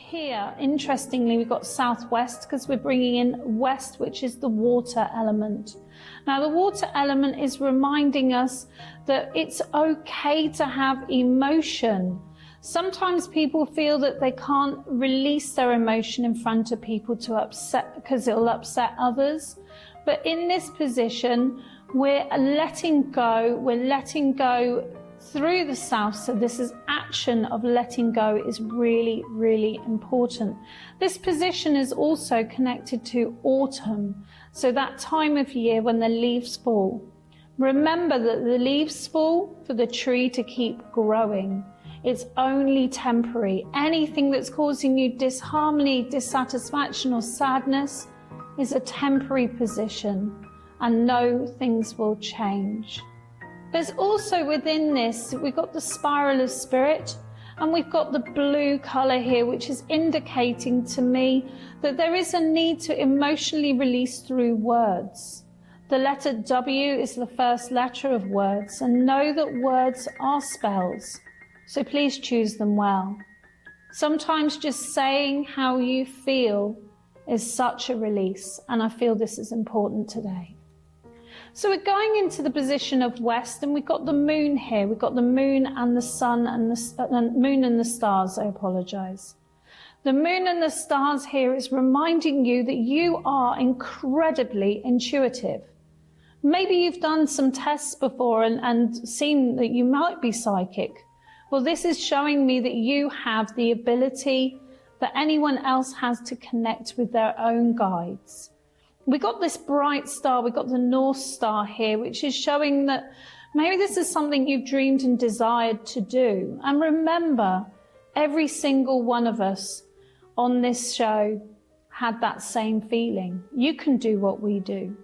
Here, interestingly, we've got southwest because we're bringing in west, which is the water element. Now, the water element is reminding us that it's okay to have emotion. Sometimes people feel that they can't release their emotion in front of people to upset because it'll upset others. But in this position, we're letting go through the south. So this is action of letting go is really, really important. This position is also connected to autumn. So that time of year when the leaves fall. Remember that the leaves fall for the tree to keep growing. It's only temporary. Anything that's causing you disharmony, dissatisfaction or sadness is a temporary position, and no, things will change. There's also within this, we've got the spiral of spirit, and we've got the blue color here, which is indicating to me that there is a need to emotionally release through words. The letter W is the first letter of words, and know that words are spells, so please choose them well. Sometimes just saying how you feel is such a release, and I feel this is important today. So we're going into the position of west, and we've got the moon here. We've got the moon and the sun and the moon and the stars. I apologize. The moon and the stars here is reminding you that you are incredibly intuitive. Maybe you've done some tests before and seen that you might be psychic. Well, this is showing me that you have the ability that anyone else has to connect with their own guides. We got this bright star, we got the North Star here, which is showing that maybe this is something you've dreamed and desired to do. And remember, every single one of us on this show had that same feeling. You can do what we do.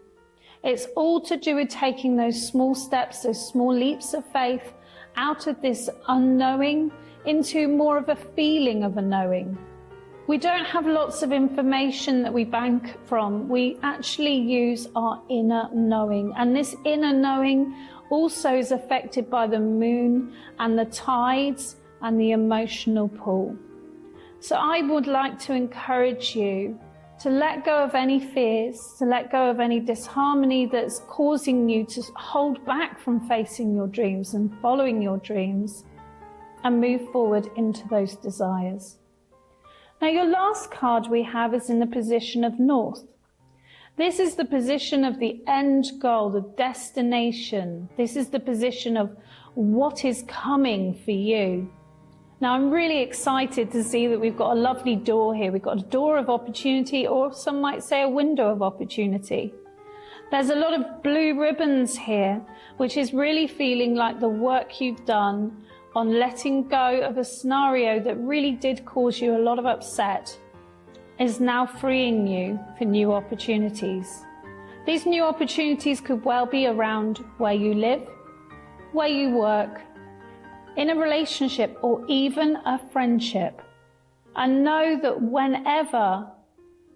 It's all to do with taking those small steps, those small leaps of faith out of this unknowing into more of a feeling of a knowing. We don't have lots of information that we bank from. We actually use our inner knowing. And this inner knowing also is affected by the moon and the tides and the emotional pull. So I would like to encourage you to let go of any fears, to let go of any disharmony that's causing you to hold back from facing your dreams and following your dreams, and move forward into those desires. Now, your last card we have is in the position of north. This is the position of the end goal, the destination. This is the position of what is coming for you. Now, I'm really excited to see that we've got a lovely door here. We've got a door of opportunity, or some might say a window of opportunity. There's a lot of blue ribbons here, which is really feeling like the work you've done on letting go of a scenario that really did cause you a lot of upset is now freeing you for new opportunities. These new opportunities could well be around where you live, where you work, in a relationship, or even a friendship. And know that whenever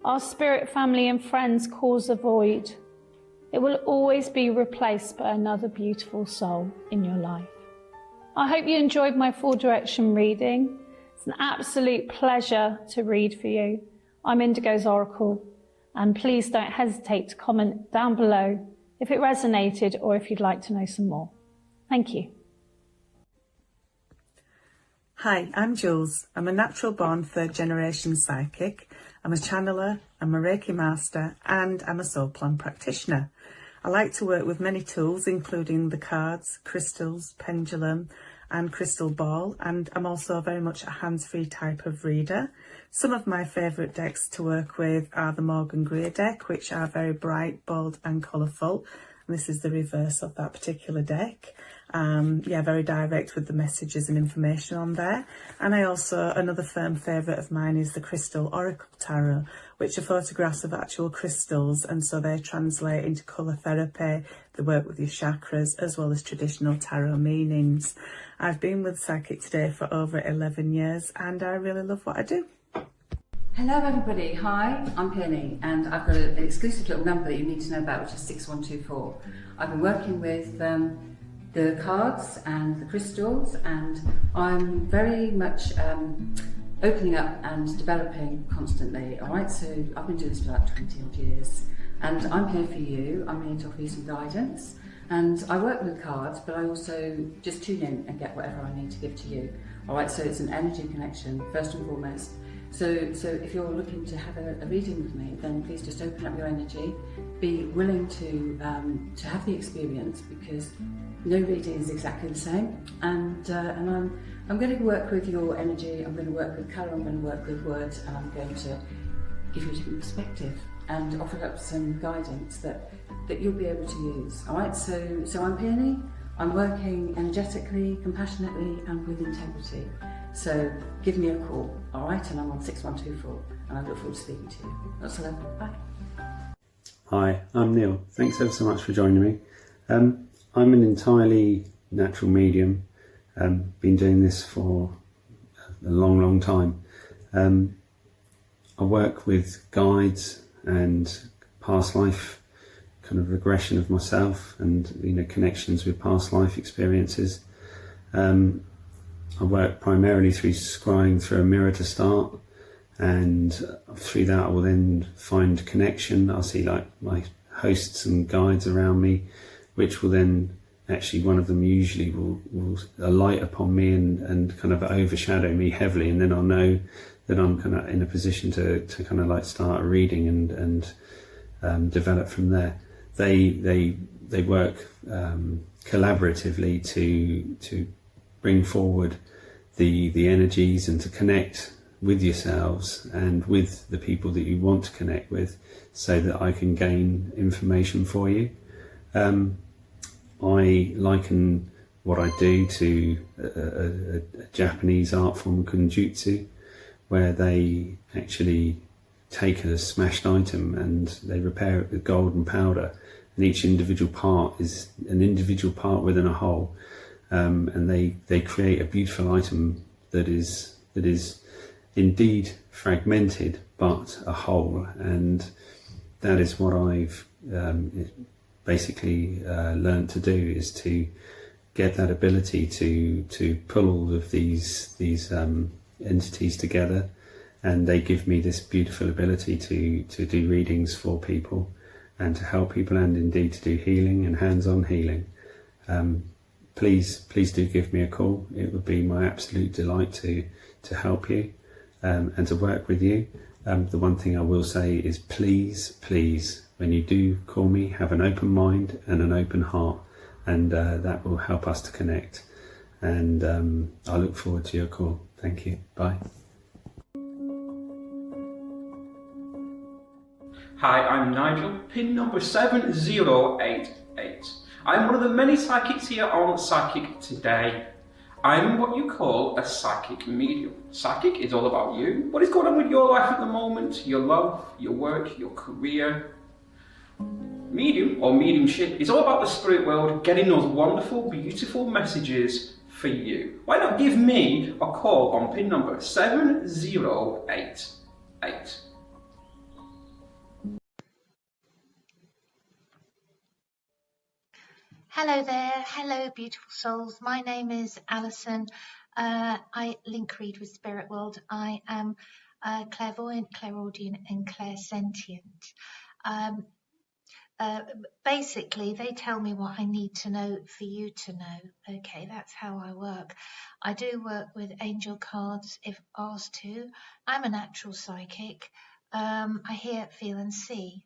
our spirit family and friends cause a void, it will always be replaced by another beautiful soul in your life. I hope you enjoyed my 4-direction reading. It's an absolute pleasure to read for you. I'm Indigo's Oracle, and please don't hesitate to comment down below if it resonated or if you'd like to know some more. Thank you. Hi, I'm Jules. I'm a natural born 3rd-generation psychic. I'm a channeler, I'm a Reiki master, and I'm a soul plan practitioner. I like to work with many tools, including the cards, crystals, pendulum, and crystal ball, and I'm also very much a hands-free type of reader. Some of my favourite decks to work with are the Morgan Greer deck, which are very bright, bold and colourful, and this is the reverse of that particular deck. Yeah, very direct with the messages and information on there. And I also, another firm favourite of mine is the Crystal Oracle Tarot, which are photographs of actual crystals, and so they translate into colour therapy, they work with your chakras, as well as traditional tarot meanings. I've been with Psychic Today for over 11 years, and I really love what I do. Hello everybody, hi, I'm Penny, and I've got an exclusive little number that you need to know about, which is 6124. I've been working with the cards and the crystals, and I'm very much opening up and developing constantly, alright? So I've been doing this for about 20 odd years, and I'm here for you. I'm here to offer you some guidance, and I work with cards, but I also just tune in and get whatever I need to give to you, alright? So it's an energy connection, first and foremost. So if you're looking to have a reading with me, then please just open up your energy, be willing to have the experience, because no reading is exactly the same, and I'm going to work with your energy, I'm going to work with colour, I'm going to work with words, and I'm going to give you a different perspective and offer up some guidance that you'll be able to use. Alright, so I'm Peony, I'm working energetically, compassionately and with integrity. So give me a call, alright, and I'm on 6124, and I look forward to speaking to you. That's a love. Bye. Hi, I'm Neil. Thanks ever so much for joining me. I'm an entirely natural medium. Been doing this for a long time. I work with guides and past life kind of regression of myself, and connections with past life experiences. I work primarily through scrying through a mirror to start, and through that I will then find connection. I'll see like my hosts and guides around me, which will then actually, one of them usually will alight upon me and kind of overshadow me heavily, and then I'll know that I'm kind of in a position to kind of like start a reading and develop from there. They work collaboratively to bring forward the energies and to connect with yourselves and with the people that you want to connect with, so that I can gain information for you. I liken what I do to a Japanese art form, kunjutsu, where they actually take a smashed item and they repair it with gold and powder, and each individual part is an individual part within a whole. And they create a beautiful item that is indeed fragmented but a whole, and that is what I've basically learned to do, is to get that ability to pull all of these entities together, and they give me this beautiful ability to do readings for people and to help people, and indeed to do healing and hands-on healing. Please do give me a call. It would be my absolute delight to help you and to work with you. The one thing I will say is please, when you do call me, have an open mind and an open heart, and that will help us to connect. And I look forward to your call. Thank you. Bye. Hi, I'm Nigel, pin number 7088. I'm one of the many psychics here on Psychic Today. I'm what you call a psychic medium. Psychic is all about you. What is going on with your life at the moment? Your love, your work, your career. Medium or mediumship is all about the spirit world getting those wonderful, beautiful messages for you. Why not give me a call on pin number 7088. Hello there, hello beautiful souls. My name is Alison. I link read with Spirit World. I am clairvoyant, clairaudient and clairsentient. Basically, they tell me what I need to know for you to know. Okay, that's how I work. I do work with angel cards if asked to. I'm a natural psychic. I hear, feel and see.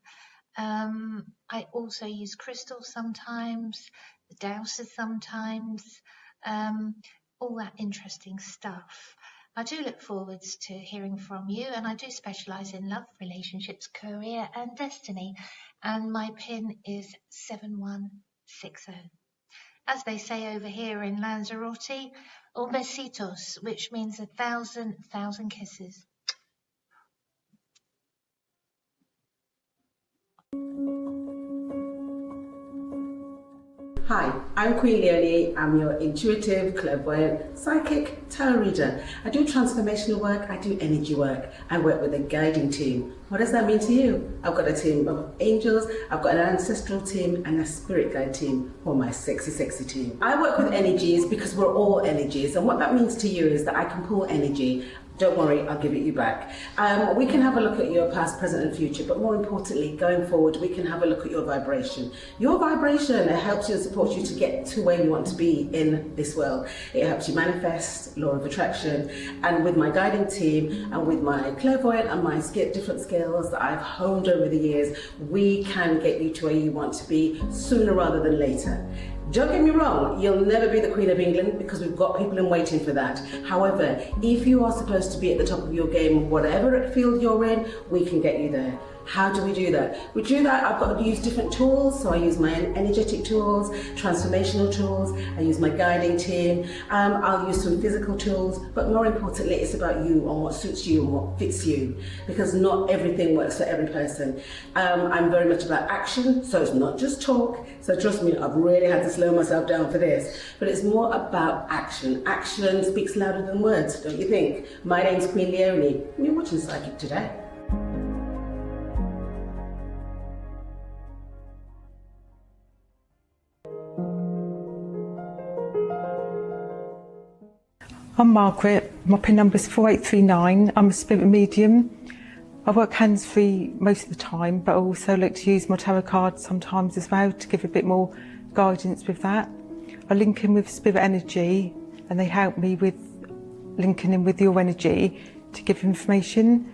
I also use crystals sometimes, the dowsers sometimes, all that interesting stuff. I do look forwards to hearing from you, and I do specialise in love, relationships, career and destiny, and my PIN is 7160. As they say over here in Lanzarote, un besitos, which means 1,000 kisses. Hi, I'm Queen Leonie. I'm your intuitive, clairvoyant, psychic tarot reader. I do transformational work, I do energy work. I work with a guiding team. What does that mean to you? I've got a team of angels, I've got an ancestral team and a spirit guide team, or my sexy, sexy team. I work with energies because we're all energies, and what that means to you is that I can pull energy. Don't worry, I'll give it you back. We can have a look at your past, present and future, but more importantly, going forward, we can have a look at your vibration. Your vibration helps you and supports you to get to where you want to be in this world. It helps you manifest, law of attraction, and with my guiding team and with my clairvoyant and my different skills that I've honed over the years, we can get you to where you want to be sooner rather than later. Don't get me wrong, you'll never be the Queen of England because we've got people in waiting for that. However, if you are supposed to be at the top of your game, whatever field you're in, we can get you there. How do we do that? We do that, I've got to use different tools, so I use my energetic tools, transformational tools, I use my guiding team, I'll use some physical tools, but more importantly, it's about you and what suits you and what fits you, because not everything works for every person. I'm very much about action, so it's not just talk, so trust me, I've really had to slow myself down for this, but it's more about action. Action speaks louder than words, don't you think? My name's Queen Leonie, and you're watching Psychic Today. I'm Margaret, my PIN number is 4839, I'm a spirit medium. I work hands-free most of the time, but I also like to use my tarot cards sometimes as well to give a bit more guidance with that. I link in with spirit energy and they help me with linking in with your energy to give information.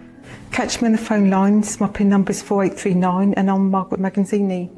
Catch me on the phone lines, my PIN number is 4839 and I'm Margaret Magazzini.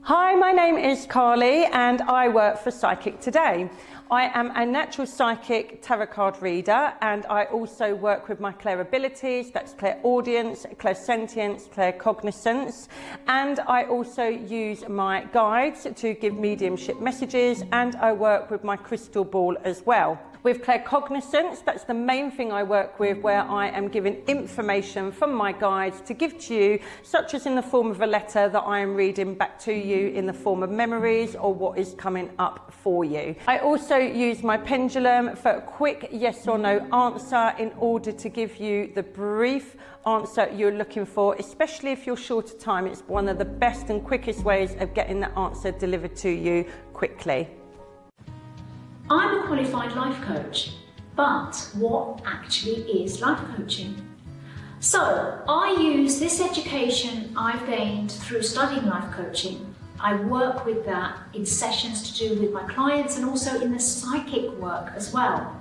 Hi, my name is Carly and I work for Psychic Today. I am a natural psychic tarot card reader and I also work with my clair abilities, that's clairaudience, clairsentience, claircognizance, and I also use my guides to give mediumship messages, and I work with my crystal ball as well. With claircognizance, that's the main thing I work with, where I am giving information from my guides to give to you, such as in the form of a letter that I am reading back to you in the form of memories or what is coming up for you. I also use my pendulum for a quick yes or no answer in order to give you the brief answer you're looking for, especially if you're short of time. It's one of the best and quickest ways of getting the answer delivered to you quickly. I'm a qualified life coach, but what actually is life coaching? So I use this education I've gained through studying life coaching. I work with that in sessions to do with my clients and also in the psychic work as well.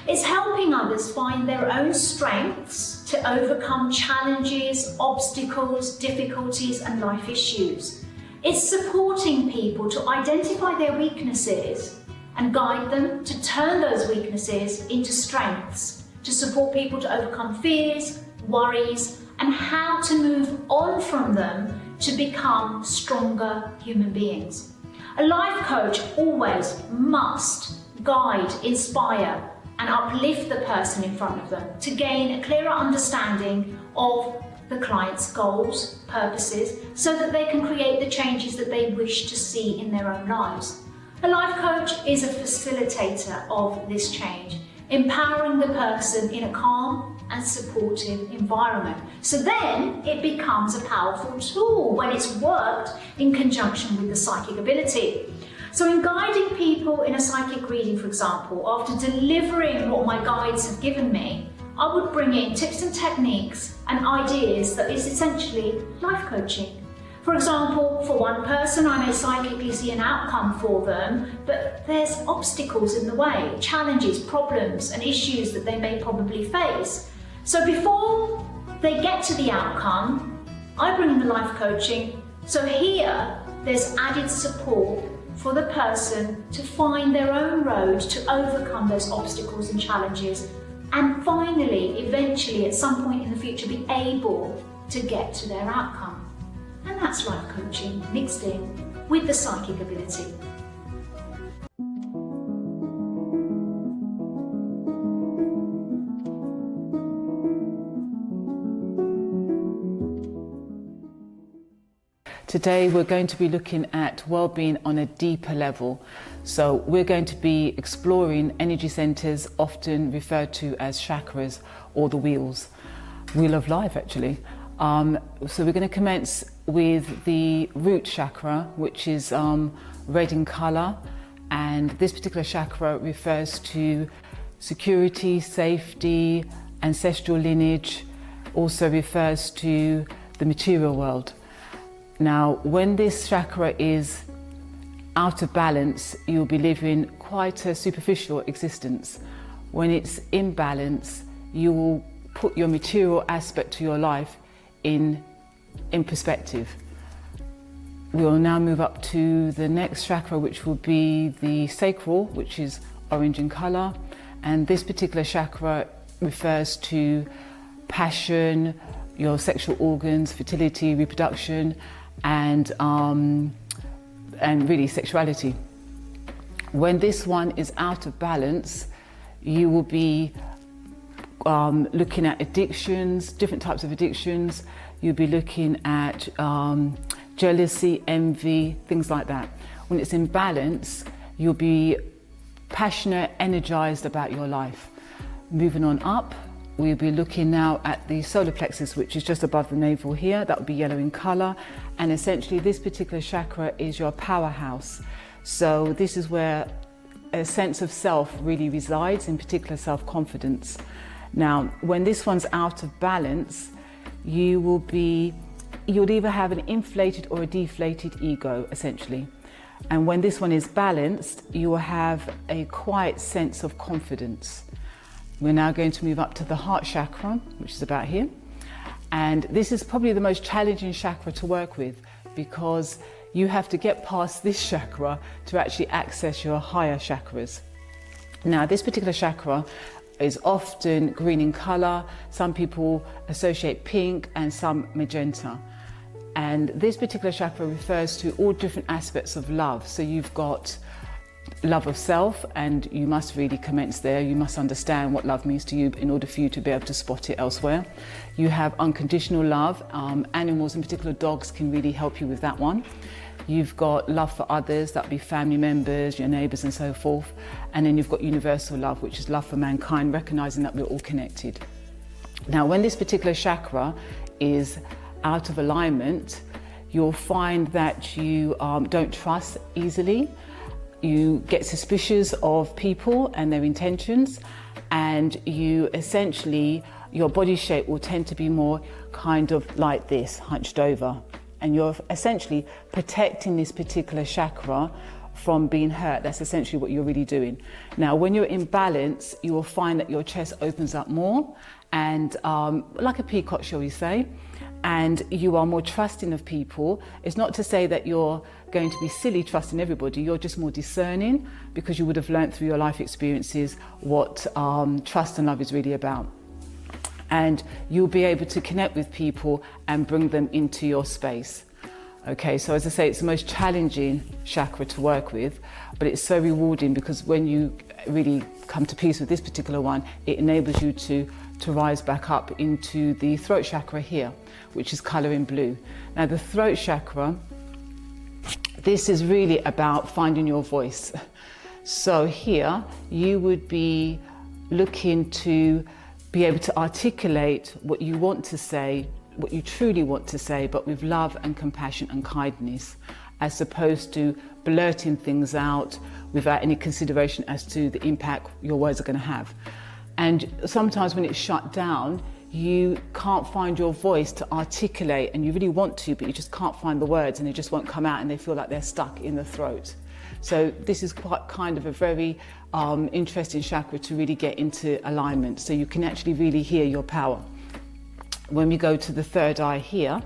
It's helping others find their own strengths to overcome challenges, obstacles, difficulties and life issues. It's supporting people to identify their weaknesses and guide them to turn those weaknesses into strengths, to support people to overcome fears, worries, and how to move on from them to become stronger human beings. A life coach always must guide, inspire, and uplift the person in front of them to gain a clearer understanding of the client's goals, purposes, so that they can create the changes that they wish to see in their own lives. A life coach is a facilitator of this change, empowering the person in a calm and supportive environment. So then it becomes a powerful tool when it's worked in conjunction with the psychic ability. So in guiding people in a psychic reading, for example, after delivering what my guides have given me, I would bring in tips and techniques and ideas that is essentially life coaching. For example, for one person, I may psychically see an outcome for them, but there's obstacles in the way, challenges, problems, and issues that they may probably face. So before they get to the outcome, I bring in the life coaching. So here, there's added support for the person to find their own road to overcome those obstacles and challenges and finally, eventually, at some point in the future, be able to get to their outcome. And that's life coaching mixed in with the psychic ability. Today we're going to be looking at well-being on a deeper level. So we're going to be exploring energy centers, often referred to as chakras or the wheel of life actually. So we're going to commence with the root chakra, which is red in color, and this particular chakra refers to security, safety, ancestral lineage, also refers to the material world. Now, when this chakra is out of balance, you'll be living quite a superficial existence. When it's in balance, you will put your material aspect to your life in perspective. We'll now move up to the next chakra, which will be the sacral, which is orange in color. And this particular chakra refers to passion, your sexual organs, fertility, reproduction, and really sexuality. When this one is out of balance, you will be looking at addictions, different types of addictions. You'll be looking at jealousy, envy, things like that. When it's in balance, you'll be passionate, energized about your life. Moving on up, we'll be looking now at the solar plexus, which is just above the navel here. That will be yellow in color. And essentially this particular chakra is your powerhouse. So this is where a sense of self really resides, in particular self-confidence. Now, when this one's out of balance, you'll either have an inflated or a deflated ego, essentially. And when this one is balanced, you will have a quiet sense of confidence. We're now going to move up to the heart chakra, which is about here. And this is probably the most challenging chakra to work with, because you have to get past this chakra to actually access your higher chakras. Now, this particular chakra is often green in color. Some people associate pink and some magenta. And this particular chakra refers to all different aspects of love. So you've got love of self, and you must really commence there. You must understand what love means to you in order for you to be able to spot it elsewhere. You have unconditional love. Animals, in particular dogs, can really help you with that one. You've got love for others, that would be family members, your neighbours and so forth. And then you've got universal love, which is love for mankind, recognising that we're all connected. Now, when this particular chakra is out of alignment, you'll find that you don't trust easily. You get suspicious of people and their intentions, and you essentially, your body shape will tend to be more kind of like this, hunched over. And you're essentially protecting this particular chakra from being hurt. That's essentially what you're really doing. Now, when you're in balance, you will find that your chest opens up more, and like a peacock, shall we say, and you are more trusting of people. It's not to say that you're going to be silly trusting everybody. You're just more discerning, because you would have learned through your life experiences what trust and love is really about. And you'll be able to connect with people and bring them into your space. Okay, so as I say, it's the most challenging chakra to work with, but it's so rewarding, because when you really come to peace with this particular one, it enables you to rise back up into the throat chakra here, which is colour in blue. Now, the throat chakra, this is really about finding your voice. So here, you would be looking to be able to articulate what you want to say, what you truly want to say, but with love and compassion and kindness, as opposed to blurting things out without any consideration as to the impact your words are going to have. And sometimes when it's shut down, you can't find your voice to articulate, and you really want to, but you just can't find the words, and they just won't come out, and they feel like they're stuck in the throat. So this is quite kind of a very interesting chakra to really get into alignment, so you can actually really hear your power. When we go to the third eye here,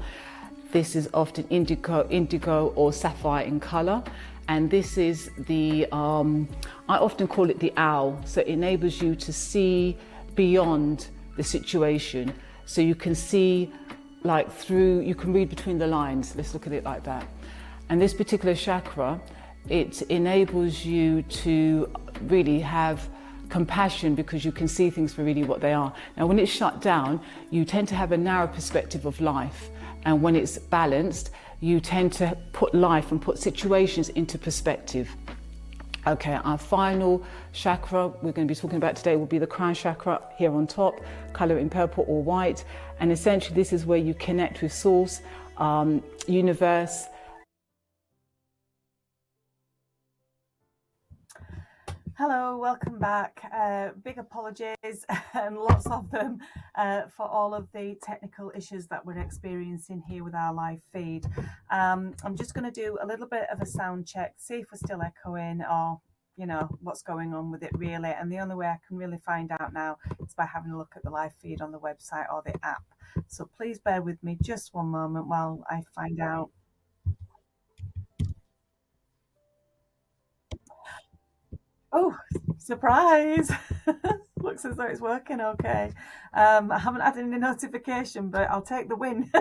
this is often indigo or sapphire in color, and this is the, I often call it the owl. So it enables you to see beyond the situation. So you can see like through, you can read between the lines. Let's look at it like that. And this particular chakra, it enables you to really have compassion because you can see things for really what they are. Now, when it's shut down, you tend to have a narrow perspective of life. And when it's balanced, you tend to put life and put situations into perspective. Okay, our final chakra we're going to be talking about today will be the crown chakra here on top, color in purple or white. And essentially this is where you connect with source, universe. Hello, welcome back. Big apologies and lots of them for all of the technical issues that we're experiencing here with our live feed. I'm just going to do a little bit of a sound check, see if we're still echoing or, you know, what's going on with it really. And the only way I can really find out now is by having a look at the live feed on the website or the app. So please bear with me just one moment while I find out. Oh, surprise! Looks as though it's working okay. I haven't had any notification, but I'll take the win.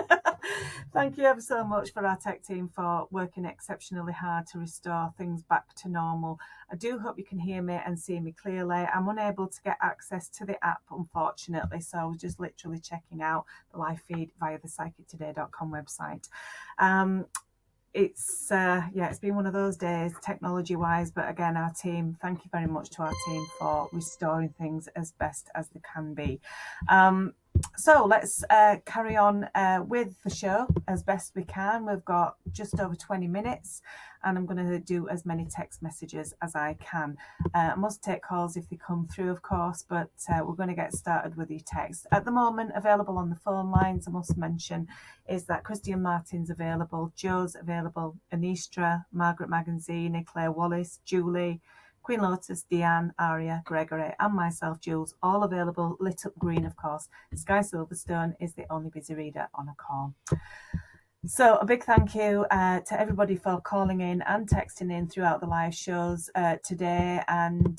Thank you ever so much for our tech team for working exceptionally hard to restore things back to normal. I do hope you can hear me and see me clearly. I'm unable to get access to the app, unfortunately, so I was just literally checking out the live feed via the psychictoday.com website. It's been one of those days technology wise, but again, our team, thank you very much to our team for restoring things as best as they can be. So let's carry on with the show as best we can. We've got just over 20 minutes and I'm going to do as many text messages as I can. I must take calls if they come through, of course, but we're going to get started with the text. At the moment, available on the phone lines, I must mention, is that Christian Martin's available, Joe's available, Anistra, Margaret Magazzini, Claire Wallace, Julie, Queen Lotus, Deanne, Aria, Gregory, and myself, Jules, all available, lit up green, of course. Sky Silverstone is the only busy reader on a call. So a big thank you to everybody for calling in and texting in throughout the live shows today. And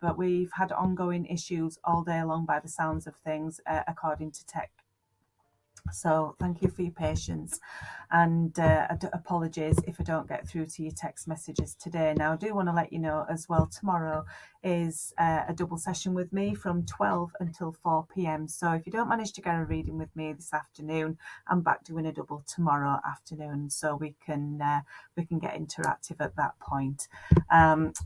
but we've had ongoing issues all day long by the sounds of things, according to tech. So thank you for your patience and apologies if I don't get through to your text messages today. Now I do want to let you know as well, tomorrow is a double session with me from 12 until 4 p.m. So if you don't manage to get a reading with me this afternoon, I'm back doing a double tomorrow afternoon, so we can get interactive at that point.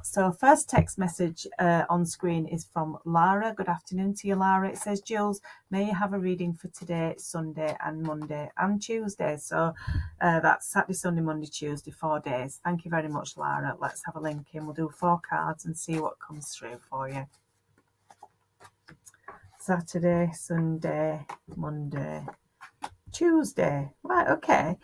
So first text message on screen is from Lara. Good afternoon to you, Lara. It says, Jules, may you have a reading for today, Sunday and Monday and Tuesday. So that's Saturday, Sunday, Monday, Tuesday, 4 days. Thank you very much, Lara. Let's have a link in. We'll do 4 cards and see what comes through for you. Saturday, Sunday, Monday, Tuesday. Right, okay.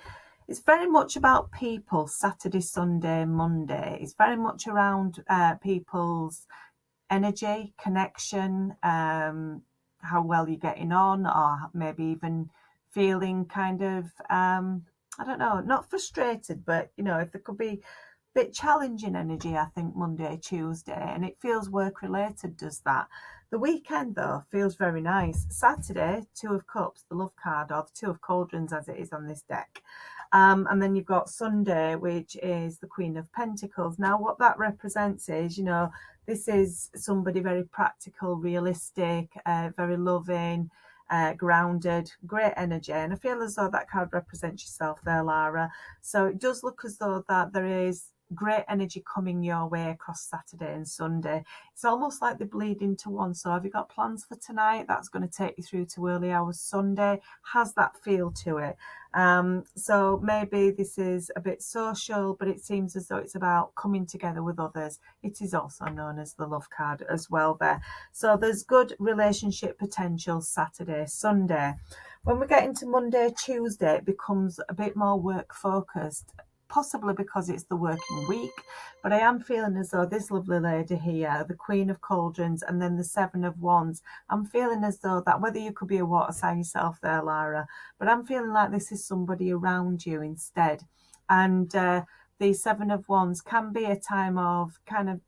It's very much about people, Saturday, Sunday, Monday. It's very much around people's energy, connection, how well you're getting on, or maybe even feeling kind of, I don't know, not frustrated, but, you know, if there could be a bit challenging energy, I think, Monday, Tuesday, and it feels work-related, does that. The weekend, though, feels very nice. Saturday, 2 of Cups, the love card, or the 2 of Cauldrons, as it is on this deck. And then you've got Sunday, which is the Queen of Pentacles. Now, what that represents is, you know, this is somebody very practical, realistic, very loving, grounded, great energy. And I feel as though that card represents yourself there, Lara. So it does look as though that there is great energy coming your way across Saturday and Sunday. It's almost like they bleed into one. So have you got plans for tonight? That's going to take you through to early hours Sunday. Has that feel to it? So maybe this is a bit social, but it seems as though it's about coming together with others. It is also known as the love card as well there. So there's good relationship potential Saturday, Sunday. When we get into Monday, Tuesday, it becomes a bit more work focused, possibly because it's the working week, but I am feeling as though this lovely lady here, the Queen of Cauldrons, and then the 7 of Wands, I'm feeling as though that, whether you could be a water sign yourself there, Lara, but I'm feeling like this is somebody around you instead. And the 7 of Wands can be a time of kind of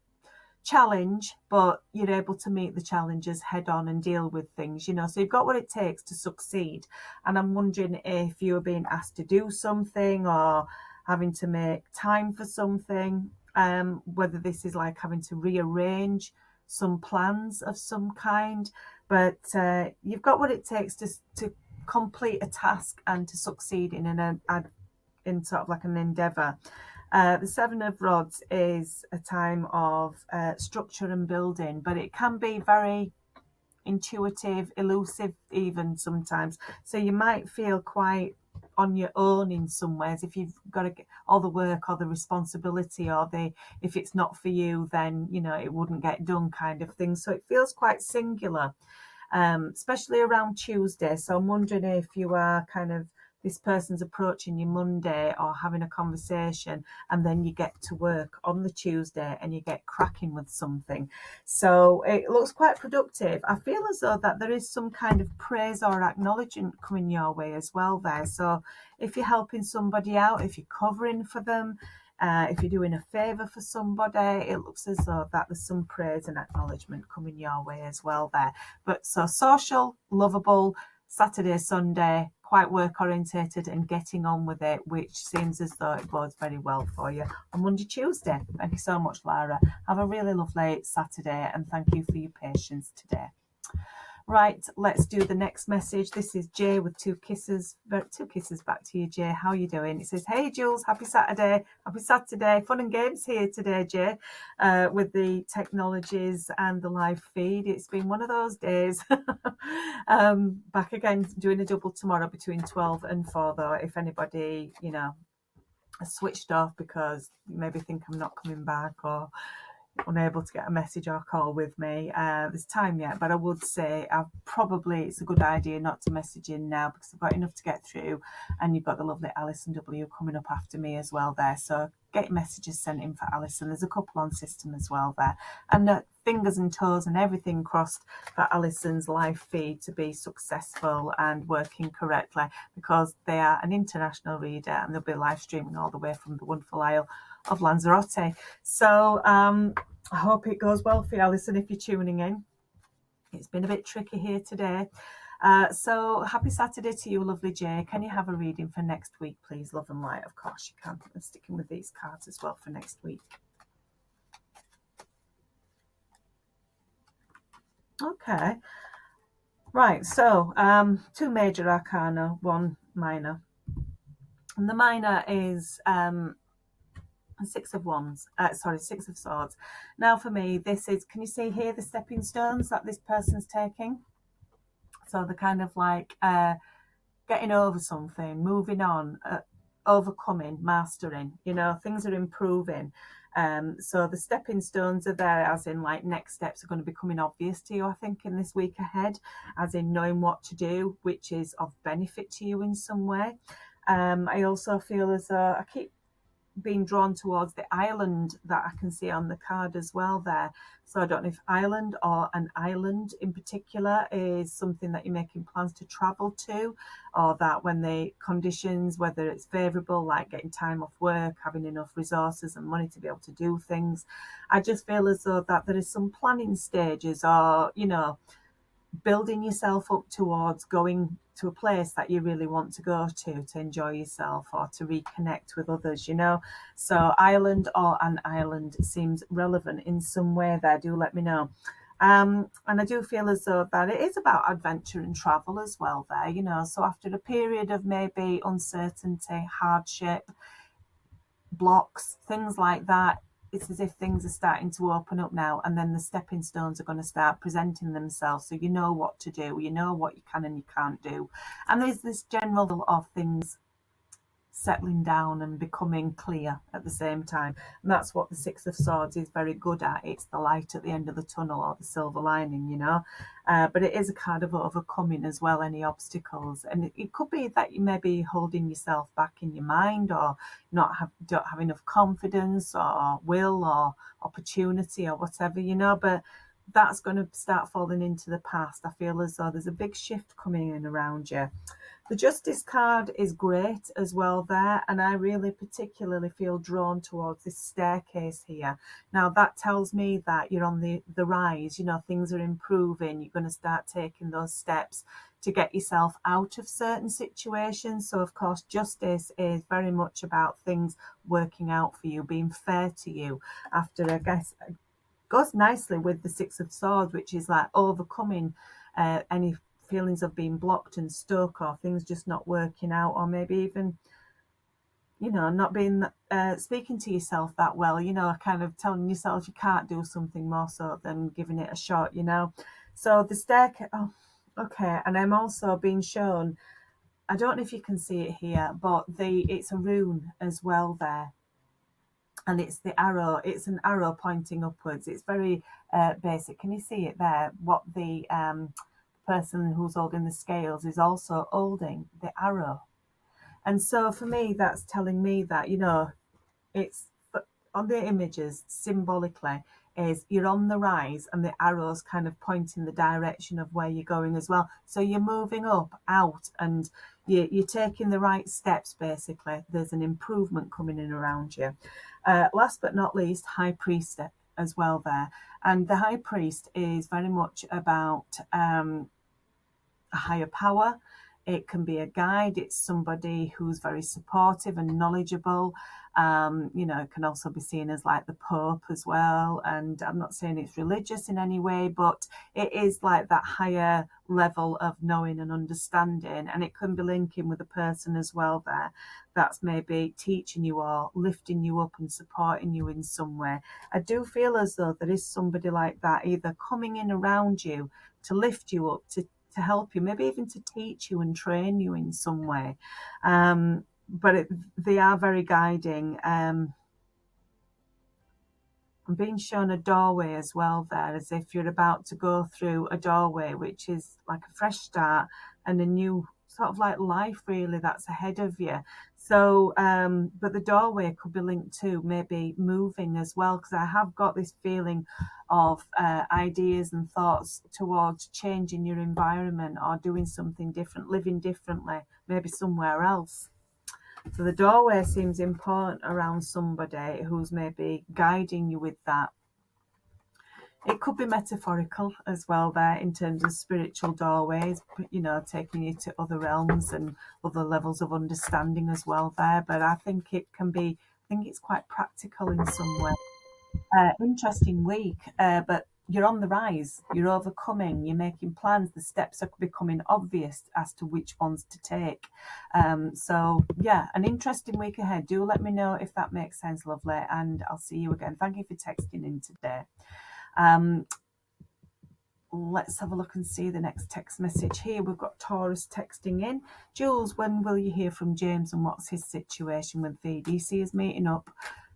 challenge, but you're able to meet the challenges head on and deal with things, you know. So you've got what it takes to succeed. And I'm wondering if you're being asked to do something or having to make time for something, whether this is like having to rearrange some plans of some kind. But you've got what it takes to complete a task and to succeed in sort of like an endeavour. The Seven of Rods is a time of structure and building, but it can be very intuitive, elusive even sometimes. So you might feel quite on your own in some ways if you've got to get all the work or the responsibility, or if it's not for you, then you know it wouldn't get done kind of thing. So it feels quite singular, especially around Tuesday. So I'm wondering if you are kind of, this person's approaching you Monday or having a conversation, and then you get to work on the Tuesday and you get cracking with something. So it looks quite productive. I feel as though that there is some kind of praise or acknowledgement coming your way as well there. So if you're helping somebody out, if you're covering for them, if you're doing a favour for somebody, it looks as though that there's some praise and acknowledgement coming your way as well there. But so social, lovable, Saturday, Sunday, quite work orientated and getting on with it, which seems as though it bodes very well for you on Monday, Tuesday. Thank you so much, Lara. Have a really lovely Saturday, and thank you for your patience today. Right, let's do the next message. This is Jay with two kisses back to you, Jay. How are you doing? It says, hey Jules, happy Saturday. Fun and games here today, Jay, with the technologies and the live feed. It's been one of those days. Back again, doing a double tomorrow between 12 and 4 though, if anybody, you know, switched off because you maybe think I'm not coming back or unable to get a message or call with me. There's time yet, but I would say it's a good idea not to message in now because I've got enough to get through, and you've got the lovely Alison W coming up after me as well there. So get messages sent in for Alison. There's a couple on system as well there, and fingers and toes and everything crossed for Alison's live feed to be successful and working correctly, because they are an international reader and they'll be live streaming all the way from the wonderful Isle of Lanzarote. So I hope it goes well for you, Alison, if you're tuning in. It's been a bit tricky here today. So happy Saturday to you, lovely Jay. Can you have a reading for next week, please? Love and light. Of course you can. I'm sticking with these cards as well for next week. Okay. Right, so 2 major arcana, 1 minor. And the minor is Six of Swords. Now for me, this is, can you see here the stepping stones that this person's taking? So the kind of like getting over something, moving on, overcoming, mastering, you know, things are improving. So the stepping stones are there as in like next steps are going to be coming obvious to you, I think, in this week ahead, as in knowing what to do, which is of benefit to you in some way. I also feel as though I keep being drawn towards the island that I can see on the card as well there. So I don't know if island or an island in particular is something that you're making plans to travel to, or that when the conditions, whether it's favourable, like getting time off work, having enough resources and money to be able to do things. I just feel as though that there is some planning stages, or, you know, building yourself up towards going to a place that you really want to go to enjoy yourself or to reconnect with others, you know. So island or an island seems relevant in some way there. Do let me know. And I do feel as though that it is about adventure and travel as well there, you know. So after a period of maybe uncertainty, hardship, blocks, things like that, it's as if things are starting to open up now, and then the stepping stones are going to start presenting themselves, so you know what to do, you know what you can and you can't do, and there's this general of things settling down and becoming clear at the same time. And that's what the Six of Swords is very good at. It's the light at the end of the tunnel, or the silver lining, you know. But it is a kind of overcoming as well, any obstacles. And it could be that you may be holding yourself back in your mind, or don't have enough confidence or will or opportunity or whatever, you know. But that's going to start falling into the past. I feel as though there's a big shift coming in around you. The Justice card is great as well there, and I really particularly feel drawn towards this staircase here. Now that tells me that you're on the rise, you know, things are improving, you're going to start taking those steps to get yourself out of certain situations. So of course Justice is very much about things working out for you, being fair to you, after I guess goes nicely with the Six of Swords, which is like overcoming any feelings of being blocked and stuck, or things just not working out, or maybe even, you know, not being speaking to yourself that well, you know, kind of telling yourself you can't do something, more so than giving it a shot, you know. So the staircase, oh, okay. And I'm also being shown, I don't know if you can see it here, but it's a rune as well there, and it's the arrow. It's an arrow pointing upwards. It's very basic. Can you see it there? What the person who's holding the scales is also holding the arrow. And so for me, that's telling me that, you know, it's on the images symbolically is you're on the rise, and the arrows kind of pointing the direction of where you're going as well. So you're moving up, out, and you're taking the right steps, basically. There's an improvement coming in around you. Last but not least, High Priest as well there. And the High Priest is very much about a higher power. It can be a guide. It's somebody who's very supportive and knowledgeable. You know, it can also be seen as like the Pope as well. And I'm not saying it's religious in any way, but it is like that higher level of knowing and understanding. And it can be linking with a person as well there that's maybe teaching you or lifting you up and supporting you in some way. I do feel as though there is somebody like that either coming in around you to lift you up, to help you, maybe even to teach you and train you in some way. But they are very guiding. I'm being shown a doorway as well there, as if you're about to go through a doorway, which is like a fresh start and a new sort of like life really that's ahead of you. So but the doorway could be linked to maybe moving as well, because I have got this feeling of ideas and thoughts towards changing your environment or doing something different, living differently, maybe somewhere else. So the doorway seems important around somebody who's maybe guiding you with that. It could be metaphorical as well there, in terms of spiritual doorways, you know, taking you to other realms and other levels of understanding as well there. But I think it can be, I think it's quite practical in some way. Interesting week, but you're on the rise, you're overcoming, you're making plans, the steps are becoming obvious as to which ones to take. So yeah, an interesting week ahead. Do let me know if that makes sense, lovely, and I'll see you again. Thank you for texting in today. Let's have a look and see the next text message here. We've got Taurus texting in. Jules, when will you hear from James, and what's his situation with V? Do you see us meeting up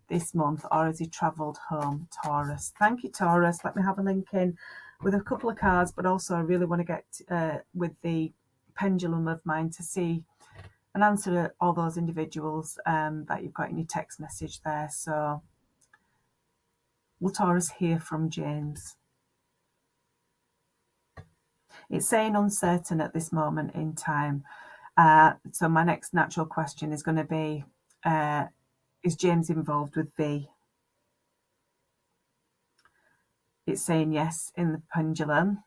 this month, or has he travelled home? Taurus. Thank you, Taurus. Let me have a link in with a couple of cards, but also I really want to get with the pendulum of mine to see and answer all those individuals that you've got in your text message there. So will Taurus hear from James? It's saying uncertain at this moment in time. So my next natural question is going to be, is James involved with V? It's saying yes in the pendulum.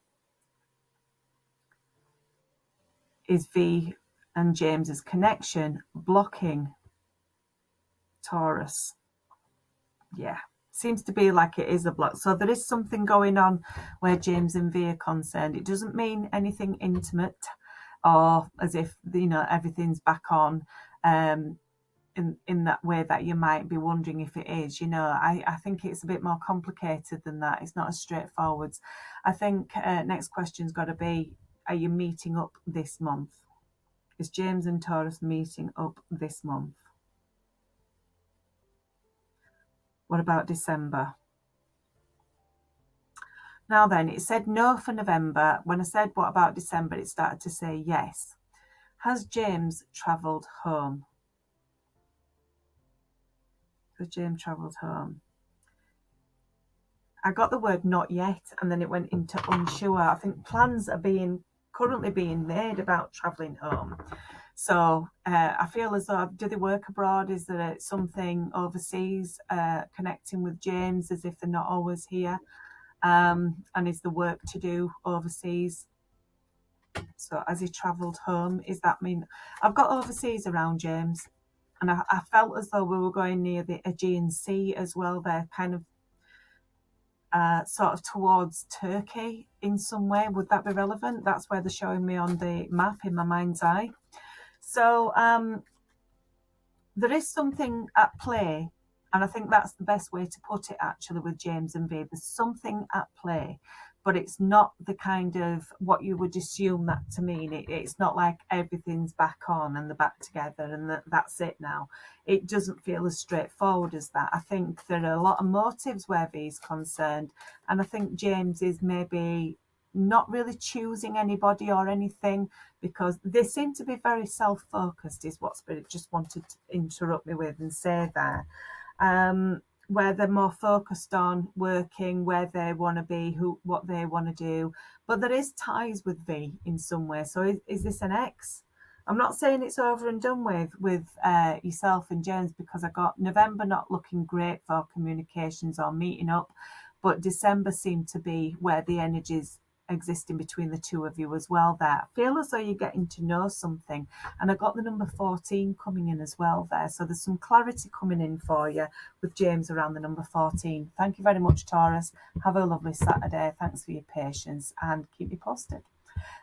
Is V and James's connection blocking Taurus? Yeah, seems to be like it is a block. So there is something going on where James and V are concerned. It doesn't mean anything intimate, or as if, you know, everything's back on in that way that you might be wondering if it is. You know, I think it's a bit more complicated than that. It's not as straightforward. I think next question's got to be, are you meeting up this month? Is James and Taurus meeting up this month? What about December? Now then, it said no for November. When I said what about December, it started to say yes. Has James travelled home? Has James travelled home? I got the word not yet, and then it went into unsure. I think plans are being currently being made about travelling home. So I feel as though, do they work abroad? Is there something overseas connecting with James as if they're not always here? And is the work to do overseas? So as he travelled home, is that mean I've got overseas around James, and I felt as though we were going near the Aegean Sea as well. They're kind of sort of towards Turkey in some way. Would that be relevant? That's where they're showing me on the map in my mind's eye. So there is something at play, and I think that's the best way to put it actually with James and V. There's something at play, but it's not the kind of what you would assume that to mean. It's not like everything's back on and they're back together and that's it now. It doesn't feel as straightforward as that. I think there are a lot of motives where V's concerned, and I think James is maybe not really choosing anybody or anything, because they seem to be very self-focused, is what Spirit just wanted to interrupt me with and say there. Where they're more focused on working, where they want to be, what they want to do. But there is ties with V in some way. So is this an X? I'm not saying it's over and done with yourself and James, because I got November not looking great for communications or meeting up, but December seemed to be where the energies existing between the two of you as well there. I feel as though you're getting to know something, and I got the number 14 coming in as well there, so there's some clarity coming in for you with James around the number 14. Thank you very much, Taurus. Have a lovely Saturday. Thanks for your patience, and keep me posted.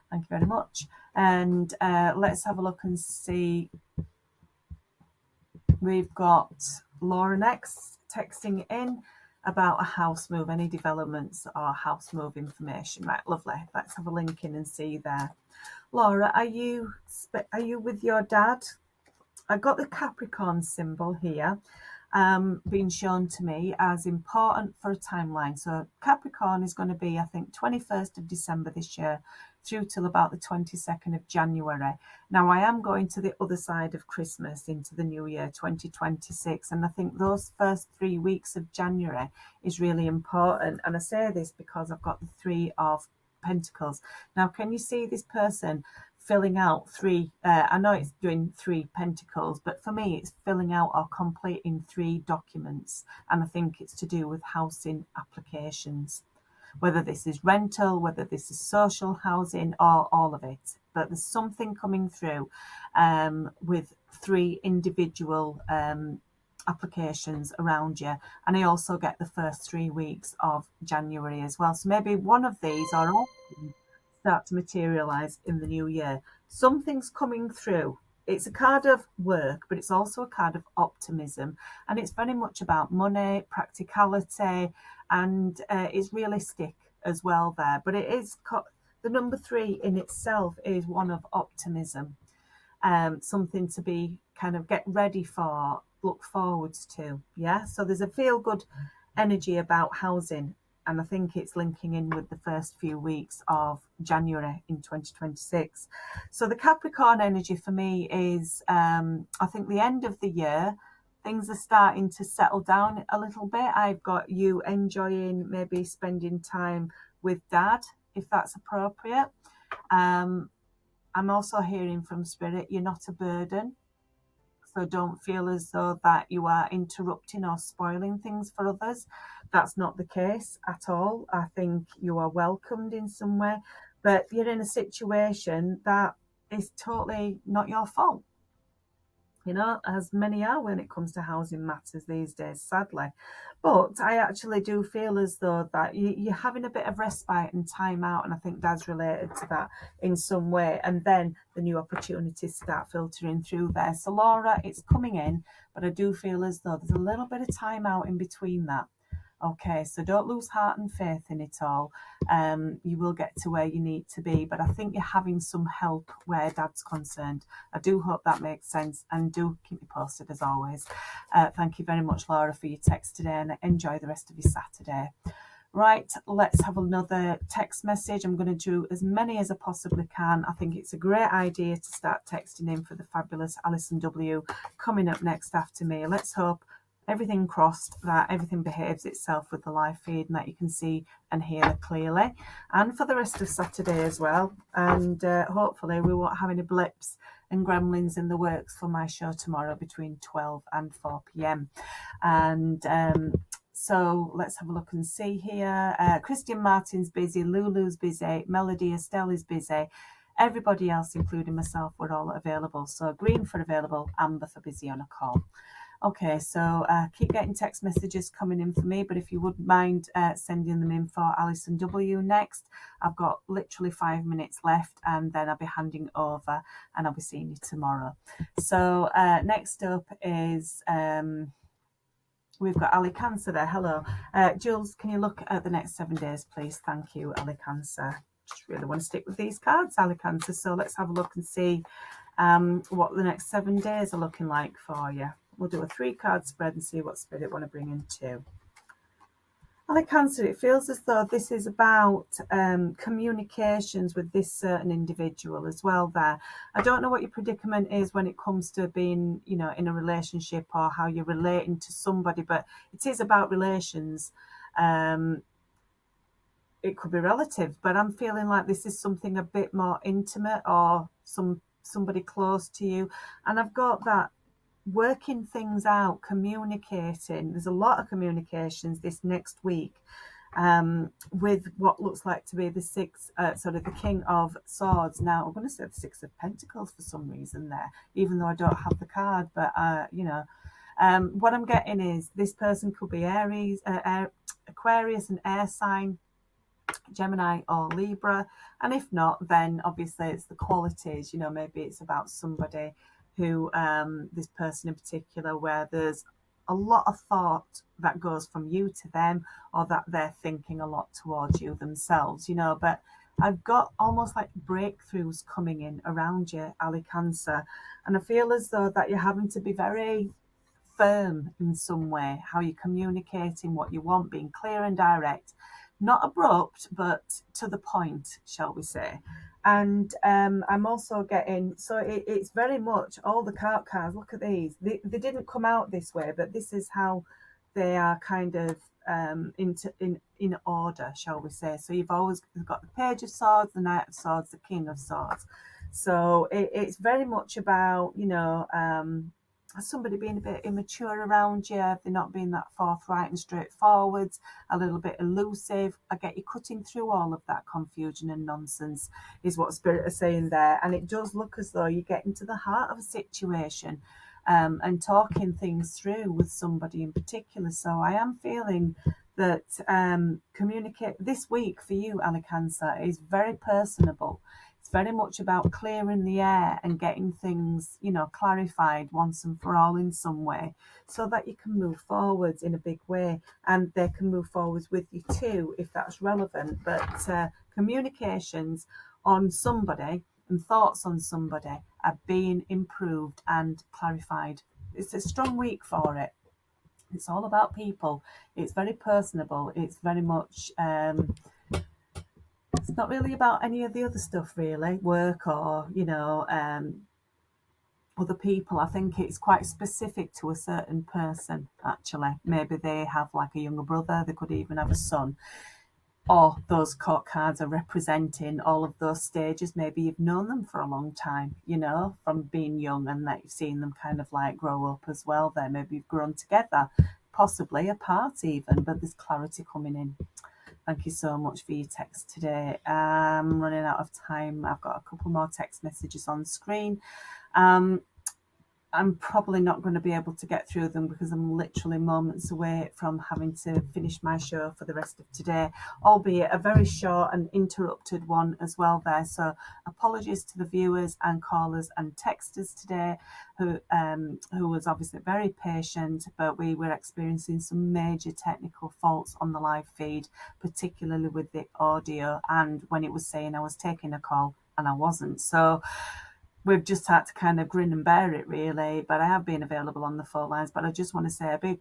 Thank you very much. And let's have a look and see. We've got Laura next texting in about a house move, any developments or house move information. Right, lovely. Let's have a link in and see there. Laura, are you with your dad? I got the Capricorn symbol here being shown to me as important for a timeline. So Capricorn is going to be, I think, 21st of December this year through till about the 22nd of January. Now, I am going to the other side of Christmas into the new year, 2026. And I think those first 3 weeks of January is really important. And I say this because I've got the 3 of Pentacles. Now, can you see this person filling out 3? I know it's doing 3 pentacles, but for me, it's filling out or completing 3 documents. And I think it's to do with housing applications, whether this is rental, whether this is social housing, or all of it. But there's something coming through with 3 individual applications around you. And I also get the first 3 weeks of January as well. So maybe one of these or all start to materialize in the new year. Something's coming through. It's a card of work, but it's also a card of optimism, and it's very much about money, practicality, and it's realistic as well there. But it is the number 3 in itself is one of optimism, something to be kind of get ready for, look forwards to. Yeah, so there's a feel good energy about housing, and I think it's linking in with the first few weeks of January in 2026. So the Capricorn energy for me is, I think, the end of the year. Things are starting to settle down a little bit. I've got you enjoying maybe spending time with Dad, if that's appropriate. I'm also hearing from Spirit, you're not a burden. So don't feel as though that you are interrupting or spoiling things for others. That's not the case at all. I think you are welcomed in some way, but you're in a situation that is totally not your fault. You know, as many are when it comes to housing matters these days, sadly. But I actually do feel as though that you're having a bit of respite and time out, and I think Dad's related to that in some way. And then the new opportunities start filtering through there. So Laura, it's coming in, but I do feel as though there's a little bit of time out in between that. Okay, so don't lose heart and faith in it all. You will get to where you need to be, but I think you're having some help where Dad's concerned. I do hope that makes sense, and do keep me posted as always. Thank you very much, Laura, for your text today, and enjoy the rest of your Saturday. Right, let's have another text message. I'm going to do as many as I possibly can. I think it's a great idea to start texting in for the fabulous Alison W. coming up next after me. Let's hope everything crossed that everything behaves itself with the live feed and that you can see and hear clearly, and for the rest of Saturday as well. And hopefully we won't have any blips and gremlins in the works for my show tomorrow between 12 and 4 p.m. And so let's have a look and see here. Christian Martin's busy, Lulu's busy, Melody Estelle is busy. Everybody else, including myself, were all available. So green for available, amber for busy on a call. Okay, so keep getting text messages coming in for me, but if you wouldn't mind sending them in for Alison W next. I've got literally 5 minutes left, and then I'll be handing over and I'll be seeing you tomorrow. So next up is we've got Ali Cancer there. Hello. Jules, can you look at the next 7 days, please? Thank you, Ali Cancer. Just really want to stick with these cards, Ali Cancer. So let's have a look and see what the next 7 days are looking like for you. We'll do a 3-card spread and see what Spirit want to bring in too. Ali Cancer, it feels as though this is about communications with this certain individual as well there. I don't know what your predicament is when it comes to being, you know, in a relationship or how you're relating to somebody, but it is about relations. It could be relative, but I'm feeling like this is something a bit more intimate or somebody close to you. And I've got that working things out, communicating. There's a lot of communications this next week with what looks like to be the King of Swords. Now, I'm going to say the Six of Pentacles for some reason there, even though I don't have the card, but what I'm getting is this person could be Aries, Aquarius, an air sign, Gemini or Libra, and if not, then obviously it's the qualities. You know, maybe it's about somebody who this person in particular, where there's a lot of thought that goes from you to them, or that they're thinking a lot towards you themselves, you know. But I've got almost like breakthroughs coming in around you, Ali Cancer, and I feel as though that you're having to be very firm in some way, how you're communicating what you want, being clear and direct, not abrupt, but to the point, shall we say. And I'm also getting, so it's very much all the cards. Look at these. They didn't come out this way, but this is how they are kind of in order, shall we say. So you've always got the Page of Swords, the Knight of Swords, the King of Swords. So it's very much about, you know, somebody being a bit immature around you, they're not being that forthright and straightforward, a little bit elusive. I get you cutting through all of that confusion and nonsense, is what Spirit are saying there. And it does look as though you get into the heart of a situation and talking things through with somebody in particular. So I am feeling that communicate this week for you, Ali Cancer, is very personable. It's very much about clearing the air and getting things, you know, clarified once and for all in some way, so that you can move forwards in a big way, and they can move forwards with you too, if that's relevant. But communications on somebody and thoughts on somebody are being improved and clarified. It's a strong week for it. It's all about people. It's very personable. It's very much... it's not really about any of the other stuff, really, work or, you know, other people. I think it's quite specific to a certain person, actually. Maybe they have like a younger brother, they could even have a son. Or those court cards are representing all of those stages. Maybe you've known them for a long time, you know, from being young, and that you've seen them kind of like grow up as well there. Maybe you've grown together, possibly apart even, but there's clarity coming in. Thank you so much for your text today. I'm running out of time. I've got a couple more text messages on screen. I'm probably not going to be able to get through them because I'm literally moments away from having to finish my show for the rest of today, albeit a very short and interrupted one as well there. So apologies to the viewers and callers and texters today who was obviously very patient, but we were experiencing some major technical faults on the live feed, particularly with the audio and when it was saying I was taking a call and I wasn't. So we've just had to kind of grin and bear it, really. But I have been available on the phone lines. But I just want to say a big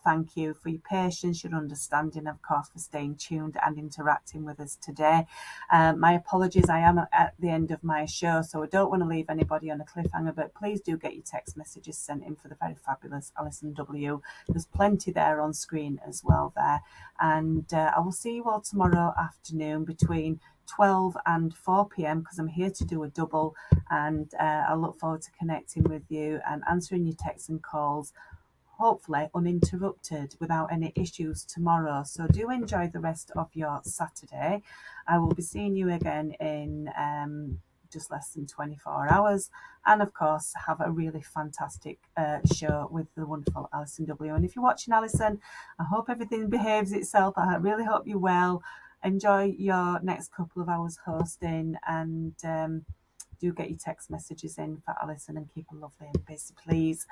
thank you for your patience, your understanding, of course, for staying tuned and interacting with us today. My apologies, I am at the end of my show, so I don't want to leave anybody on a cliffhanger, but please do get your text messages sent in for the very fabulous Alison W. There's plenty there on screen as well there. And I will see you all tomorrow afternoon between 12 and 4 p.m. because I'm here to do a double, and I look forward to connecting with you and answering your texts and calls, hopefully uninterrupted without any issues tomorrow. So do enjoy the rest of your Saturday. I will be seeing you again in just less than 24 hours, and of course have a really fantastic show with the wonderful Alison W. And if you're watching, Alison, I hope everything behaves itself. I really hope you're well. Enjoy your next couple of hours hosting, and do get your text messages in for Alison and keep her lovely and busy, please.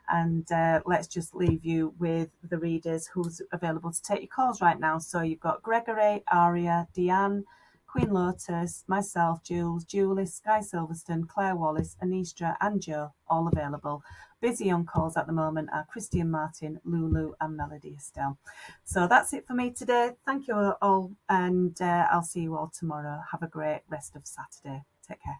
And let's just leave you with the readers who's available to take your calls right now. So you've got Gregory, Aria, Deanne, Queen Lotus, myself, Jules, Julie, Sky Silverstone, Claire Wallace, Anistra and Joe, all available. Busy on calls at the moment are Christian Martin, Lulu and Melody Estelle. So that's it for me today. Thank you all, and I'll see you all tomorrow. Have a great rest of Saturday. Take care.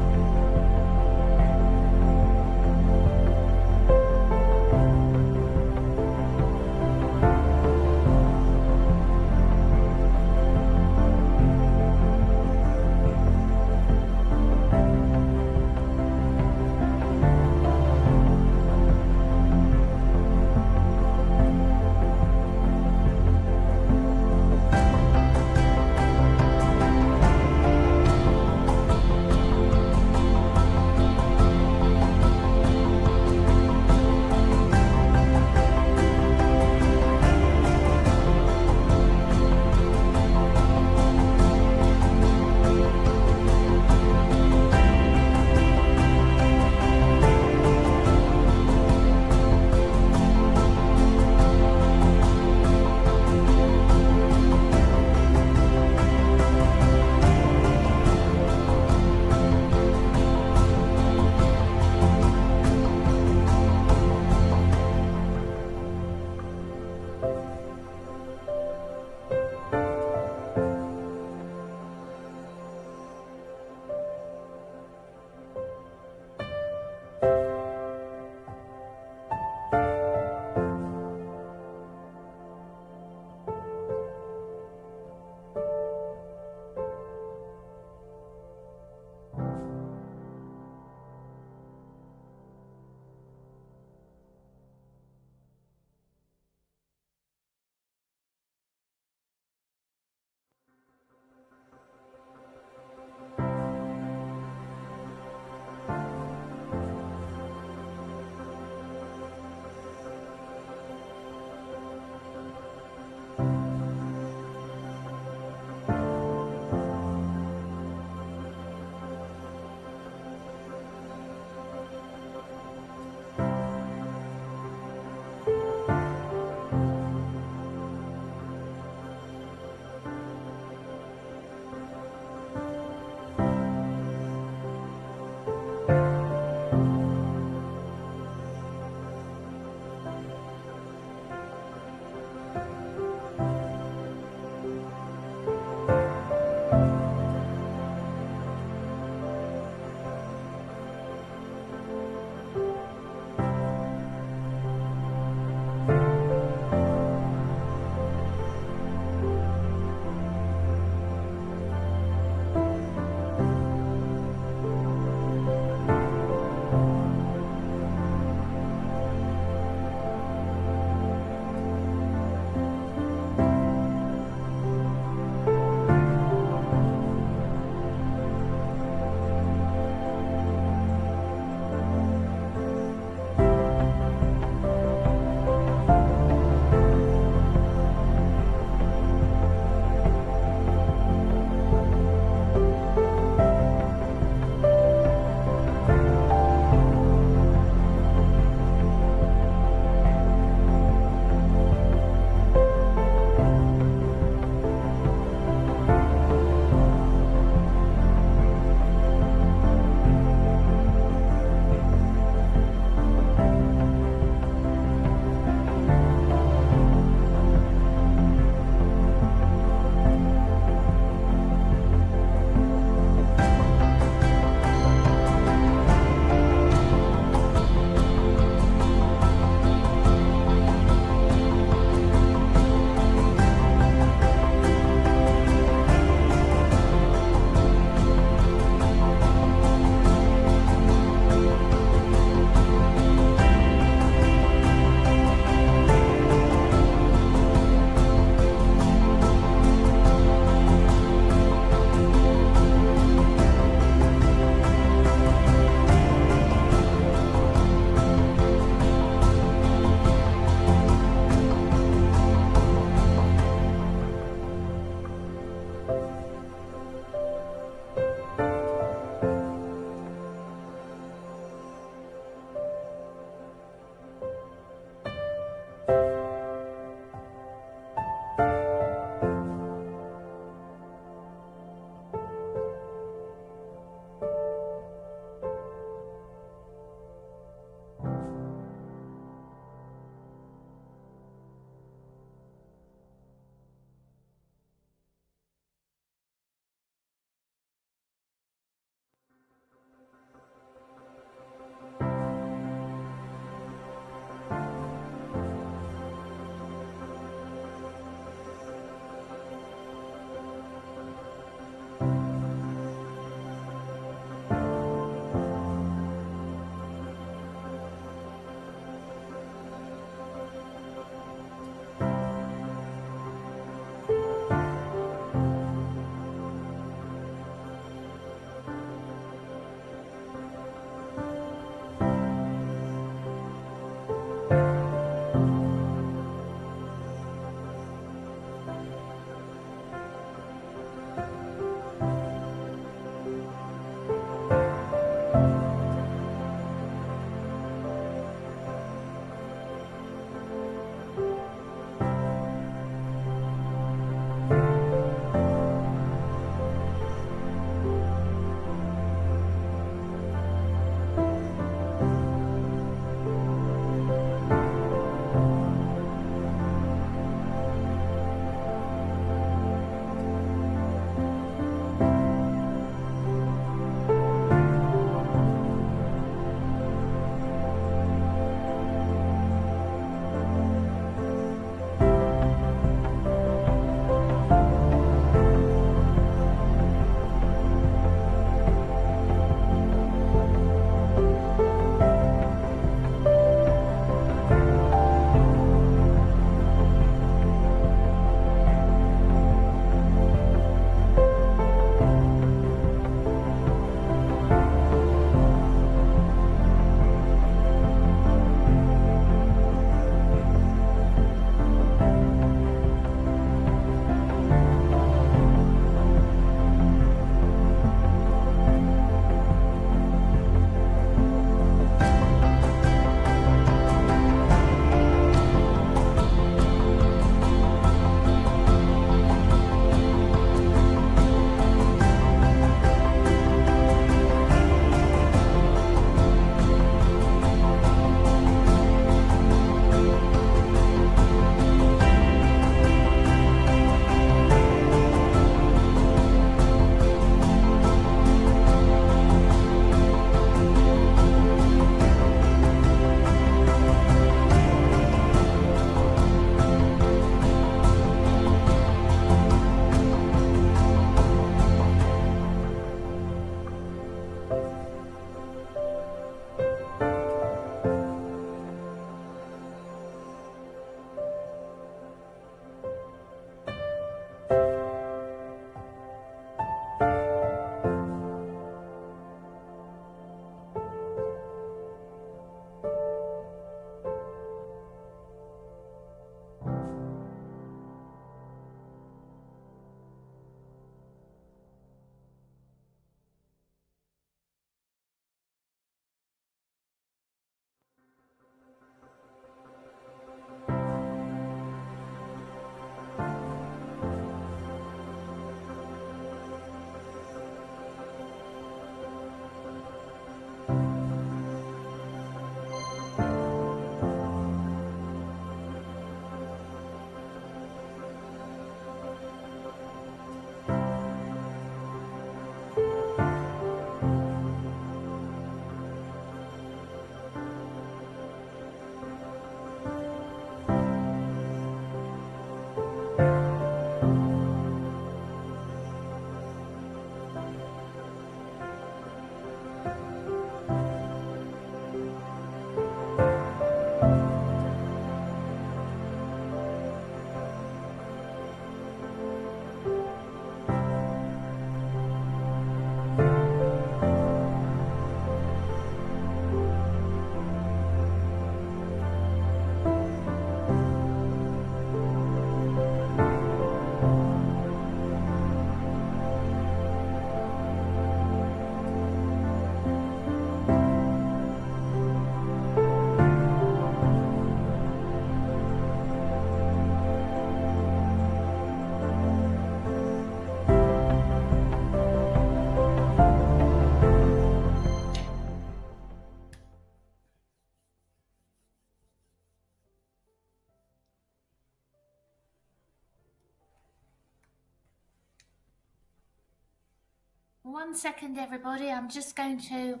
1 second, everybody. I'm just going to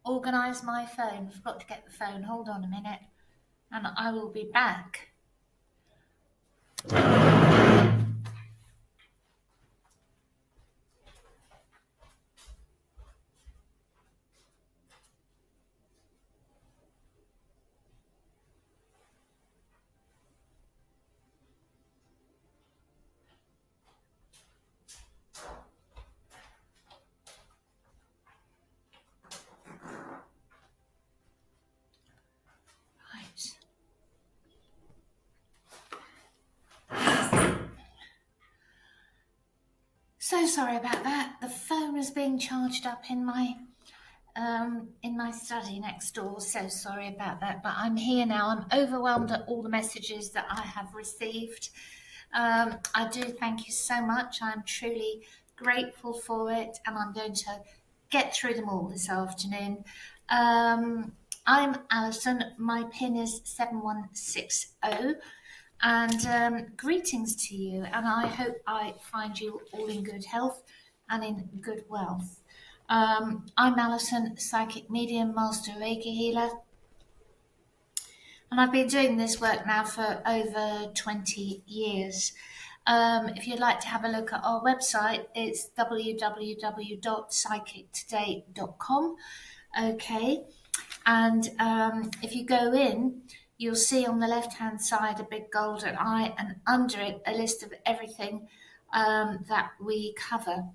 organise my phone. I forgot to get the phone. Hold on a minute. And I will be back. So sorry about that. The phone is being charged up in my study next door. So sorry about that, but I'm here now. I'm overwhelmed at all the messages that I have received. I do thank you so much. I'm truly grateful for it, and I'm going to get through them all this afternoon. I'm Alison. My PIN is 7160. And greetings to you, and I hope I find you all in good health and in good wealth. I'm Alison, psychic medium, master Reiki healer, and I've been doing this work now for over 20 years. If you'd like to have a look at our website, it's www.psychictoday.com. Okay, and if you go in, you'll see on the left-hand side a big golden eye, and under it a list of everything that we cover.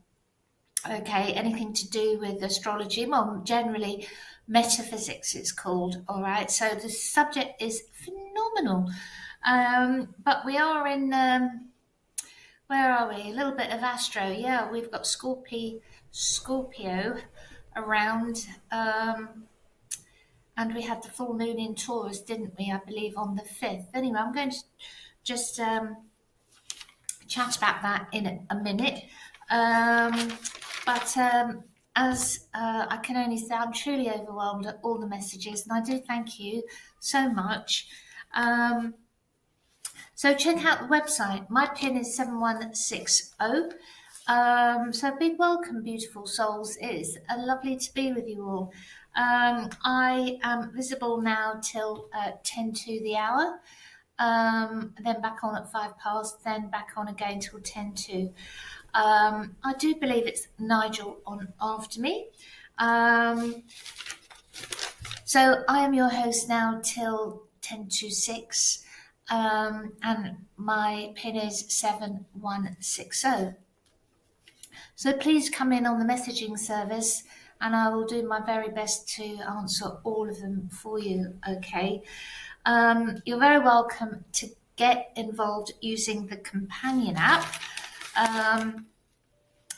Okay, anything to do with astrology, well, generally metaphysics it's called, all right? So the subject is phenomenal. But we are in, where are we? A little bit of astro. Yeah, we've got Scorpio around, and we had the full moon in Taurus, didn't we? I believe on the 5th. Anyway, I'm going to just chat about that in a minute. But as I can only say, I'm truly overwhelmed at all the messages, and I do thank you so much. So check out the website. My PIN is 7160. So big welcome, beautiful souls. It is lovely to be with you all. I am visible now till 10 to the hour, then back on at 5 past, then back on again till 10 to. I do believe it's Nigel on after me. So I am your host now till 10 to 6, and my PIN is 7160. So please come in on the messaging service, and I will do my very best to answer all of them for you, okay? You're very welcome to get involved using the companion app,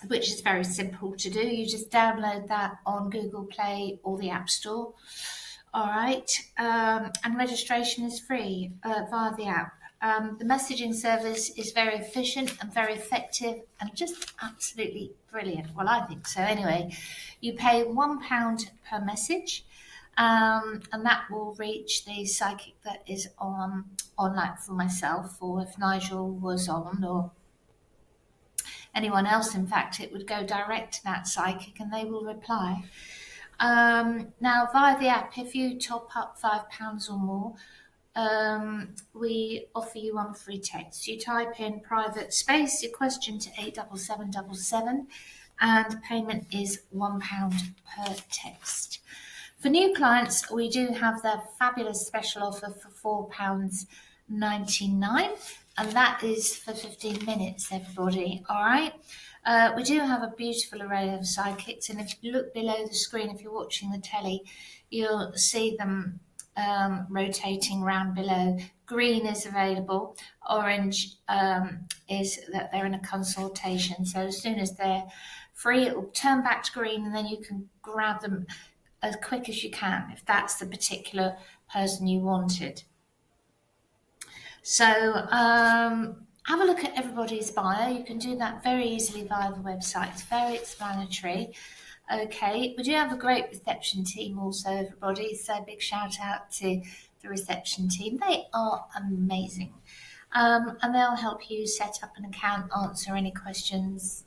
which is very simple to do. You just download that on Google Play or the App Store, all right? And registration is free via the app. The messaging service is very efficient and very effective and just absolutely brilliant. Well, I think so anyway. You pay £1 per message, and that will reach the psychic that is on like for myself, or if Nigel was on, or anyone else. In fact, it would go direct to that psychic and they will reply. Now, via the app, if you top up £5 or more, we offer you one free text. You type in private space your question to 87777, and payment is £1 per text. For new clients, we do have the fabulous special offer for £4.99, and that is for 15 minutes, everybody, all right? We do have a beautiful array of psychics, and if you look below the screen, if you're watching the telly, you'll see them rotating round below. Green is available, orange is that they're in a consultation, so as soon as they're free, it will turn back to green, and then you can grab them as quick as you can if that's the particular person you wanted. So have a look at everybody's bio. You can do that very easily via the website. It's very explanatory. Okay, we do have a great reception team also, everybody, so big shout out to the reception team. They are amazing, and they'll help you set up an account, answer any questions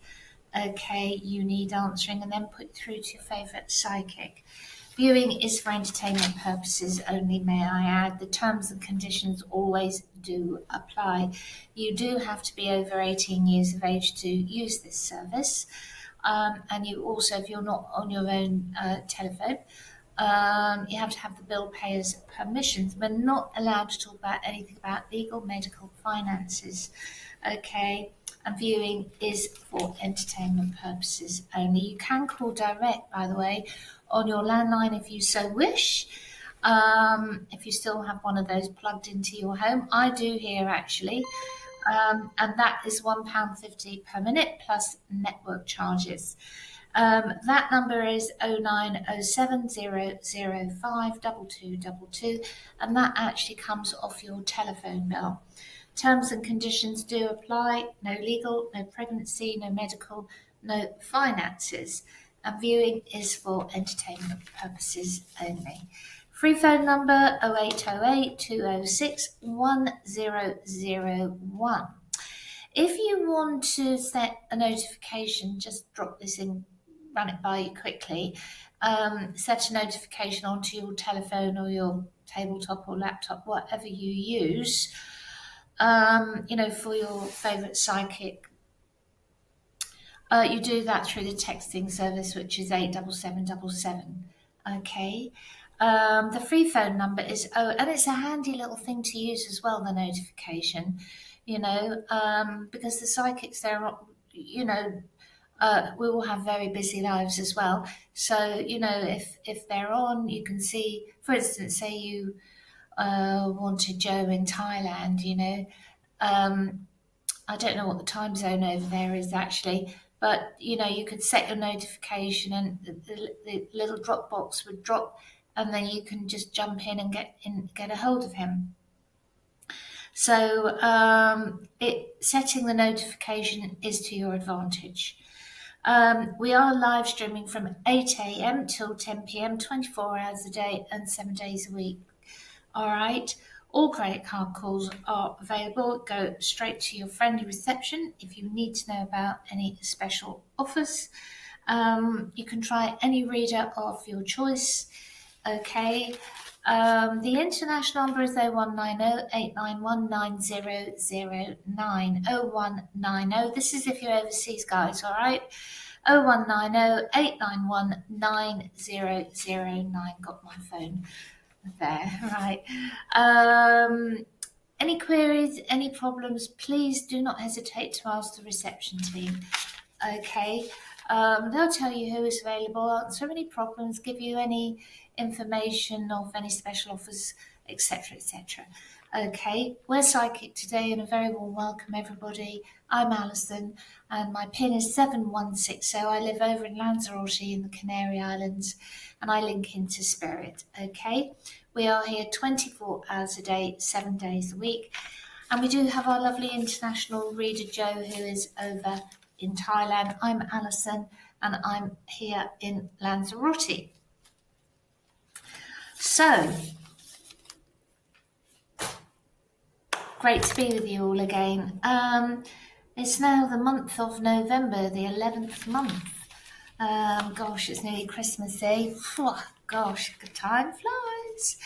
okay, you need answering, and then put through to your favourite psychic. Viewing is for entertainment purposes only, may I add. The terms and conditions always do apply. You do have to be over 18 years of age to use this service. And you also, if you're not on your own telephone, you have to have the bill payer's permissions. We're not allowed to talk about anything about legal, medical, finances. Okay, and viewing is for entertainment purposes only. You can call direct, by the way, on your landline if you so wish. If you still have one of those plugged into your home, I do here actually. And that is £1.50 per minute plus network charges. That number is 09070052222, and that actually comes off your telephone bill. Terms and conditions do apply. No legal, no pregnancy, no medical, no finances. And viewing is for entertainment purposes only. Free phone number 0808 206 1001. If you want to set a notification, just drop this in, run it by you quickly. Set a notification onto your telephone or your tabletop or laptop, whatever you use, for your favourite psychic. You do that through the texting service, which is 87777. Okay. The free phone number is, and it's a handy little thing to use as well, the notification, because the psychics, we all have very busy lives as well. So, if they're on, you can see, for instance, say you wanted Joe in Thailand, I don't know what the time zone over there is actually, but you could set your notification and the little drop box would drop, and then you can just jump in and get a hold of him. So setting the notification is to your advantage. We are live streaming from 8 a.m. till 10 p.m, 24 hours a day and 7 days a week. All right. All credit card calls are available. Go straight to your friendly reception if you need to know about any special offers. You can try any reader of your choice. Okay. The international number is 0190-891-9009. 0190. This is if you're overseas, guys, all right? 0190-891-9009. Got my phone there, right? Any queries, any problems, please do not hesitate to ask the reception team. Okay. They'll tell you who is available, answer any problems, give you any information of any special offers, etc., etc. Okay, we're Psychic today, and a very warm welcome, everybody. I'm Alison, and my PIN is 7160. I live over in Lanzarote in the Canary Islands, and I link into Spirit. Okay, we are here 24 hours a day, 7 days a week, and we do have our lovely international reader Joe, who is over in Thailand. I'm Alison, and I'm here in Lanzarote. So, great to be with you all again. It's now the month of November, the 11th month. Gosh, it's nearly Christmas Day. Gosh, the time flies.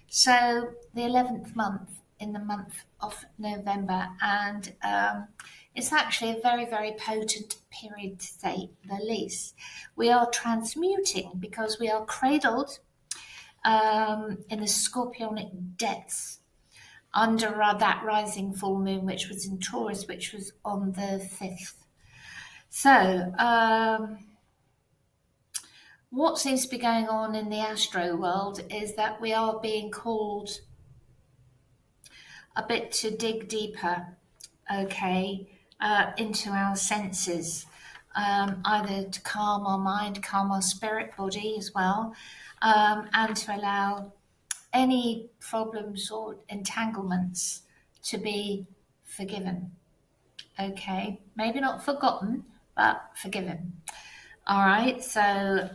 So, the 11th month in the month of November, and it's actually a very, very potent period, to say the least. We are transmuting because we are cradled in the scorpionic depths under that rising full moon, which was in Taurus, which was on the 5th. So, what seems to be going on in the astro world is that we are being called a bit to dig deeper, okay, into our senses, either to calm our mind, calm our spirit body as well, and to allow any problems or entanglements to be forgiven. Okay, maybe not forgotten, but forgiven. All right, so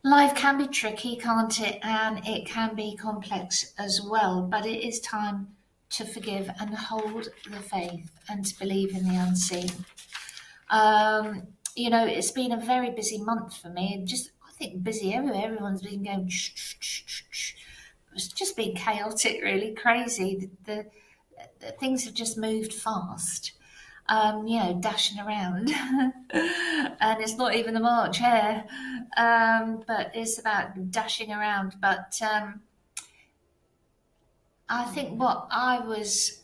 life can be tricky, can't it? And it can be complex as well, but it is time to forgive and hold the faith and to believe in the unseen. You know, it's been a very busy month for me. I think busy everywhere. Everyone's been going. It's just been chaotic, really crazy. The things have just moved fast. You know, dashing around, and it's not even the March hare, but it's about dashing around. But I think what I was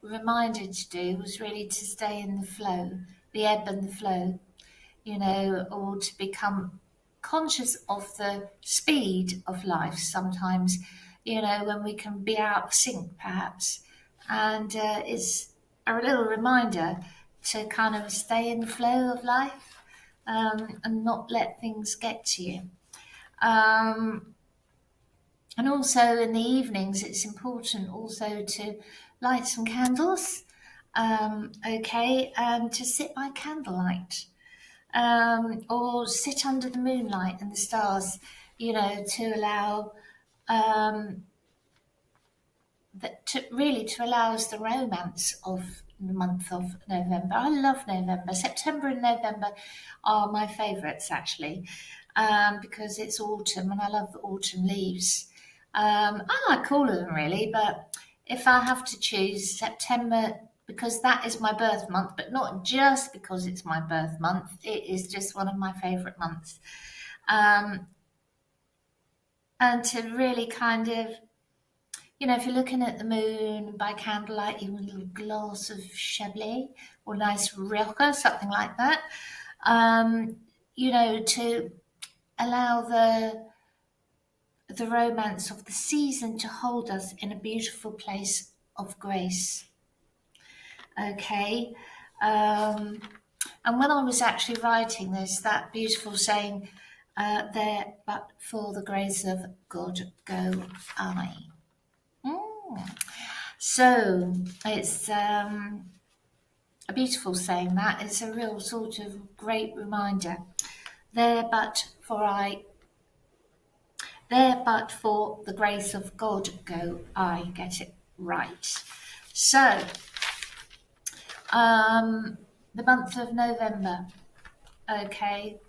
reminded to do was really to stay in the flow, the ebb and the flow, you know, or to become conscious of the speed of life sometimes, you know, when we can be out of sync perhaps. And it's a little reminder to kind of stay in the flow of life, and not let things get to you. And also in the evenings, it's important also to light some candles, okay, and to sit by candlelight, or sit under the moonlight and the stars, you know, to allow to allow us the romance of the month of November. I love November. September and November are my favourites actually, because it's autumn and I love the autumn leaves. I like all of them really, but if I have to choose September, because that is my birth month, but not just because it's my birth month, it is just one of my favourite months. And to really kind of, you know, if you're looking at the moon by candlelight, even a little glass of Chablis or nice Rioja, something like that, you know, to allow the romance of the season to hold us in a beautiful place of grace. Okay. And when I was actually writing this, that beautiful saying, there but for the grace of God go I. So it's a beautiful saying. That is a real sort of great reminder. There but for the grace of God go I. Get it right. So the month of November, okay,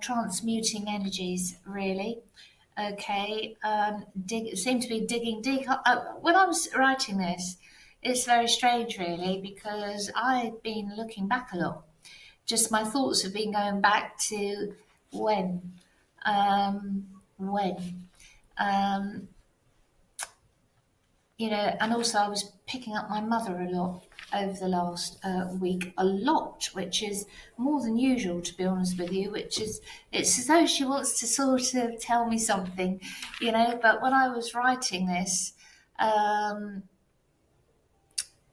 transmuting energies really. Okay, seem to be digging deep. When I was writing this, it's very strange, really, because I've been looking back a lot. Just my thoughts have been going back to when, you know, and also I was picking up my mother a lot over the last week, a lot, which is more than usual, to be honest with you, which is, it's as though she wants to sort of tell me something, you know, but when I was writing this,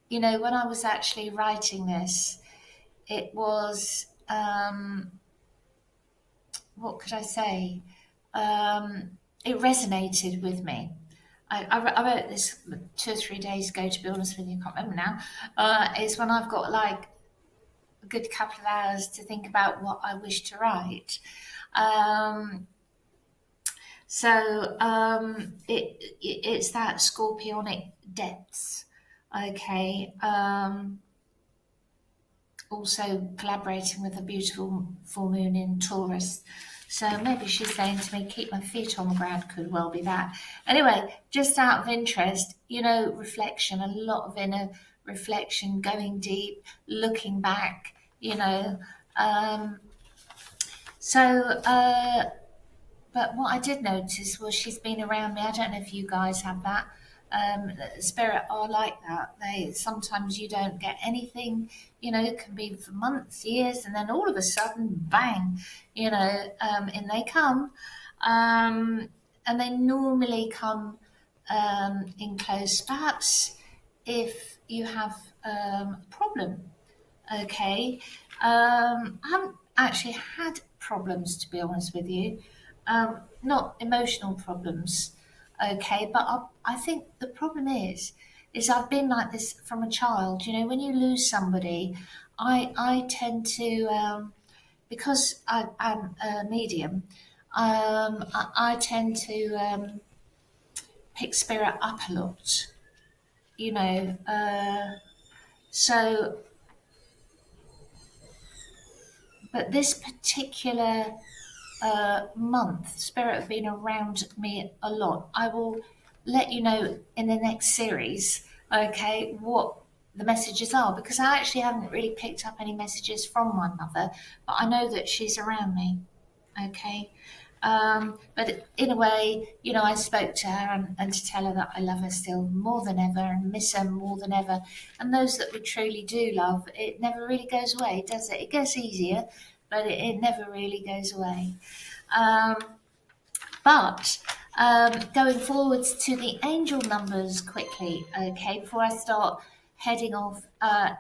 you know, when I was actually writing this, it was, what could I say? It resonated with me. I wrote this 2 or 3 days ago, to be honest with you, I can't remember now. It's when I've got like a good couple of hours to think about what I wish to write. It's that scorpionic depths, okay. Also collaborating with a beautiful full moon in Taurus. So maybe she's saying to me, keep my feet on the ground, could well be that. Anyway, just out of interest, you know, reflection, a lot of inner reflection, going deep, looking back, you know. But what I did notice was she's been around me. I don't know if you guys have that. Spirit are like that. Sometimes you don't get anything, you know, it can be for months, years, and then all of a sudden, bang, you know, and they come. And they normally come in close, perhaps if you have a problem, okay. I haven't actually had problems, to be honest with you. Not emotional problems, okay, but I think the problem is I've been like this from a child. You know, when you lose somebody, I tend to, because I'm a medium, I tend to pick spirit up a lot, you know, so, but this particular month, Spirit have been around me a lot. I will let you know in the next series, okay, what the messages are, because I actually haven't really picked up any messages from my mother, but I know that she's around me, okay. But in a way, you know, I spoke to her and to tell her that I love her still more than ever and miss her more than ever. And those that we truly do love, it never really goes away, does it? It gets easier, but it never really goes away. But going forwards to the angel numbers quickly, okay, before I start heading off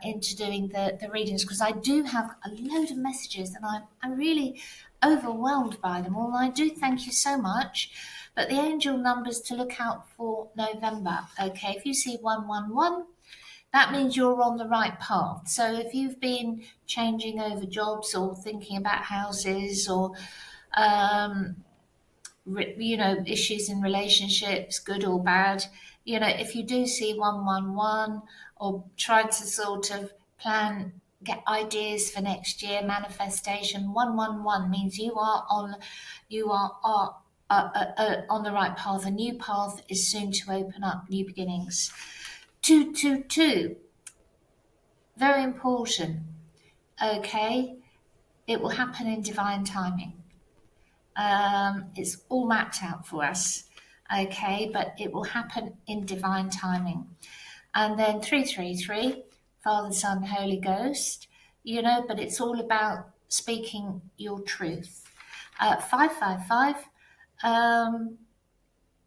into doing the readings, because I do have a load of messages and I'm really overwhelmed by them all. And I do thank you so much. But the angel numbers to look out for November, okay, if you see 111, that means you're on the right path. So if you've been changing over jobs or thinking about houses or you know, issues in relationships, good or bad, you know, if you do see 111 or try to sort of plan, get ideas for next year, manifestation, 111 means you are on the right path. A new path is soon to open up, new beginnings. 222, very important, okay, it will happen in divine timing. It's all mapped out for us, okay, but it will happen in divine timing. And then 333, Father, Son, Holy Ghost, you know, but it's all about speaking your truth. 555,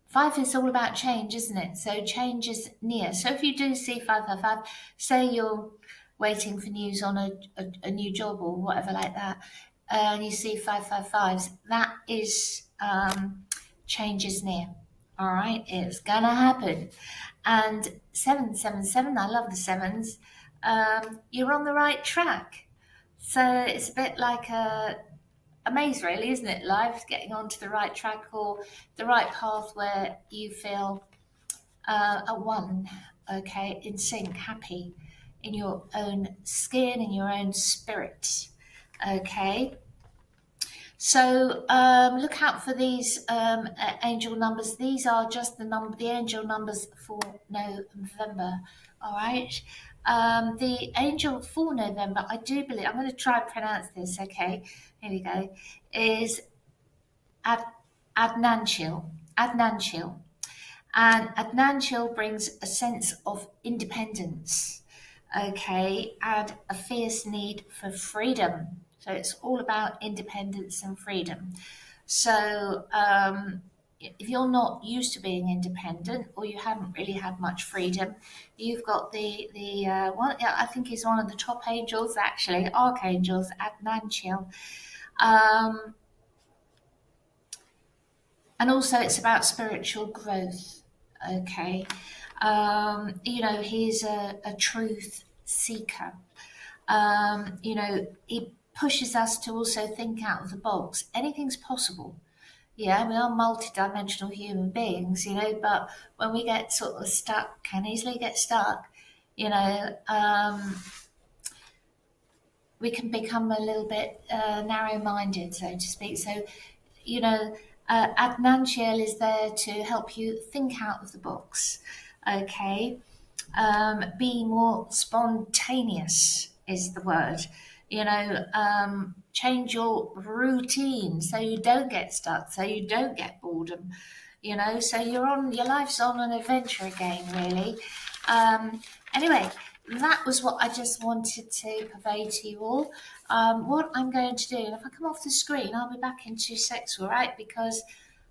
5 is all about change, isn't it? So change is near. So if you do see 555, say you're waiting for news on a new job or whatever like that, and you see 555s, that is change is near. All right, it's gonna happen. And 777, I love the sevens. You're on the right track. So it's a bit like a maze, really, isn't it? Life, getting onto the right track or the right path where you feel at one, okay, in sync, happy in your own skin, in your own spirit, okay. So look out for these angel numbers. These are just the angel numbers for November. All right. The angel for November, I do believe, I'm going to try and pronounce this. Okay, here we go. Is Adnanchil. Adnanchil. And Adnanchil brings a sense of independence. Okay, and a fierce need for freedom. So it's all about independence and freedom. So if you're not used to being independent or you haven't really had much freedom, you've got the one, I think he's one of the top angels, actually, archangels, Adnanchil. And also it's about spiritual growth, okay? You know, he's a truth seeker. You know, he pushes us to also think out of the box. Anything's possible. Yeah, we are multidimensional human beings, you know, but when we get sort of stuck, can easily get stuck, you know, we can become a little bit narrow-minded, so to speak. So, you know, Adnanchil is there to help you think out of the box, okay? Be more spontaneous is the word. You know, change your routine so you don't get stuck, so you don't get boredom, you know, so your life's on an adventure again, really. Anyway, that was what I just wanted to convey to you all. What I'm going to do, if I come off the screen, I'll be back in 2 seconds, all right, because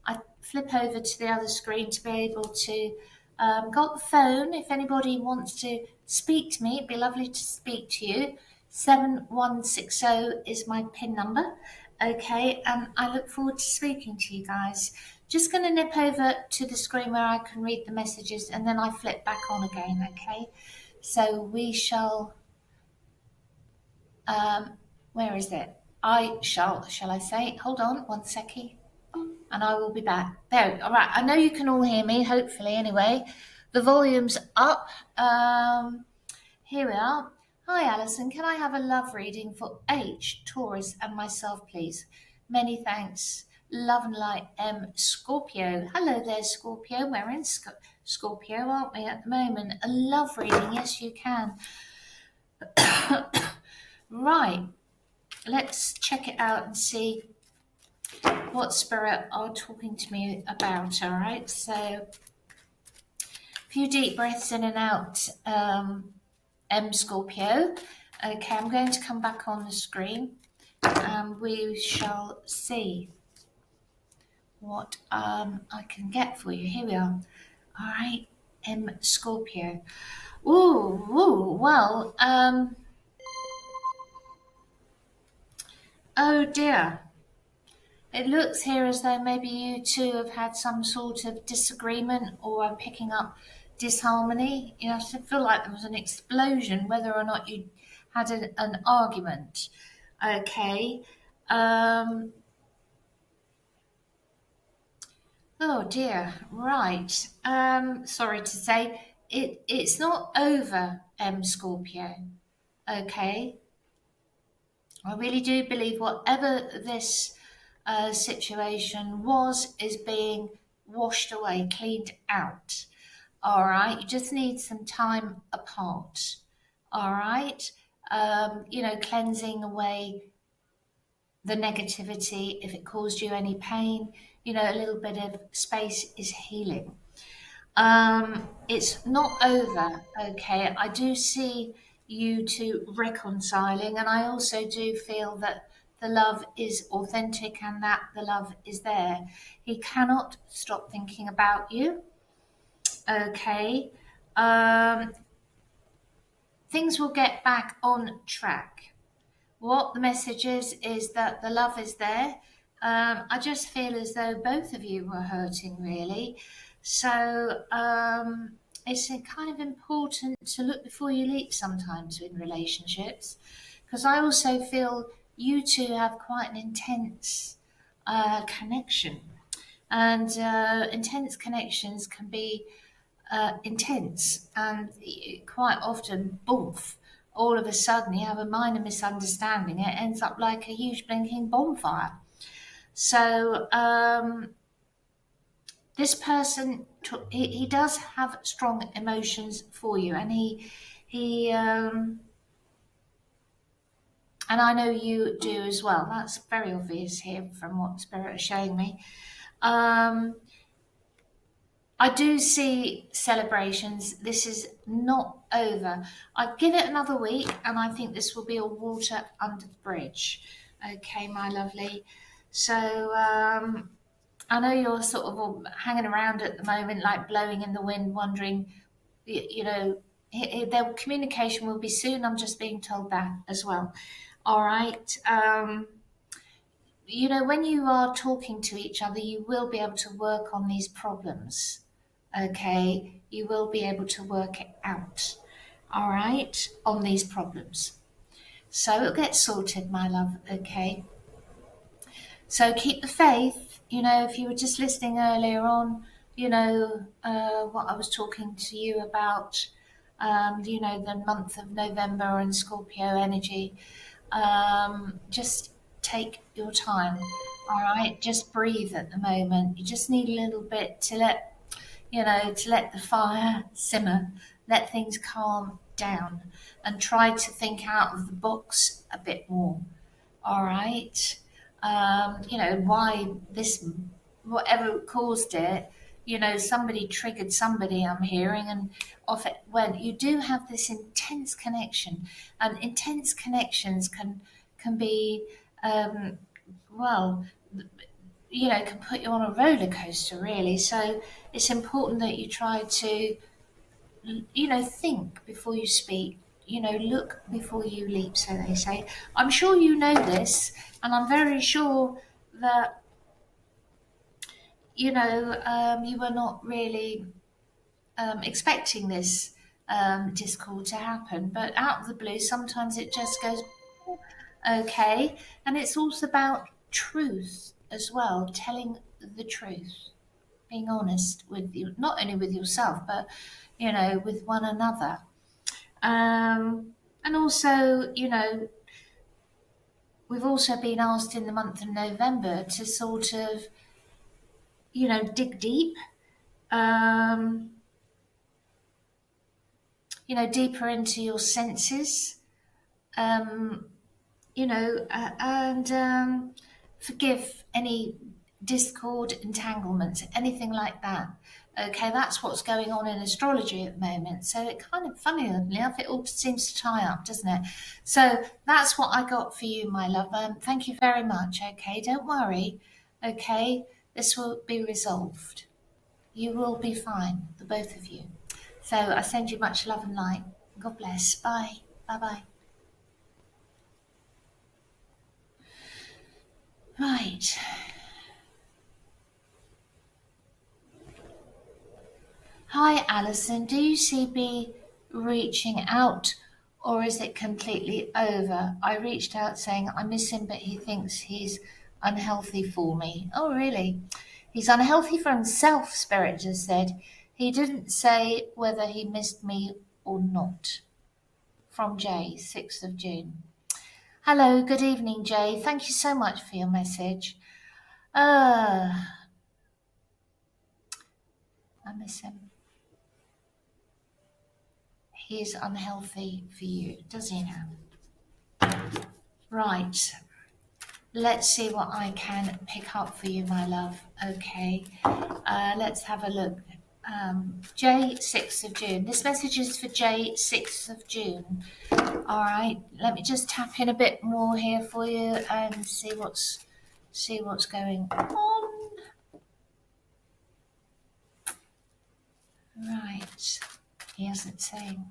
I flip over to the other screen to be able to got the phone. If anybody wants to speak to me, it'd be lovely to speak to you. 7160 is my PIN number, okay, and I look forward to speaking to you guys. Just going to nip over to the screen where I can read the messages and then I flip back on again, okay? So we shall, where is it? Shall I say? Hold on, one seckie, and I will be back. There, all right, I know you can all hear me, hopefully, anyway. the volume's up. Here we are. Hi, Alison. Can I have a love reading for H, Taurus, and myself, please? Many thanks. Love and light, M, Scorpio. Hello there, Scorpio. We're in Scorpio, aren't we, at the moment? A love reading, yes, you can. Right. Let's check it out and see what spirit are talking to me about, all right? So, a few deep breaths in and out, M, Scorpio. Okay, I'm going to come back on the screen and we shall see what I can get for you. Here we are. All right, M, Scorpio. Ooh, well, oh dear. It looks here as though maybe you two have had some sort of disagreement or are picking up disharmony. You know, I feel like there was an explosion, whether or not you had an argument. Okay. Oh dear. Right. Sorry to say, it's not over, Scorpio. Okay. I really do believe whatever this situation is being washed away, cleaned out. All right, you just need some time apart. All right, cleansing away the negativity if it caused you any pain. A little bit of space is healing. It's not over. Okay, I do see you two reconciling, and I also do feel that the love is authentic and that the love is there. He cannot stop thinking about you. Okay. Things will get back on track. What the message is that the love is there. I just feel as though both of you were hurting, really. So it's kind of important to look before you leap sometimes in relationships, because I also feel you two have quite an intense connection, and intense connections can be intense, and quite often, boof, all of a sudden you have a minor misunderstanding. It ends up like a huge blinking bonfire. So this person, he does have strong emotions for you, and he and I know you do as well. That's very obvious here from what Spirit is showing me. I do see celebrations. This is not over. I'd give it another week, and I think this will be a water under the bridge. Okay, my lovely. So I know you're sort of all hanging around at the moment, like blowing in the wind, wondering, their communication will be soon. I'm just being told that as well. All right. When you are talking to each other, you will be able to work on these problems. Okay, you will be able to work it out, all right, on these problems. So it'll get sorted, my love, okay? So keep the faith. If you were just listening earlier on, what I was talking to you about, the month of November and Scorpio energy, just take your time, all right? Just breathe at the moment. You just need a little bit to let the fire simmer, let things calm down, and try to think out of the box a bit more. All right. Why this, whatever caused it, somebody triggered somebody, I'm hearing, and off it went. You do have this intense connection, and intense connections can be, can put you on a roller coaster, really. So it's important that you try to, think before you speak, look before you leap, so they say. I'm sure you know this, and I'm very sure that, you were not really expecting this discord to happen, but out of the blue, sometimes it just goes, okay. And it's also about truth as well, telling the truth. being honest with you, not only with yourself, but, you know, with one another. And also, you know, we've also been asked in the month of November to sort of, you know, dig deep, you know, deeper into your senses, you know, and forgive any discord, entanglements, anything like that. Okay, that's what's going on in astrology at the moment. So it kind of, funny enough, it all seems to tie up, doesn't it? So that's what I got for you, my love. Thank you very much. Okay, don't worry. Okay, this will be resolved. You will be fine, the both of you. So I send you much love and light. God bless. Bye. Bye-bye. Right. Hi, Alison. Do you see me reaching out, or is it completely over? I reached out saying I miss him, but he thinks he's unhealthy for me. Oh, really? He's unhealthy for himself, Spirit just said. He didn't say whether he missed me or not. From Jay, 6th of June. Hello, good evening, Jay. Thank you so much for your message. I miss him. He is unhealthy for you, does he now? Right. Let's see what I can pick up for you, my love. Okay. Let's have a look. Jay, 6th of June. This message is for Jay, 6th of June. All right. Let me just tap in a bit more here for you and see what's going on. Right. He hasn't saying.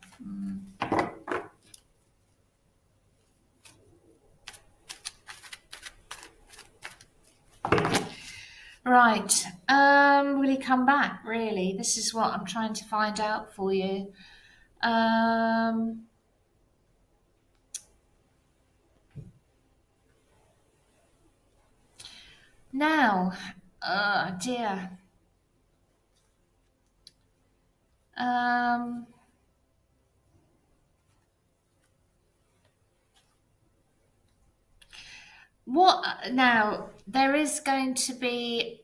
Right. Will he come back? Really? This is what I'm trying to find out for you. Now, dear. What now? There is going to be.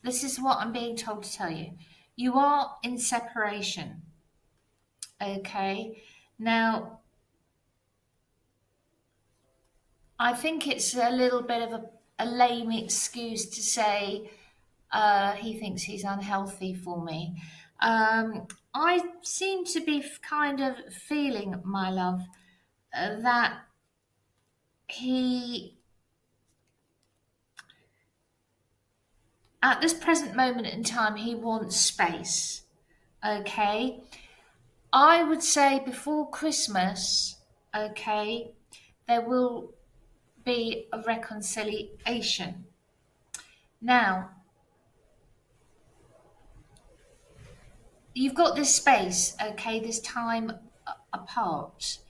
This is what I'm being told to tell you. You are in separation. Okay. Now, I think it's a little bit of a lame excuse to say he thinks he's unhealthy for me. I seem to be kind of feeling, my love, that he, at this present moment in time, he wants space. Okay. I would say before Christmas, okay, there will be a reconciliation. Now, you've got this space, okay, this time apart.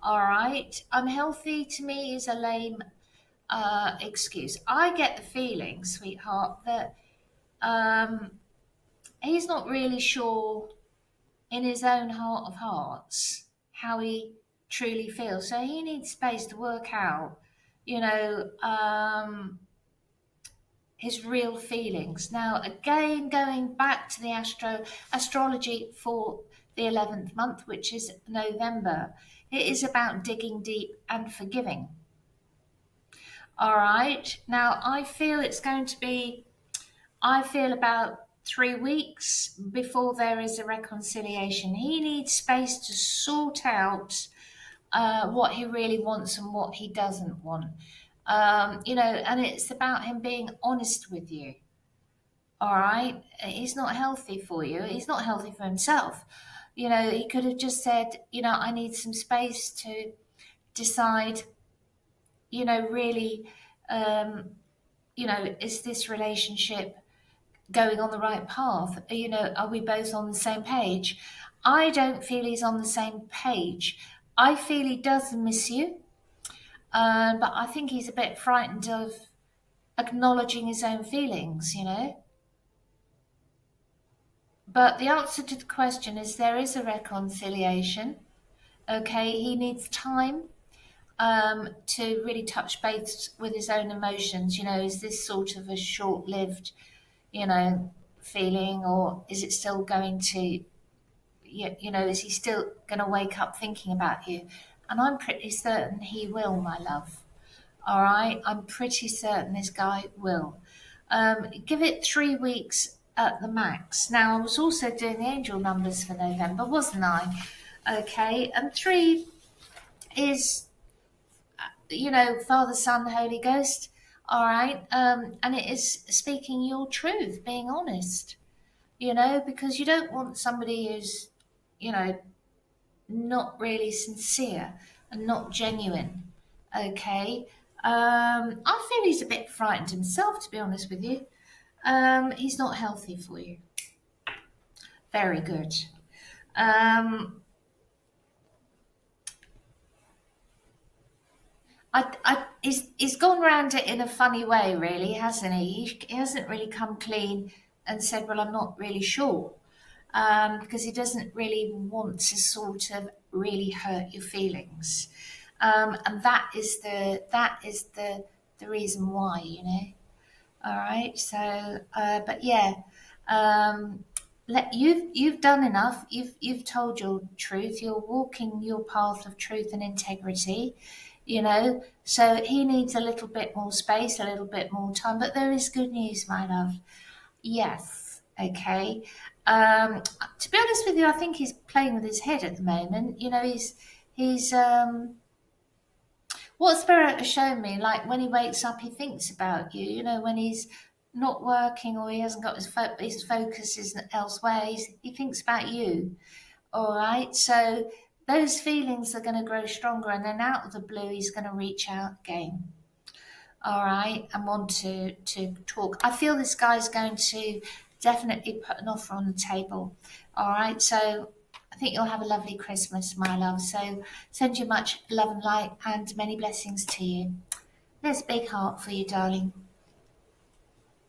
All right. Unhealthy to me is a lame excuse. I get the feeling, sweetheart, that he's not really sure in his own heart of hearts how he truly feels. So he needs space to work out, you know, his real feelings. Now, again, going back to the astrology for the 11th month, which is November, it is about digging deep and forgiving. All right. Now, I feel it's going to be, about 3 weeks before there is a reconciliation. He needs space to sort out what he really wants and what he doesn't want. You know, and it's about him being honest with you. All right. He's not healthy for you. He's not healthy for himself. You know, he could have just said, you know, I need some space to decide, you know, really, you know, is this relationship going on the right path? You know, are we both on the same page? I don't feel he's on the same page. I feel he does miss you, but I think he's a bit frightened of acknowledging his own feelings, you know. But the answer to the question is there is a reconciliation. Okay, he needs time to really touch base with his own emotions. You know, is this sort of a short-lived, you know, feeling, or is it still going to, you know, is he still going to wake up thinking about you? And I'm pretty certain he will, my love. All right, I'm pretty certain this guy will. Give it 3 weeks at the max. Now, I was also doing the angel numbers for November, wasn't I? Okay, and 3 is, you know, Father, Son, Holy Ghost. All right, and it is speaking your truth, being honest. You know, because you don't want somebody who's, you know, not really sincere and not genuine. Okay. I feel he's a bit frightened himself, to be honest with you. He's not healthy for you. Very good. He's gone around it in a funny way, really, hasn't he? He hasn't really come clean and said, well, I'm not really sure. Because he doesn't really want to sort of really hurt your feelings. And that is the reason why, you know. All right. So, but yeah, you've done enough. You've told your truth. You're walking your path of truth and integrity. You know, so he needs a little bit more space, a little bit more time. But there is good news, my love. Yes. Okay. To be honest with you, I think he's playing with his head at the moment. You know, he's what Spirit has shown me, like when he wakes up, he thinks about you. You know, when he's not working or he hasn't got his focus is elsewhere, he thinks about you. All right, so those feelings are going to grow stronger, and then out of the blue, he's going to reach out again. All right, and want to talk. I feel this guy's going to definitely put an offer on the table. All right, so I think you'll have a lovely Christmas, my love. So send you much love and light and many blessings to you. There's a big heart for you, darling.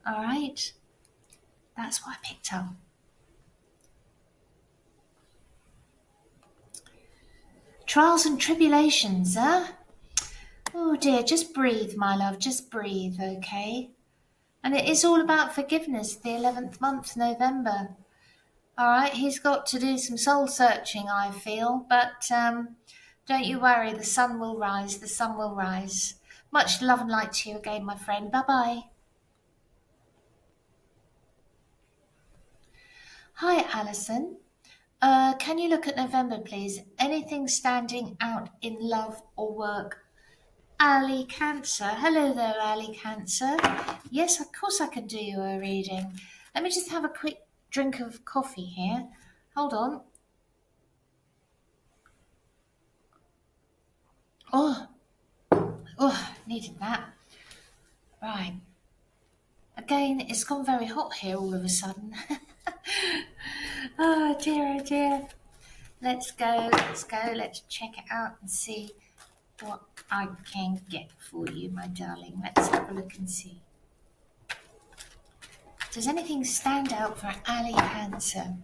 All right, that's what I picked up. Trials and tribulations, huh? Oh dear, just breathe, my love, just breathe, okay? And it is all about forgiveness, the 11th month, November. All right, he's got to do some soul searching, I feel, but don't you worry, the sun will rise, the sun will rise. Much love and light to you again, my friend. Bye-bye. Hi, Alison. Can you look at November, please? Anything standing out in love or work? Ali Cancer. Hello there, Ali Cancer. Yes, of course I can do you a reading. Let me just have a quick drink of coffee here. Hold on. Oh, needed that. Right. Again, it's gone very hot here all of a sudden. Oh dear, oh dear. Let's go, let's check it out and see what I can get for you, my darling. Let's have a look and see. Does anything stand out for Ali Cancer?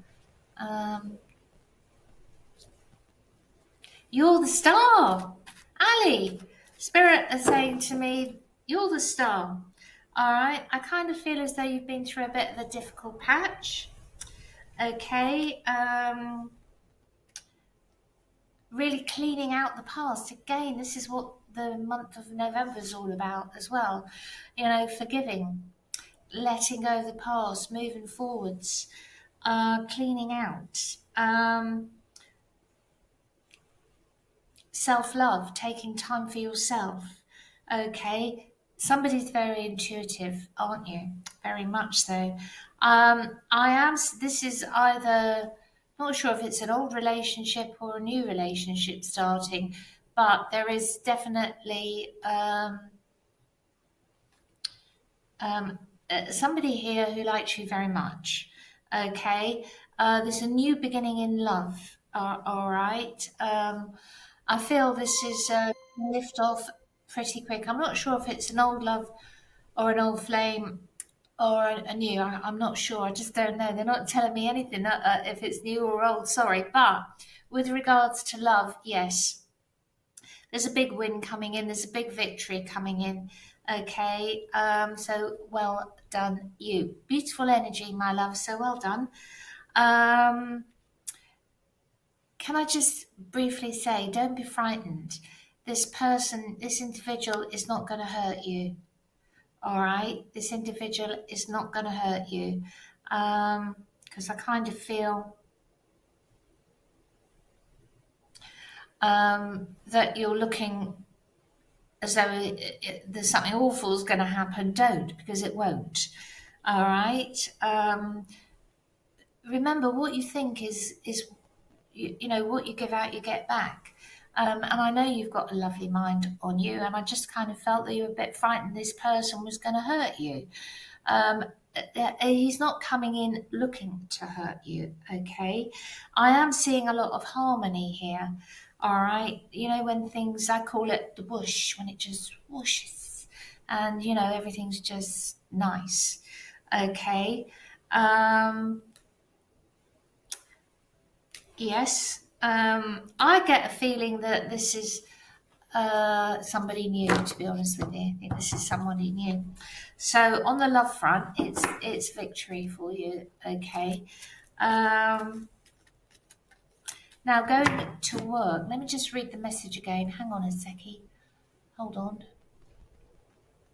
You're the star, Ali. Spirit is saying to me, you're the star. All right, I kind of feel as though you've been through a bit of a difficult patch. Okay, really cleaning out the past. Again, this is what the month of November is all about as well. You know, forgiving, letting go of the past, moving forwards, cleaning out, self-love, taking time for yourself. Okay, somebody's very intuitive, aren't you? Very much so. This is either, not sure if it's an old relationship or a new relationship starting, but there is definitely somebody here who likes you very much. Okay, there's a new beginning in love. All right. I feel this is lift off pretty quick. I'm not sure if it's an old love or an old flame, or a new. I'm not sure. I just don't know. They're not telling me anything if it's new or old. Sorry, but with regards to love, yes, there's a big win coming in. There's a big victory coming in. Okay, so well done, you. Beautiful energy, my love. So well done. Can I just briefly say, don't be frightened. This person, this individual is not going to hurt you. All right, this individual is not going to hurt you, because I kind of feel that you're looking as though there's something awful is going to happen. Don't, because it won't. All right. Remember, what you think is you know, what you give out, you get back. And I know you've got a lovely mind on you, and I just kind of felt that you were a bit frightened this person was going to hurt you. He's not coming in looking to hurt you, okay? I am seeing a lot of harmony here, all right? You know, when things, I call it the whoosh, when it just whooshes, and, you know, everything's just nice, okay? Yes, I get a feeling that this is somebody new, to be honest with you. I think this is somebody new. So on the love front, it's victory for you, okay? Now going to work, let me just read the message again. Hang on a seckie. Hold on.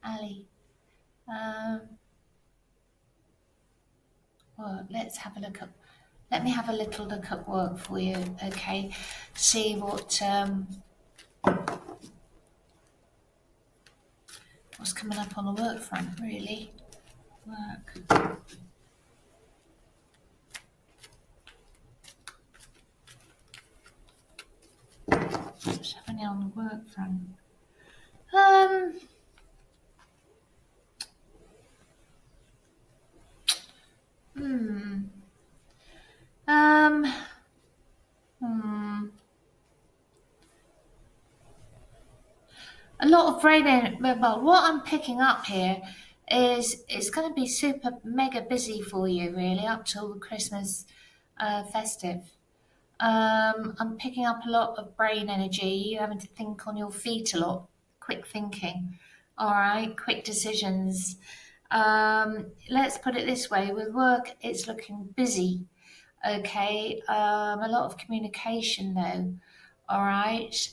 Ali. Well, let's have a look at, let me have a little look at work for you, okay? See what what's coming up on the work front, really. Work. What's happening on the work front? A lot of brain energy. Well, what I'm picking up here is it's going to be super mega busy for you, really, up till the Christmas festive. I'm picking up a lot of brain energy. You having to think on your feet a lot, quick thinking. All right, quick decisions. Let's put it this way: with work, it's looking busy. Okay, a lot of communication though. All right.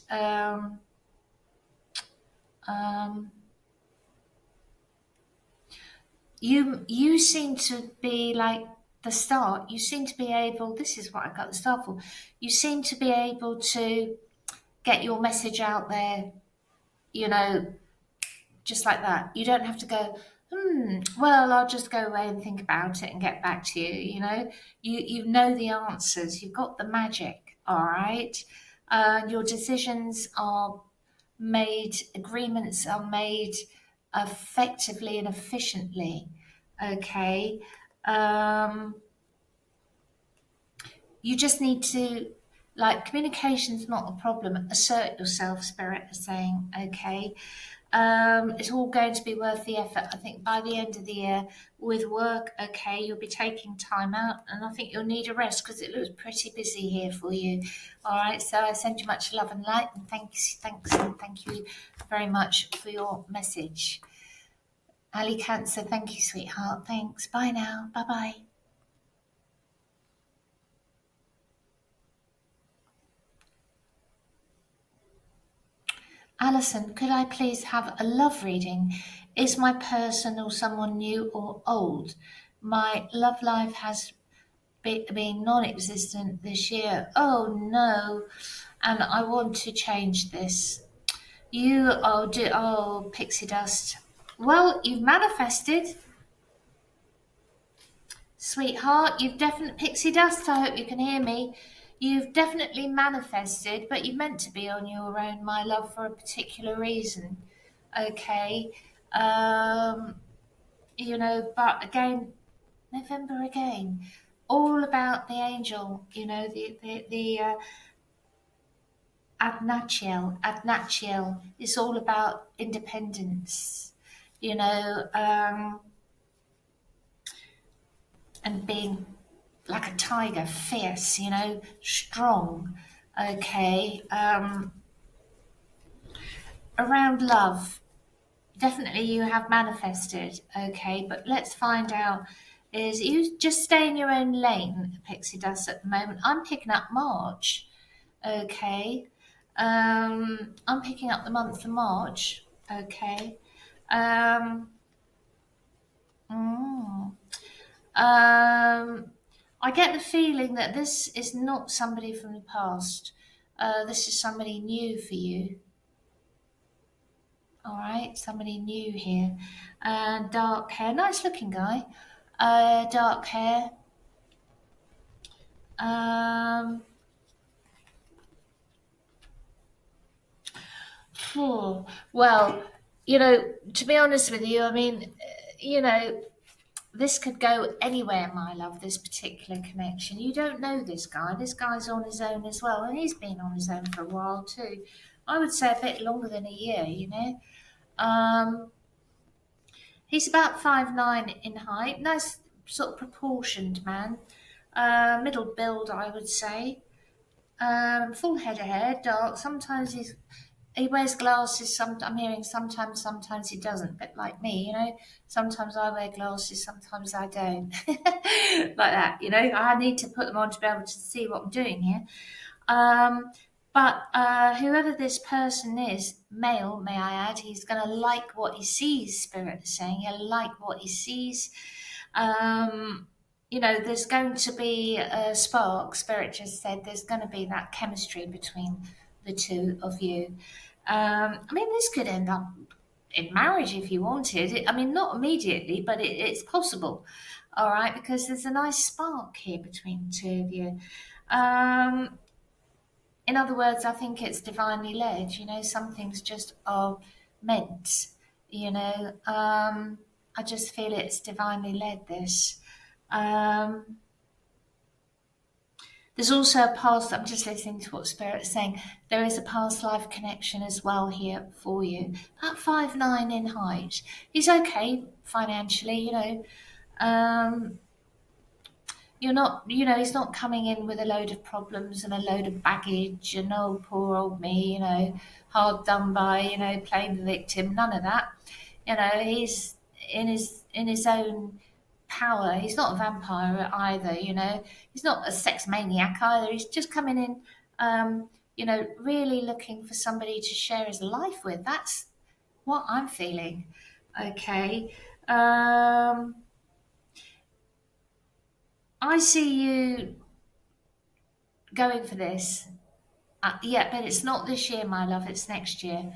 You seem to be like the start. You seem to be able. This is what I got the start for. You seem to be able to get your message out there. You know, just like that. You don't have to go. Well, I'll just go away and think about it and get back to you. You know, you know the answers. You've got the magic. All right. Your decisions are made. Agreements are made effectively and efficiently. Okay. You just need to, like, communication's not a problem. Assert yourself, Spirit is saying, okay. It's all going to be worth the effort. I think by the end of the year with work, okay, you'll be taking time out, and I think you'll need a rest because it looks pretty busy here for you. All right, so I send you much love and light, and thanks, and thank you very much for your message. Ali Cancer, thank you, sweetheart. Thanks. Bye now. Bye-bye. Alison, could I please have a love reading? Is my person or someone new or old? My love life has been non-existent this year. Oh no, and I want to change this. Oh, pixie dust. Well, you've manifested. Sweetheart, you've definitely, pixie dust, I hope you can hear me. You've definitely manifested, but you're meant to be on your own, my love, for a particular reason. Okay. You know, but again, November again, all about the angel, you know, the Adnachiel. It's all about independence. you know, and being like a tiger, fierce, you know, strong. Okay. Around love, definitely you have manifested. Okay, but let's find out. Is you just stay in your own lane, Pixie Dust, at the moment? I'm picking up March. Okay. I'm picking up the month of March. Okay. Um, mm, I get the feeling that this is not somebody from the past. This is somebody new for you. All right, somebody new here. Dark hair, nice looking guy. Dark hair. Well, you know, to be honest with you, I mean, you know, this could go anywhere, my love, this particular connection. You don't know this guy. This guy's on his own as well, and he's been on his own for a while too. I would say a bit longer than a year, you know. He's about 5'9" in height, nice sort of proportioned man. Middle build, I would say. Full head of hair, dark. Sometimes he wears glasses. I'm hearing sometimes he doesn't. A bit like me, you know. Sometimes I wear glasses, sometimes I don't. Like that, you know. I need to put them on to be able to see what I'm doing here. But whoever this person is, male, may I add, he's going to like what he sees, Spirit is saying. He'll like what he sees. You know, there's going to be a spark. Spirit just said there's going to be that chemistry between the two of you. I mean, this could end up in marriage if you wanted. I mean, not immediately, but it's possible. All right, because there's a nice spark here between the two of you. In other words, I think it's divinely led. You know, some things just are meant. You know, I just feel it's divinely led. This. There's also a past, I'm just listening to what Spirit is saying, there is a past life connection as well here for you. About 5'9" in height. He's okay financially, you know. You're not, you know, he's not coming in with a load of problems and a load of baggage and, oh, poor old me, you know, hard done by, you know, playing the victim, none of that. You know, he's in his own power. He's not a vampire either, you know. He's not a sex maniac either. He's just coming in, you know, really looking for somebody to share his life with. That's what I'm feeling. Okay. I see you going for this. Yeah, but it's not this year, my love. It's next year.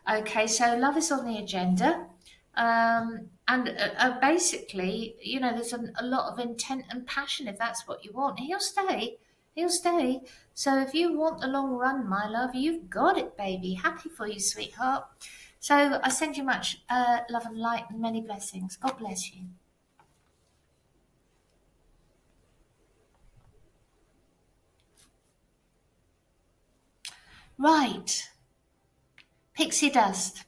Okay, so love is on the agenda. And basically, you know, there's a lot of intent and passion if that's what you want. He'll stay. He'll stay. So if you want the long run, my love, you've got it, baby. Happy for you, sweetheart. So I send you much love and light and many blessings. God bless you. Right. Pixie Dust.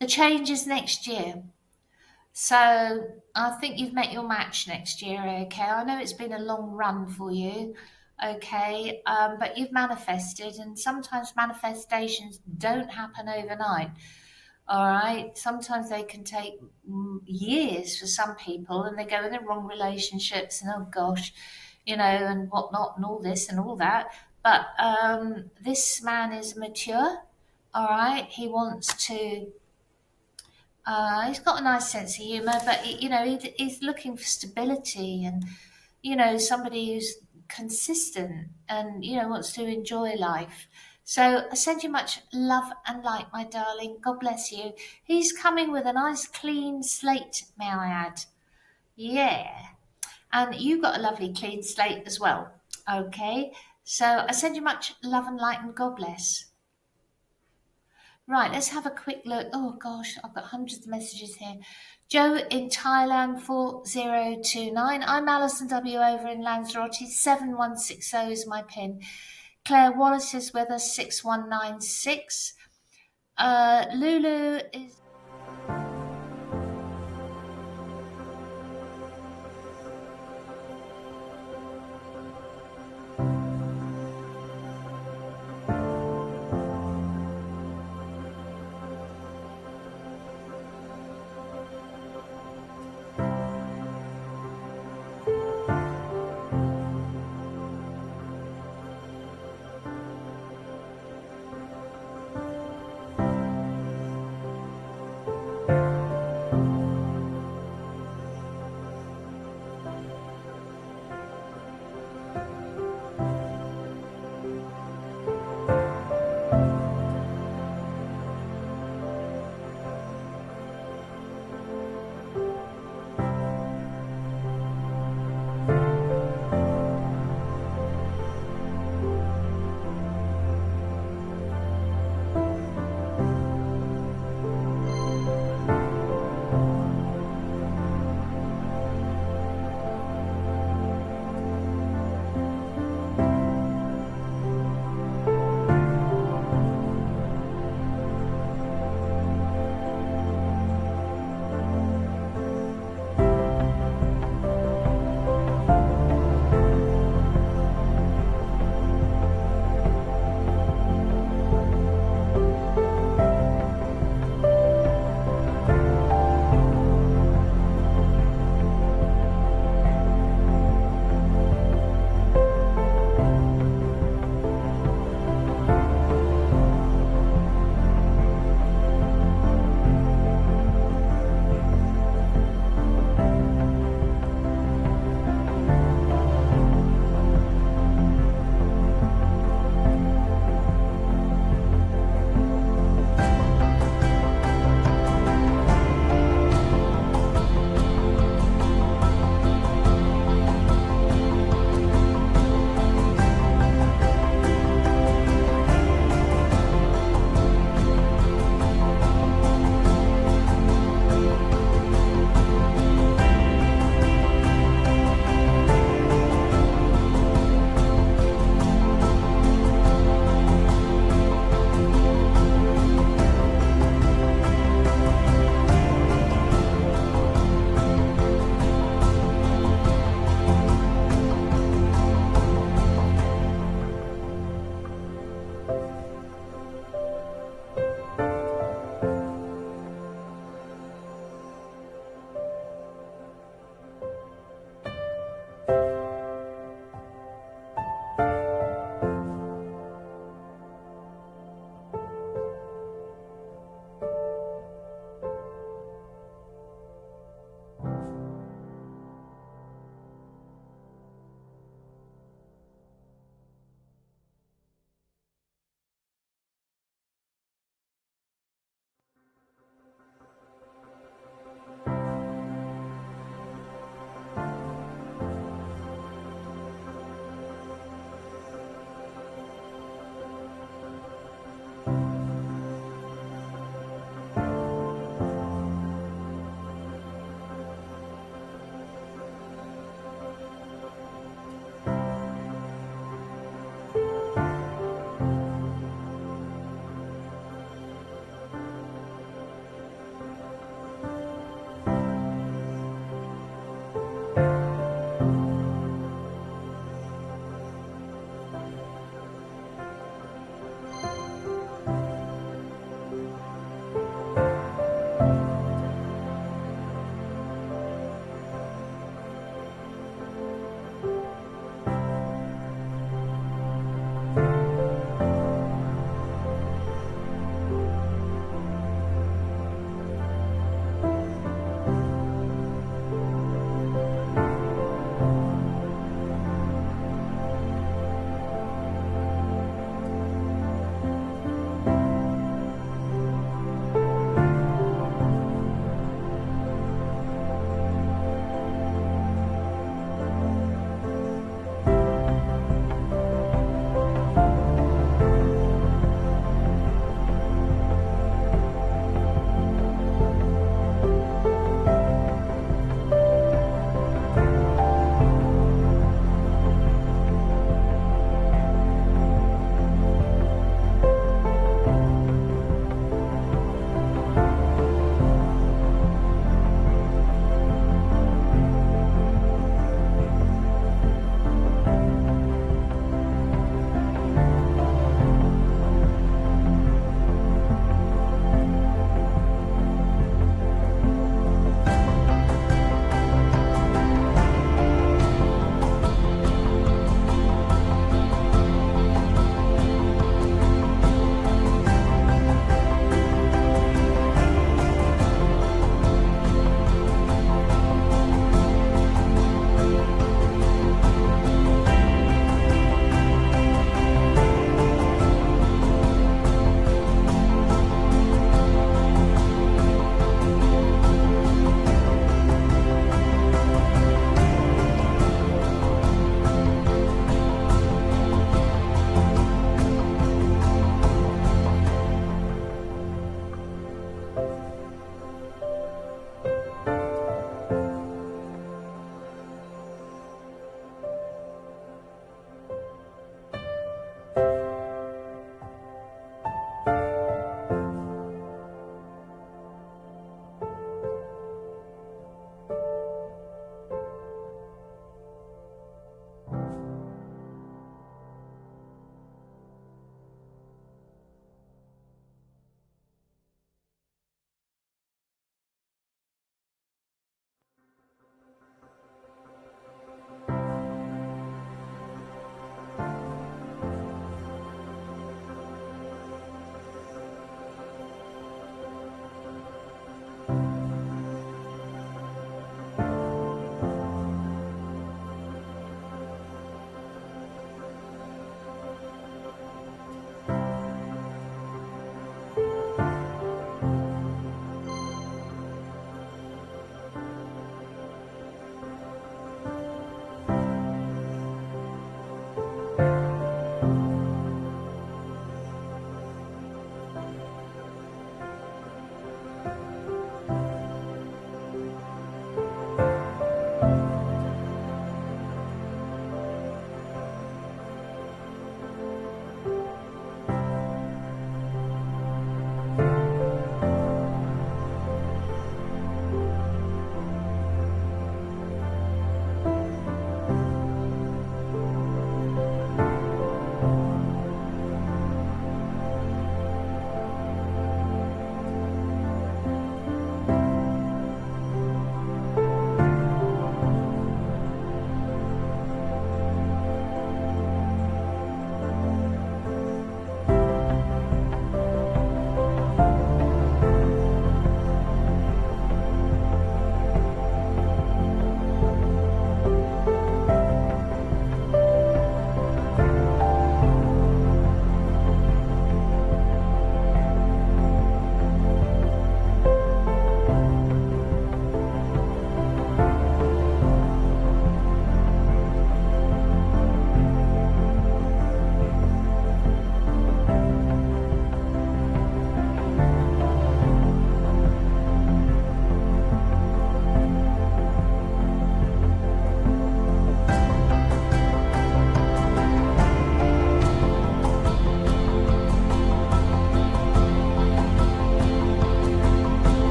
The change is next year. So I think you've met your match next year, okay? I know it's been a long run for you, okay? But you've manifested, and sometimes manifestations don't happen overnight, all right? Sometimes they can take years for some people, and they go in the wrong relationships, and oh gosh, you know, and whatnot, and all this and all that. But this man is mature, all right? He wants to. He's got a nice sense of humour, but you know he's looking for stability and you know somebody who's consistent and you know wants to enjoy life. So I send you much love and light, my darling. God bless you. He's coming with a nice clean slate, may I add? Yeah, and you got a lovely clean slate as well. Okay, so I send you much love and light and God bless. Right, let's have a quick look. Oh gosh, I've got hundreds of messages here. Joe in Thailand 4029. I'm Alison W over in Lanzarote. 7160 is my pin. Claire Wallace is with us 6196. Lulu is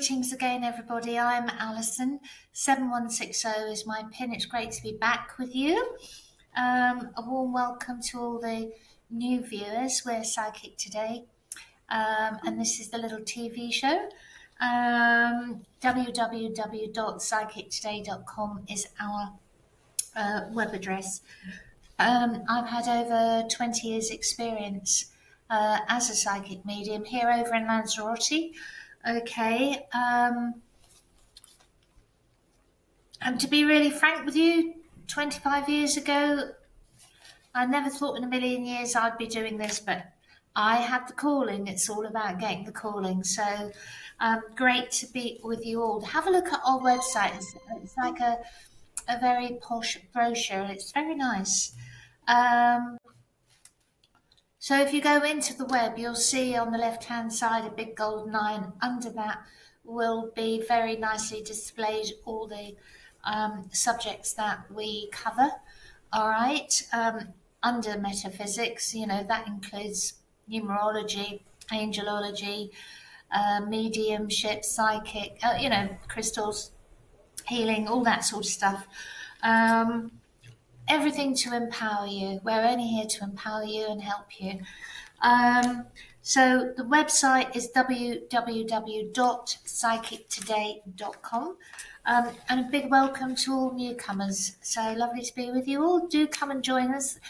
greetings again, everybody. I'm Alison. 7160 is my pin. It's great to be back with you. A warm welcome to all the new viewers. We're Psychic Today, and this is the little TV show. www.psychictoday.com is our web address. I've had over 20 years experience as a psychic medium here over in Lanzarote. Okay, and to be really frank with you, 25 years ago, I never thought in a million years I'd be doing this, but I had the calling. It's all about getting the calling. So great to be with you all. Have a look at our website. It's like a very posh brochure. It's very nice. So if you go into the web, you'll see on the left-hand side a big golden line. Under that will be very nicely displayed all the subjects that we cover. All right. Under metaphysics, that includes numerology, angelology, mediumship, psychic, crystals, healing, all that sort of stuff. Everything to empower you. We're only here to empower you and help you. So the website is www.psychictoday.com. And a big welcome to all newcomers. So lovely to be with you all. Do come and join us.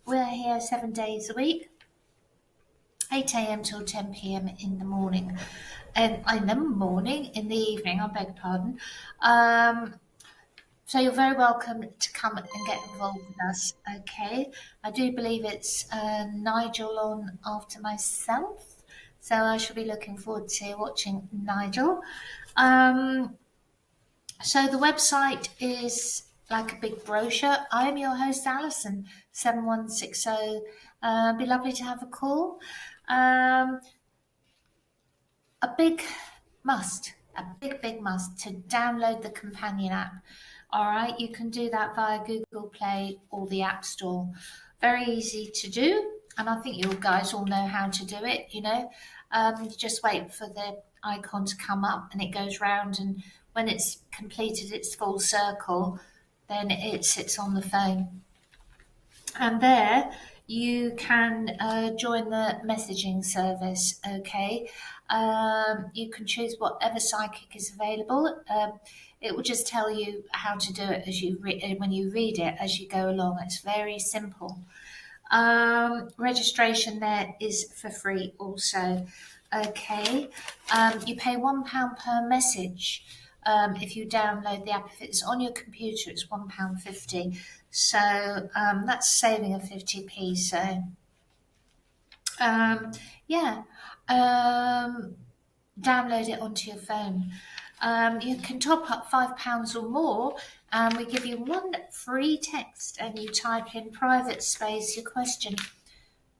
We're here 7 days a week, 8 a.m. till 10 p.m. in the morning. And in the evening, I beg pardon. So you're very welcome to come and get involved with us, okay? I do believe it's Nigel on after myself, so I shall be looking forward to watching Nigel. So the website is like a big brochure. I'm your host, Alison, 7160. Be lovely to have a call. A big must to download the companion app. All right, you can do that via Google Play or the App Store. Very easy to do, and I think you guys all know how to do it. You just wait for the icon to come up, and it goes round, and when it's completed its full circle, then it sits on the phone. And there you can join the messaging service, okay? You can choose whatever psychic is available. It will just tell you how to do it when you read it as you go along. It's very simple. Registration there is for free also, okay? You pay £1 per message. If you download the app. If it's on your computer, it's £1.50. So that's saving a 50p. So download it onto your phone. You can top up £5 or more, and we give you one free text, and you type in private space your question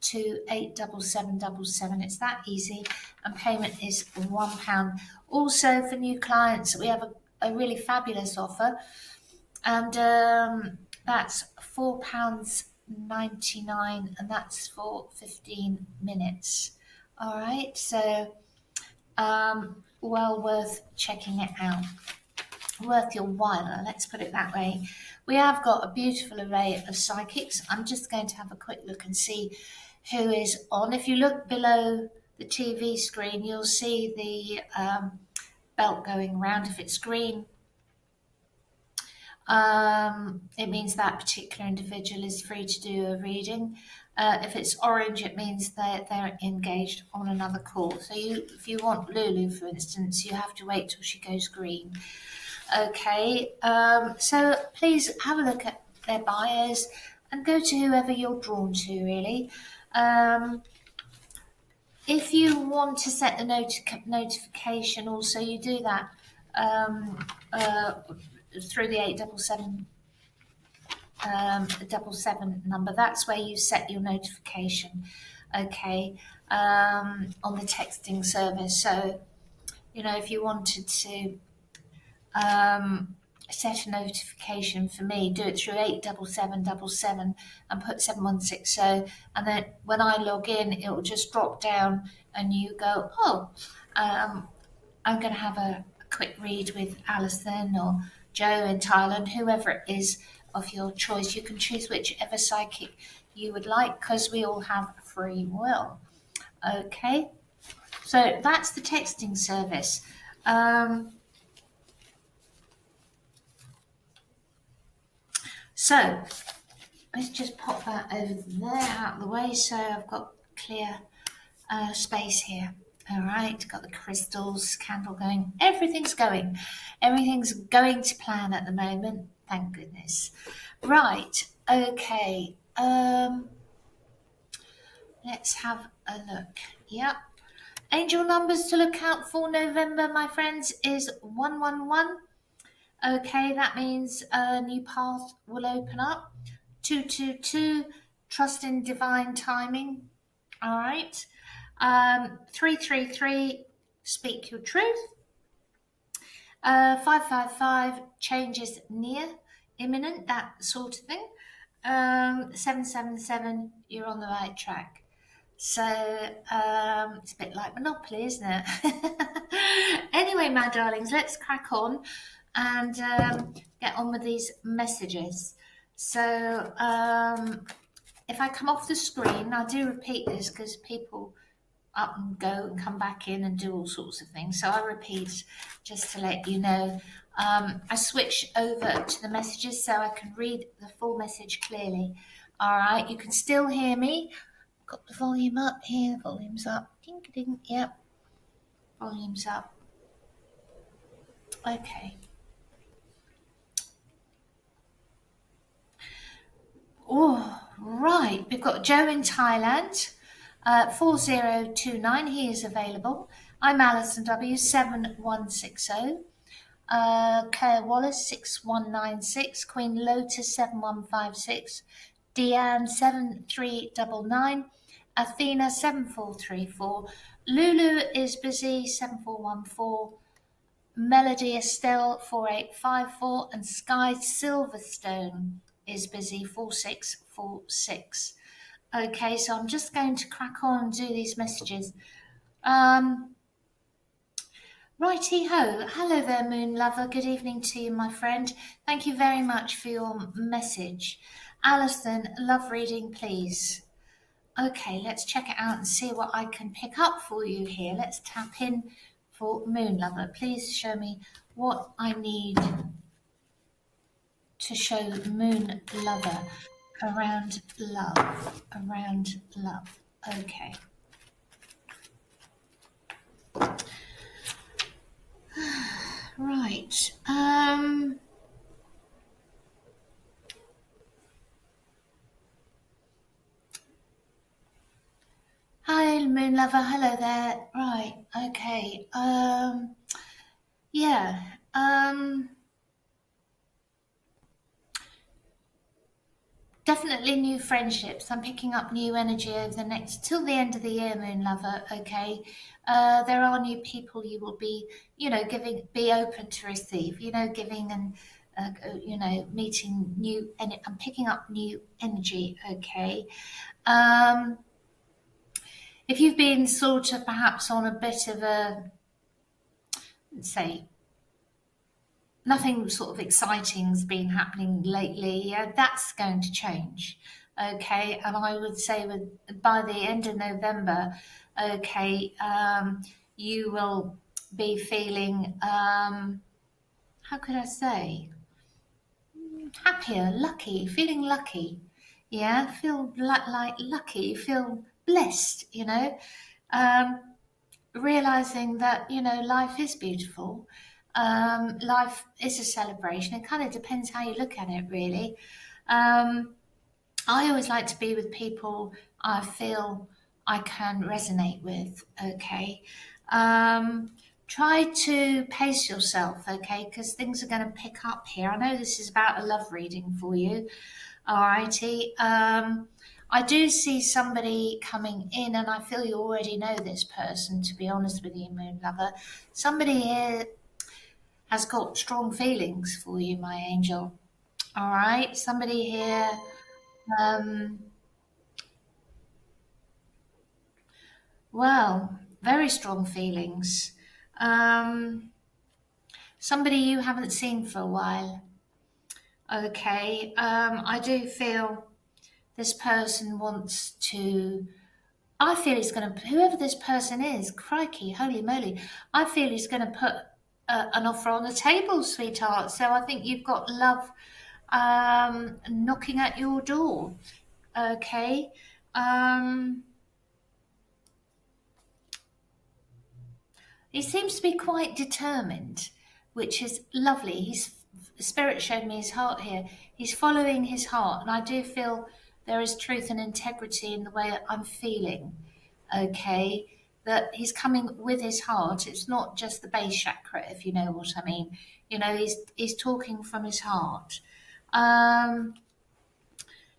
to 87777. It's that easy, and payment is £1. Also, for new clients, we have a really fabulous offer, and that's £4.99, and that's for 15 minutes. All right, so well worth checking it out. Worth your while, let's put it that way. We have got a beautiful array of psychics. I'm just going to have a quick look and see who is on. If you look below the TV screen, you'll see the belt going around. If it's green, it means that particular individual is free to do a reading. If it's orange, it means they're engaged on another call. So if you want Lulu, for instance, you have to wait till she goes green. Okay, so please have a look at their bios and go to whoever you're drawn to, really. If you want to set the notification, also you do that through the 877 number. That's where you set your notification, okay, on the texting service. So, if you wanted to set a notification for me, do it through 87777 and put 7160, and then when I log in, it will just drop down and you go, I'm going to have a quick read with Alison or Joe in Thailand, whoever it is of your choice. You can choose whichever psychic you would like because we all have free will. Okay, so that's the texting service. So let's just pop that over there out of the way so I've got clear space here. All right, got the crystals, candle going. Everything's going to plan at the moment. Thank goodness. Right, okay. Let's have a look. Yep. Angel numbers to look out for November, my friends, is 111. Okay, that means a new path will open up. 222, trust in divine timing. All right. 333, speak your truth. 555, change is near, imminent, that sort of thing. 777, you're on the right track. So it's a bit like Monopoly, isn't it? Anyway, my darlings, let's crack on and get on with these messages. So if I come off the screen, I do repeat this because people up and go and come back in and do all sorts of things. So I repeat just to let you know. I switch over to the messages so I can read the full message clearly. All right, you can still hear me. Got the volume up here, volume's up. Ding, ding, yep. Volume's up. Okay. Oh, right. We've got Joe in Thailand, 4029. He is available. I'm Alison W, 7160. Claire Wallace, 6196. Queen Lotus, 7156. Deanne, 7399. Athena, 7434. Lulu is busy, 7414. Melody Estelle, 4854. And Sky Silverstone is busy, 4646. Okay, so I'm just going to crack on and do these messages. Righty-ho. Hello there, Moon Lover. Good evening to you, my friend. Thank you very much for your message. Alison, love reading, please. Okay, let's check it out and see what I can pick up for you here. Let's tap in for Moon Lover. Please show me what I need to show Moon Lover around love. Around love. Okay. Right. Hi, Moon Lover. Hello there. Right. Okay. Yeah. Definitely new friendships. I'm picking up new energy over the next till the end of the year, Moon Lover. Okay. There are new people you will be, be open to receive, giving and, meeting new, and I'm picking up new energy. Okay. If you've been sort of perhaps on a bit of a, say, nothing sort of exciting's been happening lately, that's going to change. Okay, and I would say by the end of November, okay, you will be feeling, how could I say, happier, lucky, feeling lucky. Yeah, feel like lucky, feel blessed, realizing that, life is beautiful. Life is a celebration. It kind of depends how you look at it, really. I always like to be with people I feel I can resonate with, okay? Try to pace yourself, okay? Because things are going to pick up here. I know this is about a love reading for you, all righty? I do see somebody coming in, and I feel you already know this person, to be honest with you, Moon Lover. Somebody here has got strong feelings for you, my angel. All right, somebody here, well, very strong feelings. Somebody you haven't seen for a while. Okay, I do feel this person wants to. I feel he's going to, whoever this person is, crikey, holy moly, I feel he's going to put an offer on the table, sweetheart. So I think you've got love knocking at your door. Okay. He seems to be quite determined, which is lovely. Spirit showed me his heart here. He's following his heart, and I do feel there is truth and integrity in the way I'm feeling. Okay, that he's coming with his heart. It's not just the base chakra, if you know what I mean. You know, he's talking from his heart. Now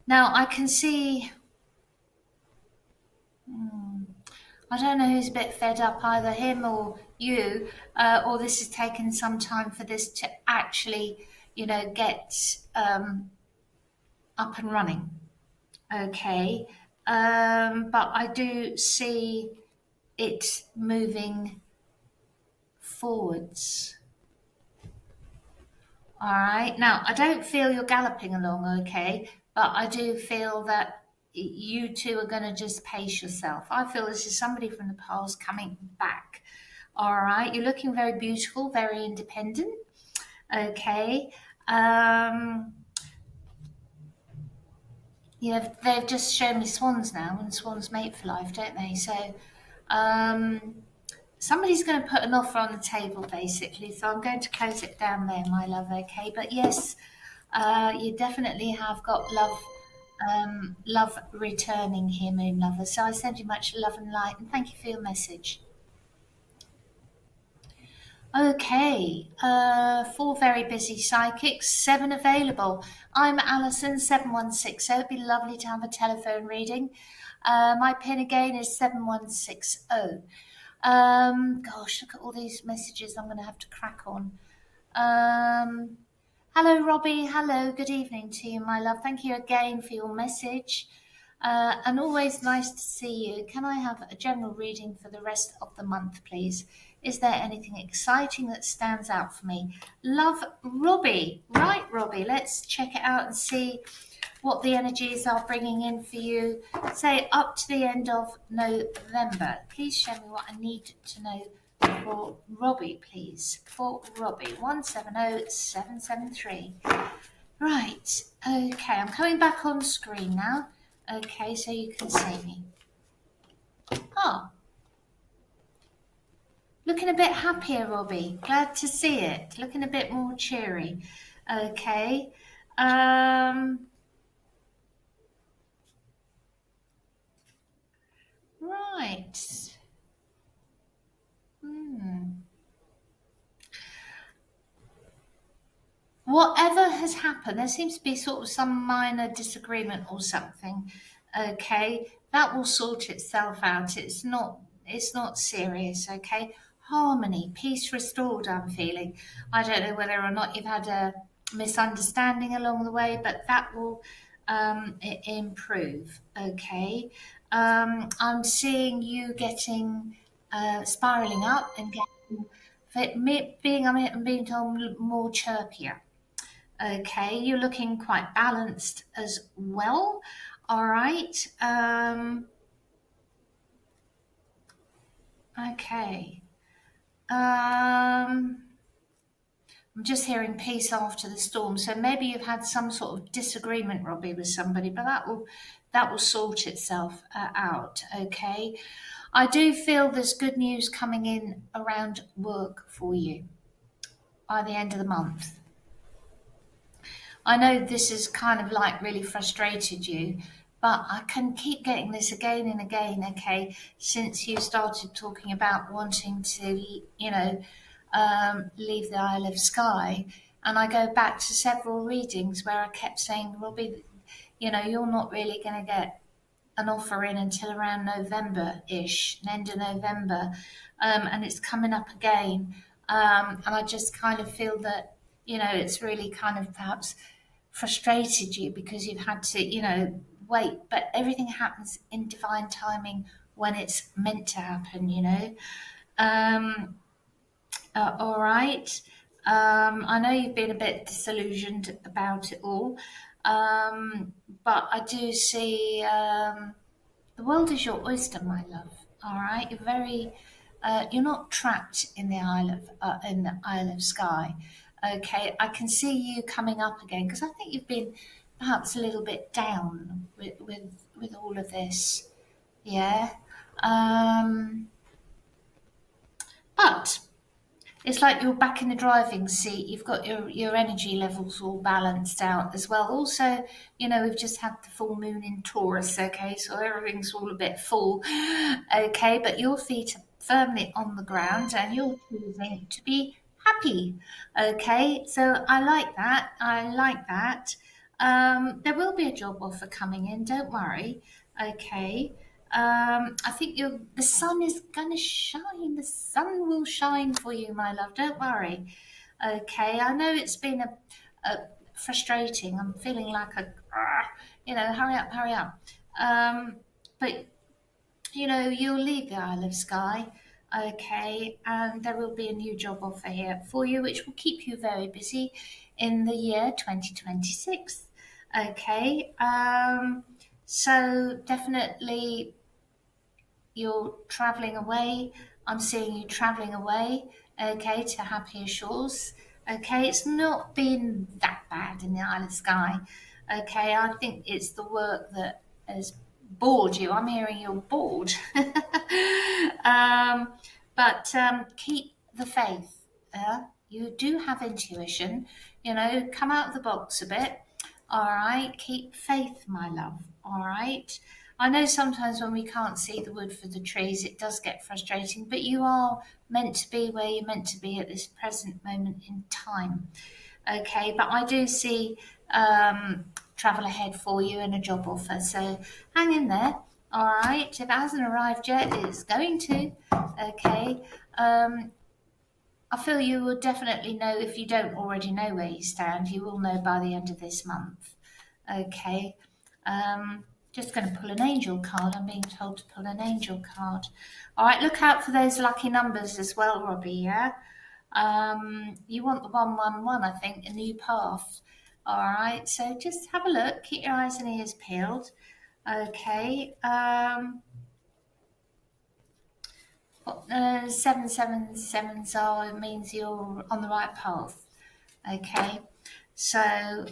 I can see. I don't know who's a bit fed up, either him or you, or this has taken some time for this to actually, you know, get up and running. Okay, but I do see it moving forwards. All right, now I don't feel you're galloping along, okay, but I do feel that you two are going to just pace yourself. I feel this is somebody from the past coming back. All right, you're looking very beautiful, very independent. Okay. You know, they've just shown me swans now, and swans mate for life, don't they? So, somebody's going to put an offer on the table, basically. So I'm going to close it down there, my love. Okay, but yes, you definitely have got love returning here, Moon Lover. So I send you much love and light, and thank you for your message. Okay, 4 very busy psychics, 7 available. I'm Alison 716. It'd be lovely to have a telephone reading. My pin again is 7160. Gosh, look at all these messages I'm going to have to crack on. Hello, Robbie. Hello, good evening to you, my love. Thank you again for your message. And always nice to see you. Can I have a general reading for the rest of the month, please? Is there anything exciting that stands out for me? Love, Robbie. Right, Robbie, let's check it out and see what the energies are bringing in for you. Say up to the end of November. Please show me what I need to know for Robbie, please. For Robbie, 170773. Right, okay, I'm coming back on screen now. Okay, so you can see me. Oh, looking a bit happier, Robbie. Glad to see it. Looking a bit more cheery. Okay. Right. Whatever has happened, there seems to be sort of some minor disagreement or something. Okay, that will sort itself out. It's not serious. Okay, harmony, peace restored. I'm feeling. I don't know whether or not you've had a misunderstanding along the way, but that will improve. Okay, I'm seeing you getting spiraling up and getting I'm being told more chirpier. Okay, you're looking quite balanced as well. All right. Okay. I'm just hearing peace after the storm. So maybe you've had some sort of disagreement, Robbie, with somebody, but that will sort itself out. Okay. I do feel there's good news coming in around work for you by the end of the month. I know this has kind of like really frustrated you, but I can keep getting this again and again, okay, since you started talking about wanting to, you know, leave the Isle of Skye. And I go back to several readings where I kept saying, Robbie, you know, you're not really going to get an offer in until around November-ish, end of November, and it's coming up again. And I just kind of feel that, you know, it's really kind of perhaps frustrated you because you've had to, you know, wait. But everything happens in divine timing when it's meant to happen, you know. All right. I know you've been a bit disillusioned about it all, but I do see the world is your oyster, my love. All right, you're not trapped in the Isle of Skye. Okay, I can see you coming up again because I think you've been perhaps a little bit down with all of this. Yeah. But it's like you're back in the driving seat. You've got your energy levels all balanced out as well. Also, we've just had the full moon in Taurus, okay, so everything's all a bit full, okay, but your feet are firmly on the ground and you're choosing to be happy, okay, so I like that. There will be a job offer coming in, don't worry, okay. I think the sun is going to shine. The sun will shine for you, my love. Don't worry. Okay, I know it's been a frustrating. I'm feeling like hurry up, hurry up. But you'll leave the Isle of Skye. Okay, and there will be a new job offer here for you, which will keep you very busy in the year 2026. Okay, so definitely you're traveling away. I'm seeing you traveling away, okay, to happier shores. Okay, it's not been that bad in the Isle of Skye. Okay, I think it's the work that has bored you. I'm hearing you're bored. But keep the faith. You do have intuition. Come out of the box a bit. All right, keep faith, my love. All right. I know sometimes when we can't see the wood for the trees, it does get frustrating, but you are meant to be where you're meant to be at this present moment in time. Okay, but I do see travel ahead for you and a job offer, so hang in there. All right, if it hasn't arrived yet, it's going to. Okay, I feel you will definitely know, if you don't already know where you stand, you will know by the end of this month. Okay. Just going to pull an angel card. I'm being told to pull an angel card. All right, look out for those lucky numbers as well, Robbie, yeah? You want the 111, I think, a new path. All right, so just have a look. Keep your eyes and ears peeled. Okay. 777s are means you're on the right path. Okay. So,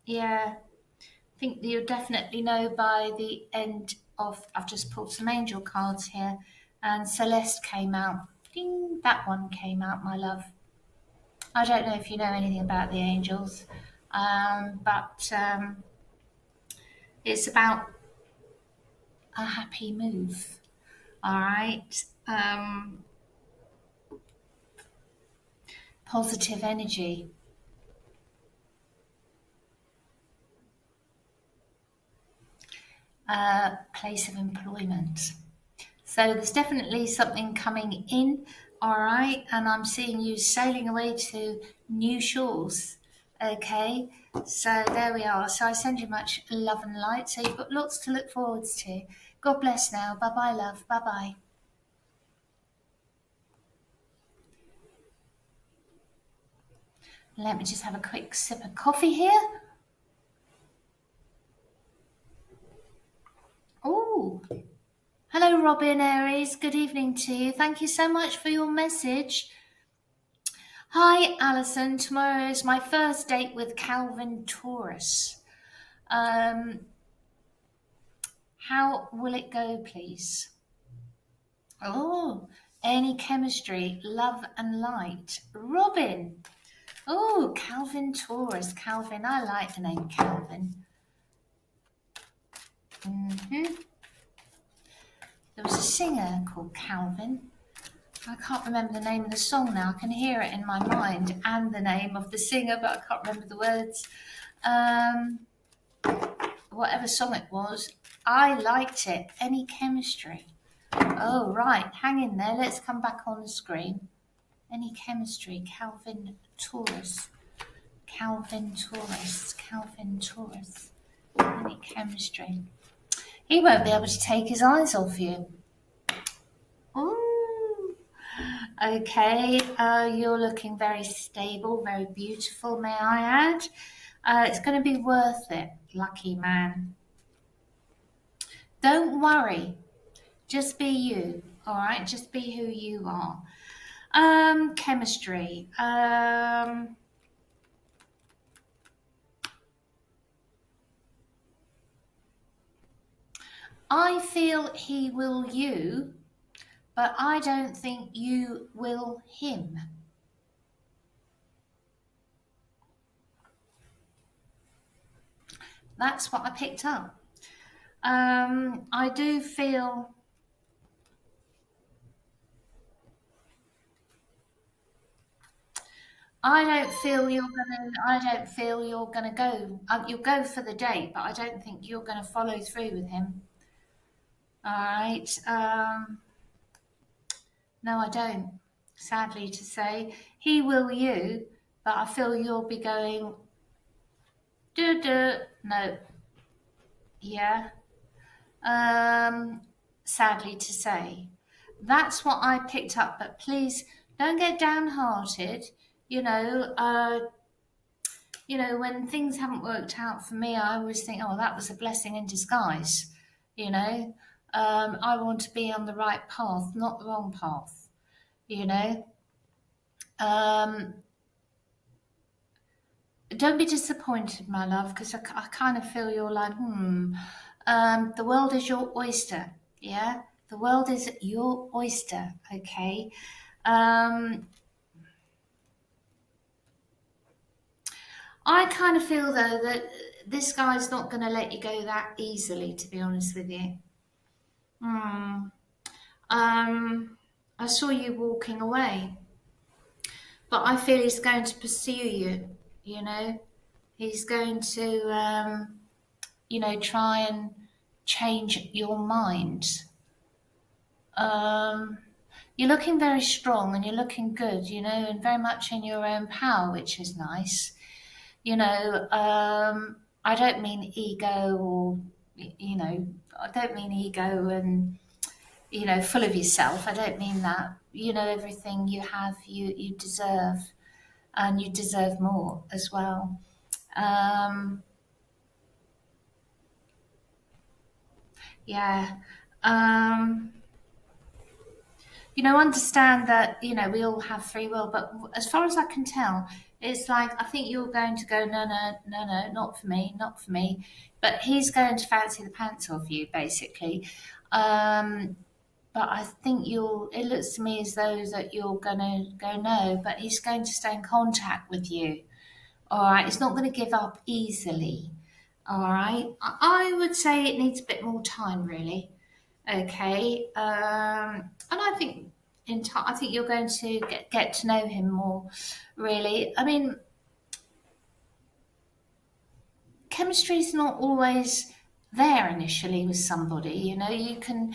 yeah. I think you'll definitely know by the end of, I've just pulled some angel cards here, and Celeste came out. Ding, that one came out, my love. I don't know if you know anything about the angels, but it's about a happy move. All right. Positive energy. Place of employment. So there's definitely something coming in, all right, and I'm seeing you sailing away to new shores. Okay, so there we are. So I send you much love and light. So you've got lots to look forward to. God bless now. Bye bye, love. Bye bye. Let me just have a quick sip of coffee here. Oh, hello, Robin Aries. Good evening to you. Thank you so much for your message. Hi, Alison. Tomorrow is my first date with Calvin Taurus. How will it go, please? Oh, any chemistry, love and light. Robin. Oh, Calvin Taurus. Calvin, I like the name Calvin. There was a singer called Calvin. I can't remember the name of the song now. I can hear it in my mind and the name of the singer, but I can't remember the words. Whatever song it was, I liked it. Any chemistry? Oh, right. Hang in there. Let's come back on the screen. Any chemistry? Calvin Taurus. Calvin Taurus. Calvin Taurus. Any chemistry? He won't be able to take his eyes off you. Ooh. Okay, you're looking very stable, very beautiful, may I add. It's going to be worth it, lucky man. Don't worry, just be you, all right? Just be who you are. Chemistry. I feel he will you, but I don't think you will him. That's what I picked up. I do feel I don't feel you're gonna go. You'll go for the date, but I don't think you're gonna follow through with him. All right. No, I don't. Sadly to say, he will you, but I feel you'll be going. No. Yeah. Sadly to say, that's what I picked up. But please don't get downhearted. When things haven't worked out for me, I always think, oh, that was a blessing in disguise. I want to be on the right path, not the wrong path. Don't be disappointed, my love, because I kind of feel you're like, the world is your oyster, yeah? The world is your oyster, okay? I kind of feel, though, that this guy's not going to let you go that easily, to be honest with you. I saw you walking away, but I feel he's going to pursue you, He's going to, try and change your mind. You're looking very strong and you're looking good, and very much in your own power, which is nice. I don't mean ego or, I don't mean ego and, full of yourself. I don't mean that. Everything you have, you deserve, and you deserve more as well. Yeah. Understand that, we all have free will, but as far as I can tell, it's like, I think you're going to go, no, not for me, not for me. But he's going to fancy the pants off you, basically. But I think it looks to me as though that you're going to go no, but he's going to stay in contact with you. All right, he's not going to give up easily. All right, I would say it needs a bit more time, really. Okay, and I think I think you're going to get to know him more, really. I mean, chemistry is not always there initially with somebody. You can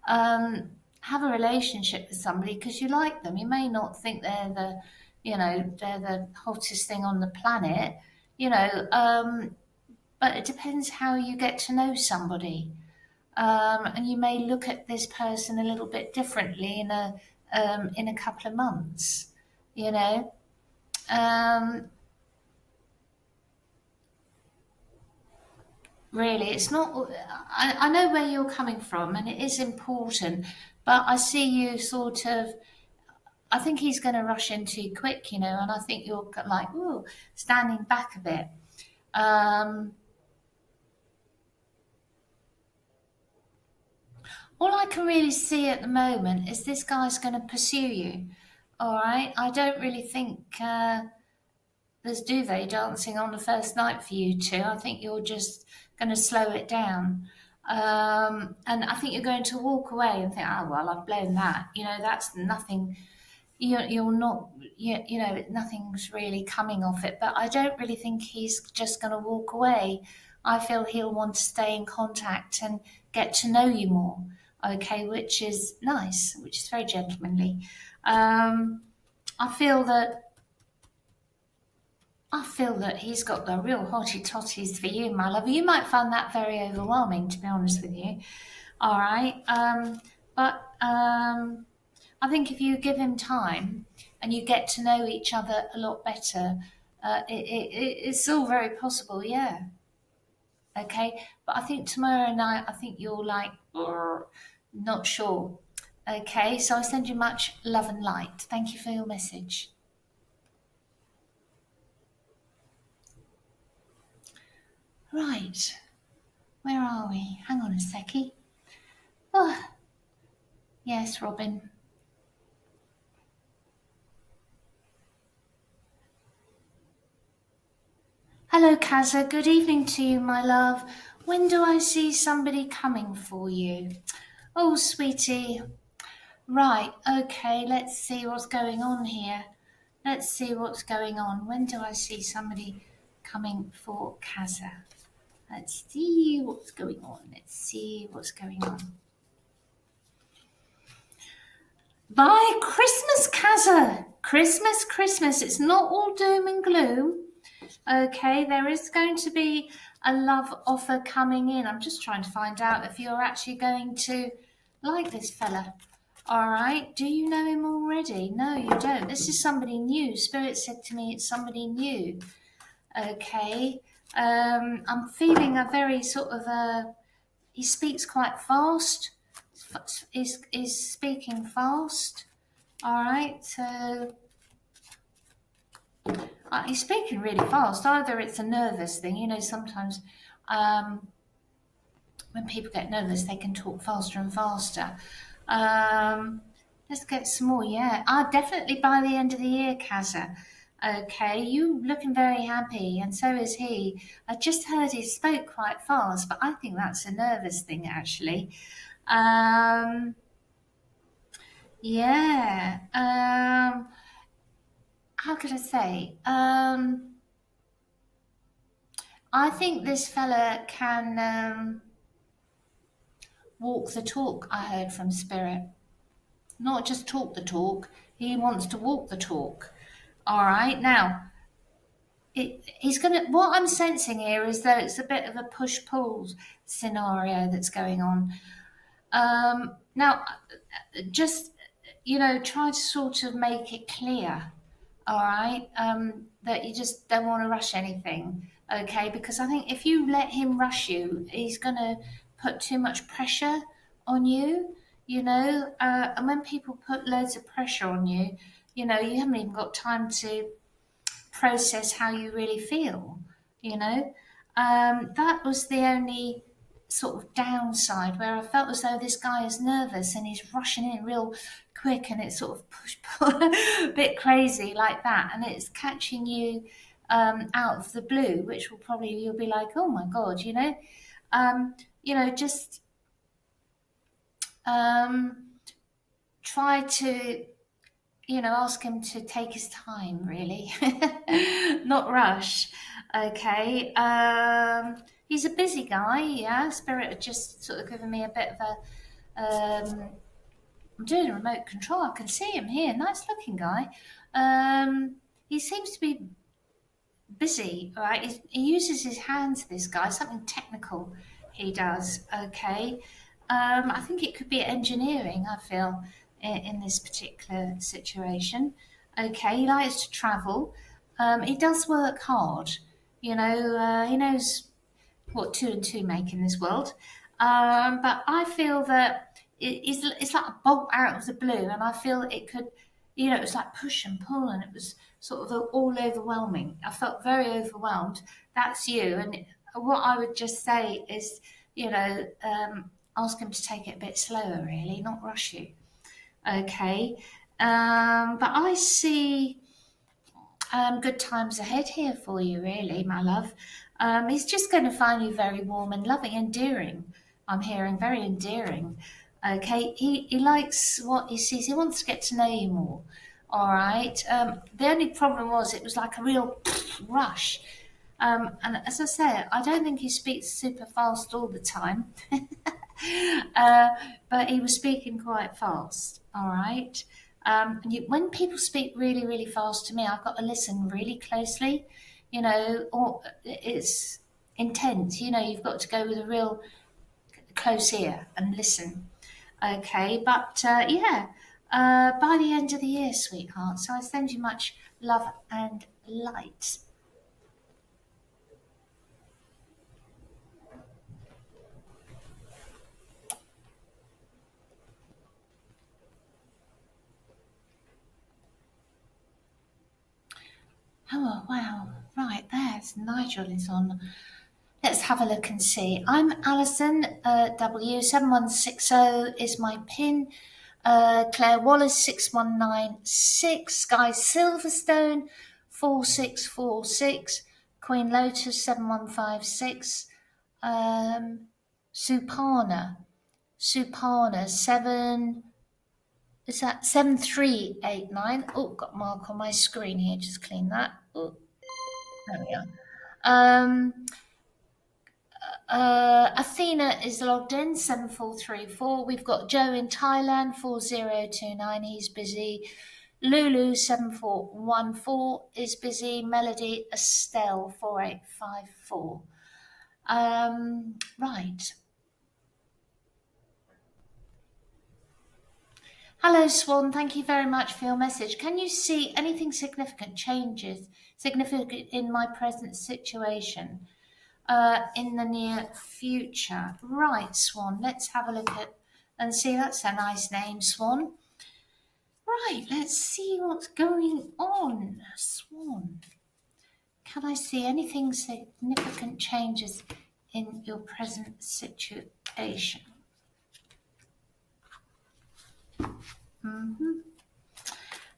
have a relationship with somebody because you like them. You may not think they're the hottest thing on the planet, but it depends how you get to know somebody. And you may look at this person a little bit differently in a couple of months, Really, it's not. I know where you're coming from, and it is important. But I see you sort of. I think he's going to rush in too quick, and I think you're like, ooh, standing back a bit. All I can really see at the moment is this guy's going to pursue you. All right, I don't really think there's duvet dancing on the first night for you two. I think you're just going to slow it down. And I think you're going to walk away and think, oh, well, I've blown that. That's nothing. You're not, nothing's really coming off it. But I don't really think he's just going to walk away. I feel he'll want to stay in contact and get to know you more. Okay, which is nice, which is very gentlemanly. I feel that he's got the real hotty totties for you, my love. You might find that very overwhelming, to be honest with you. All right, but I think if you give him time and you get to know each other a lot better, it's all very possible, yeah. Okay, but I think tomorrow night, I think you're like, "Brr," not sure. Okay, so I send you much love and light. Thank you for your message. Right, where are we? Hang on a seckie. Oh, yes, Robin. Hello, Kaza. Good evening to you, my love. When do I see somebody coming for you? Oh, sweetie. Right, okay, let's see what's going on here. Let's see what's going on. When do I see somebody coming for Kaza? Let's see what's going on. Let's see what's going on. By Christmas, Kaza. Christmas, Christmas. It's not all doom and gloom. Okay, there is going to be a love offer coming in. I'm just trying to find out if you're actually going to like this fella. All right, do you know him already? No, you don't. This is somebody new. Spirit said to me it's somebody new. Okay, I'm feeling a very sort of he speaks quite fast. Is speaking fast. All right, so he's speaking really fast. Either it's a nervous thing, you know, sometimes when people get nervous, they can talk faster and faster. Let's get some more, yeah. Definitely by the end of the year, Kaza. Okay, you looking very happy, and so is he. I just heard he spoke quite fast, but I think that's a nervous thing, actually. Yeah. How could I say? I think this fella can walk the talk, I heard from Spirit. Not just talk the talk, he wants to walk the talk. All right, now, he's going to, what I'm sensing here is that it's a bit of a push-pull scenario that's going on. Now, just, you know, try to sort of make it clear, all right, that you just don't want to rush anything, okay? Because I think if you let him rush you, he's going to put too much pressure on you, you know, and when people put loads of pressure on you, you know, you haven't even got time to process how you really feel, you know. That was the only sort of downside where I felt as though this guy is nervous and he's rushing in real quick and it's sort of push a bit crazy like that, and it's catching you out of the blue, which will probably, you'll be like, oh my god, you know, just try to, you know, ask him to take his time, really, not rush. Okay. He's a busy guy, yeah. Spirit had just sort of given me a bit of a. I'm doing a remote control. I can see him here. Nice looking guy. He seems to be busy. All right. He uses his hands. This guy, something technical. He does. Okay. I think it could be engineering. I feel in this particular situation. Okay. He likes to travel. He does work hard. You know. He knows what 2 and 2 make in this world. But I feel that it's like a bolt out of the blue, and I feel it could, you know, it was like push and pull, and it was sort of all overwhelming. I felt very overwhelmed. That's you. And what I would just say is, you know, ask him to take it a bit slower, really, not rush you. Okay. But I see good times ahead here for you, really, my love. He's just going to find you very warm and loving, endearing. I'm hearing very endearing. Okay, he likes what he sees. He wants to get to know you more. All right. The only problem was it was like a real rush. And as I say, I don't think he speaks super fast all the time. But he was speaking quite fast. All right. When people speak really, really fast to me, I've got to listen really closely. You know, or it's intense. You know, you've got to go with a real close ear and listen. Okay, but yeah, by the end of the year, sweetheart. So I send you much love and light. Oh, wow. Right, there's Nigel is on. Let's have a look and see. I'm Alison, W7160 is my pin. Claire Wallace 6196, Sky Silverstone 4646, Queen Lotus 7156, Supana 7, is that 7389? Oh, got a mark on my screen here, just clean that. Oh, there we are. Athena is logged in 7434. We've got Joe in Thailand 4029. He's busy. Lulu 7414 is busy. Melody Estelle 4854. Right. Hello, Swan. Thank you very much for your message. Can you see anything significant in my present situation? In the near future. Right, Swan, let's have a look at and see. That's a nice name, Swan. Right, let's see what's going on, Swan. Can I see anything significant changes in your present situation?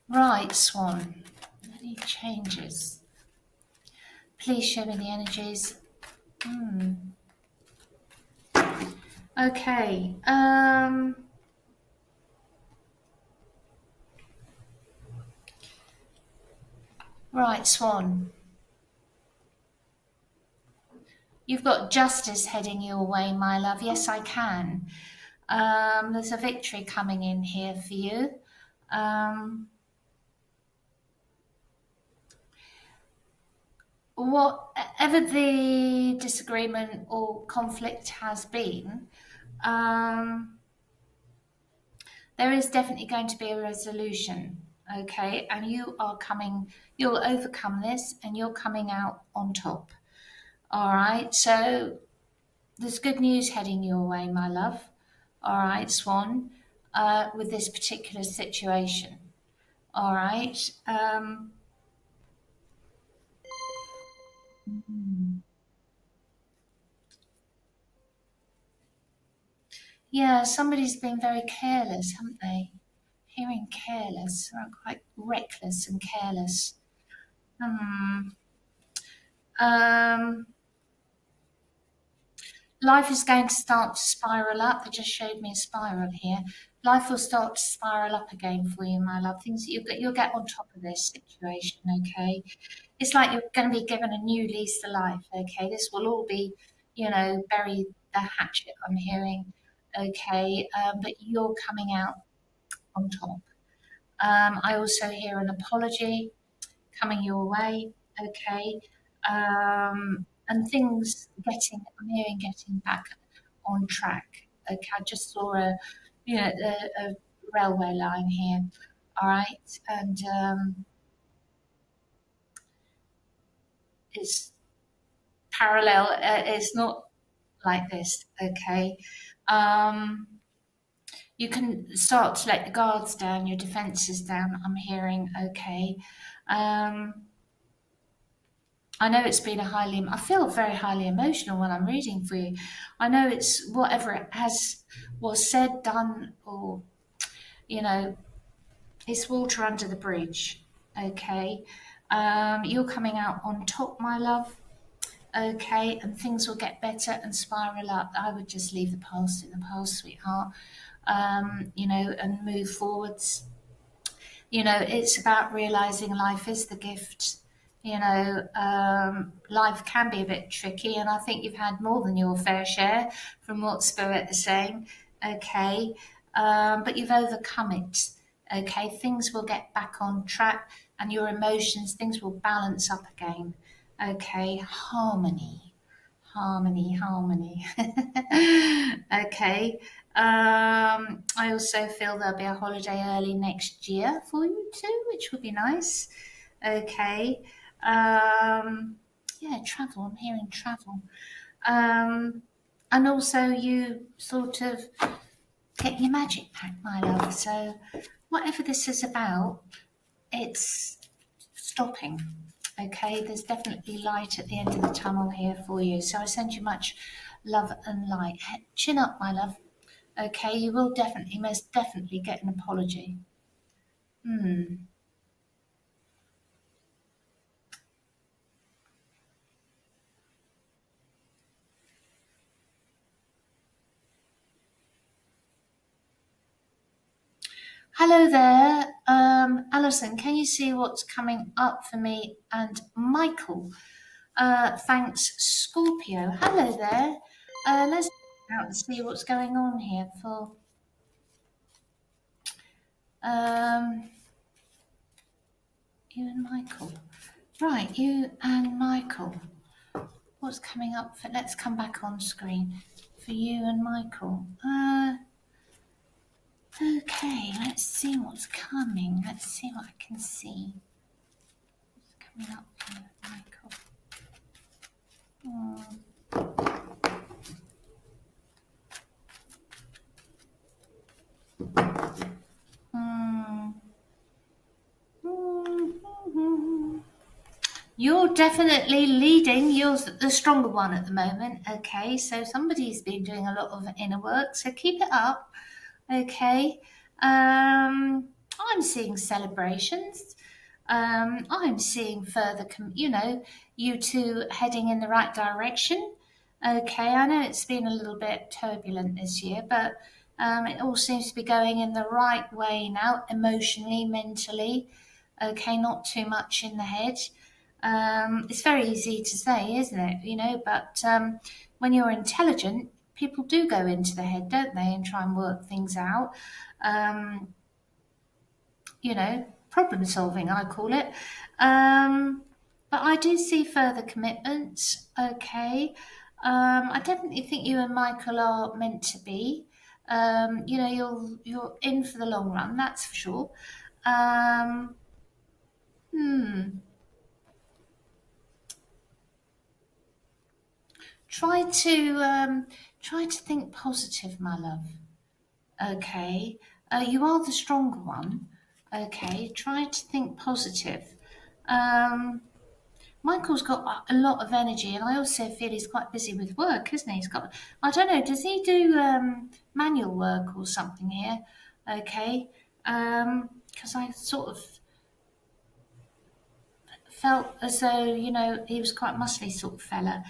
Right, Swan. Any changes? Please show me the energies. Okay. Right, Swan. You've got justice heading your way, my love. Yes, I can. There's a victory coming in here for you. Whatever the disagreement or conflict has been, there is definitely going to be a resolution, okay? And you'll overcome this and you're coming out on top. All right, so there's good news heading your way, my love. All right, Swan, with this particular situation. All right. Yeah, somebody's been very careless, haven't they? Hearing careless, or quite reckless and careless. Life is going to start to spiral up. They just showed me a spiral here. Life will start to spiral up again for you, my love. Things that you'll get on top of this situation, okay? It's like you're going to be given a new lease of life, okay? This will all be, bury the hatchet, I'm hearing, okay? But you're coming out on top. I also hear an apology coming your way, okay? And things I'm hearing getting back on track. Okay, I just saw a railway line here, all right? And it's parallel, it's not like this, okay? You can start to let the guards down, your defences down, I'm hearing, okay? I know it's been I feel very highly emotional when I'm reading for you. I know it's whatever was said, done, or, it's water under the bridge, okay? You're coming out on top, my love, okay? And things will get better and spiral up. I would just leave the past in the past, sweetheart, and move forwards. It's about realizing life is the gift. Life can be a bit tricky, and I think you've had more than your fair share from what Spirit is saying, okay? But you've overcome it, okay? Things will get back on track, and your emotions, things will balance up again, okay? Harmony. Okay. I also feel there'll be a holiday early next year for you too, which would be nice. Okay. Yeah, travel. I'm hearing travel. And also you sort of get your magic back, my love. So whatever this is about, it's stopping. Okay, there's definitely light at the end of the tunnel here for you. So I send you much love and light. Chin up, my love. Okay, you will definitely, most definitely get an apology. Hello there, Alison. Can you see what's coming up for me and Michael? Thanks, Scorpio. Hello there. Let's check out and see what's going on here for you and Michael. Right, you and Michael. What's coming up for? Let's come back on screen for you and Michael. Okay, let's see what's coming. Let's see what I can see. What's coming up for you, Michael? You're definitely leading. You're the stronger one at the moment. Okay, so somebody's been doing a lot of inner work, so keep it up. Okay. I'm seeing celebrations. I'm seeing further, you two heading in the right direction. Okay, I know it's been a little bit turbulent this year, but it all seems to be going in the right way now, emotionally, mentally. Okay, not too much in the head. It's very easy to say, isn't it? But when you're intelligent, people do go into the head, don't they, and try and work things out. Problem solving, I call it. But I do see further commitments. Okay. I definitely think you and Michael are meant to be. You're in for the long run, that's for sure. Try to think positive, my love. Okay, you are the stronger one. Okay, try to think positive. Michael's got a lot of energy, and I also feel he's quite busy with work, isn't he? I don't know, does he do manual work or something here? Okay, because I sort of felt as though, he was quite muscly sort of fella.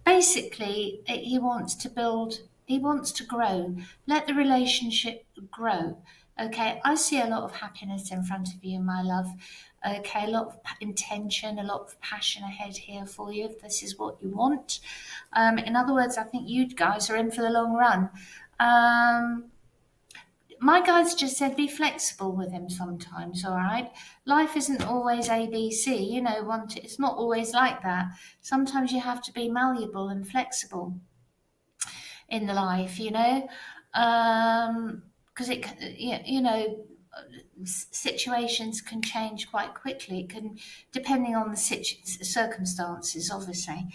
Basically, he wants to grow. Let the relationship grow. Okay, I see a lot of happiness in front of you, my love. Okay, a lot of intention, a lot of passion ahead here for you, if this is what you want. In other words, I think you guys are in for the long run. My guides just said be flexible with him sometimes, all right? Life isn't always ABC, it's not always like that. Sometimes you have to be malleable and flexible in the life, because situations can change quite quickly. It can, depending on the circumstances, obviously,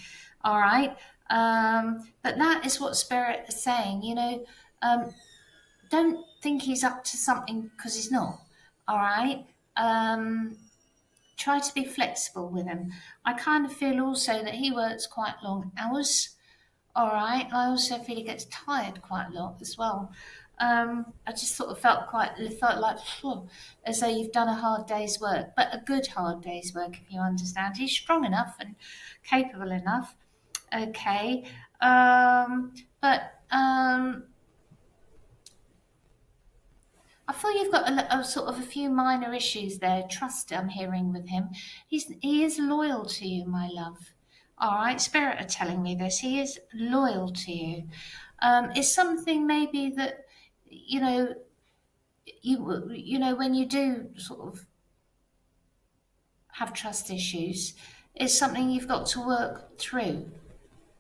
all right? But that is what Spirit is saying, don't think he's up to something because he's not. All right. Try to be flexible with him. I kind of feel also that he works quite long hours. All right. I also feel he gets tired quite a lot as well. I just sort of felt like as though you've done a hard day's work, but a good hard day's work, if you understand. He's strong enough and capable enough. Okay. I feel you've got a sort of a few minor issues there. Trust, I'm hearing with him. He is loyal to you, my love. All right, Spirit are telling me this. He is loyal to you. It's something maybe that you when you do sort of have trust issues, it's something you've got to work through.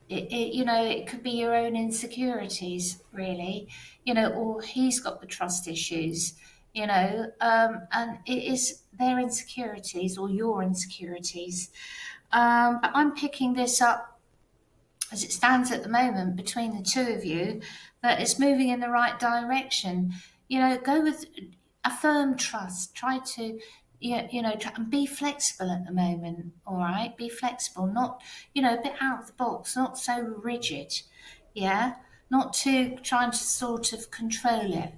it could be your own insecurities, really, or he's got the trust issues, and it is their insecurities or your insecurities. But I'm picking this up as it stands at the moment between the two of you, that it's moving in the right direction. Go with a firm trust. Try to, try and be flexible at the moment. All right, be flexible, not, a bit out of the box, not so rigid. Yeah, not too trying to sort of control it.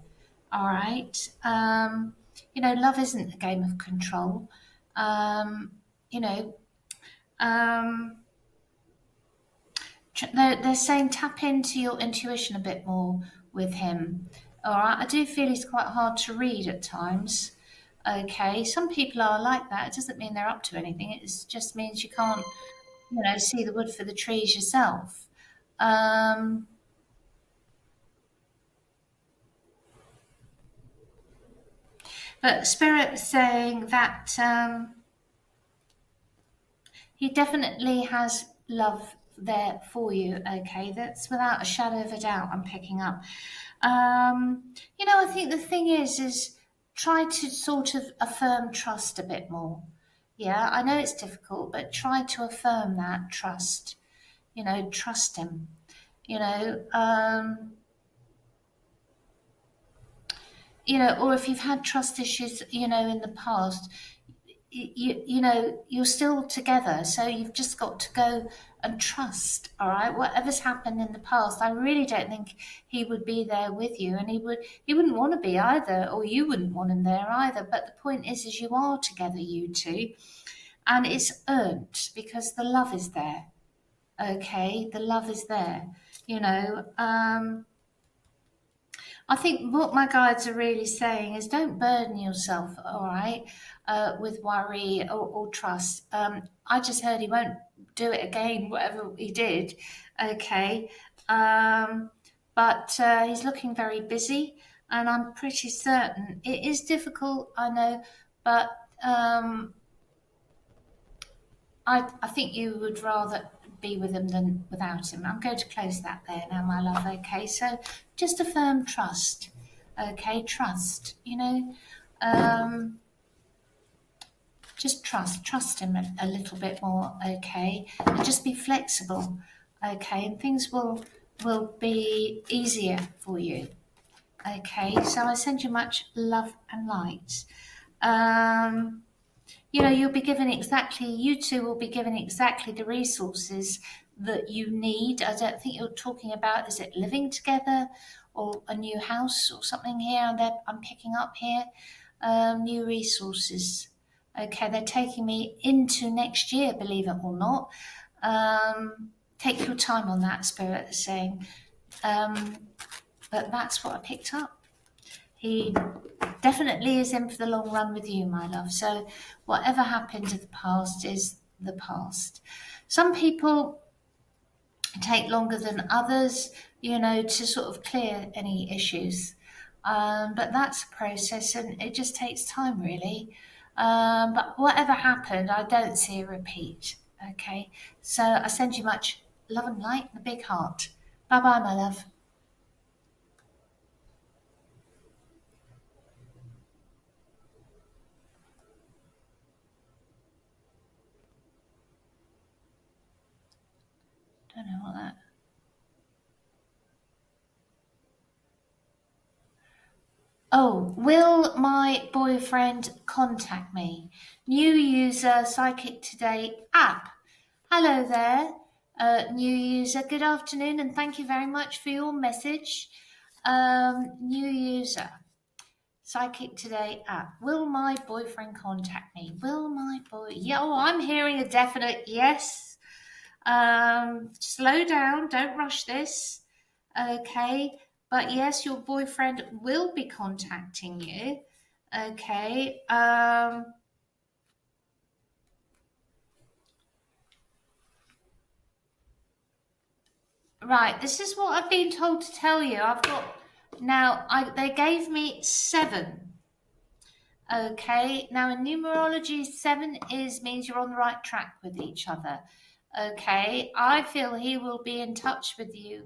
All right. Love isn't a game of control. Um, you know, um, they're saying tap into your intuition a bit more with him. All right, I do feel he's quite hard to read at times. Okay, some people are like that. It doesn't mean they're up to anything. It just means you can't, see the wood for the trees yourself. But Spirit saying that he definitely has love there for you. Okay, that's without a shadow of a doubt. I'm picking up. I think the thing is try to sort of affirm trust a bit more. Yeah, I know it's difficult, but try to affirm that trust. Trust him. Or if you've had trust issues, in the past, you're still together, so you've just got to go and trust. All right, whatever's happened in the past, I really don't think he would be there with you, and he wouldn't want to be either, or you wouldn't want him there either. But the point is you are together, you two, and it's earned because the love is there. Okay, the love is there. I think what my guides are really saying is don't burden yourself, all right, with worry or trust. I just heard he won't do it again, whatever he did, okay. But he's looking very busy, and I'm pretty certain it is difficult, I know, but I think you would rather be with him than without him. I'm going to close that there now, my love. Okay, so just affirm trust. Okay, trust. Just trust him a little bit more. Okay, and just be flexible. Okay, and things will be easier for you. Okay, so I send you much love and light. You'll be given you two will be given exactly the resources that you need. I don't think you're talking about, is it living together or a new house or something here? And I'm picking up here, new resources. Okay, they're taking me into next year, believe it or not. Take your time on that, Spirit is saying. But that's what I picked up. He definitely is in for the long run with you, my love. So whatever happened in the past is the past. Some people take longer than others, to sort of clear any issues. But that's a process, and it just takes time, really. But whatever happened, I don't see a repeat. Okay, so I send you much love and light and a big heart. Bye-bye, my love. Don't know what that. Oh, will my boyfriend contact me? New user Psychic Today app. Hello there, new user. Good afternoon, and thank you very much for your message. New user Psychic Today app. Will my boyfriend contact me? Will my boy? Yeah, I'm hearing a definite yes. Slow down, don't rush this. Okay, but yes, your boyfriend will be contacting you. Okay. Right, this is what I've been told to tell you. I've got now. They gave me 7. Okay, now in numerology, 7 means you're on the right track with each other. Okay, I feel he will be in touch with you.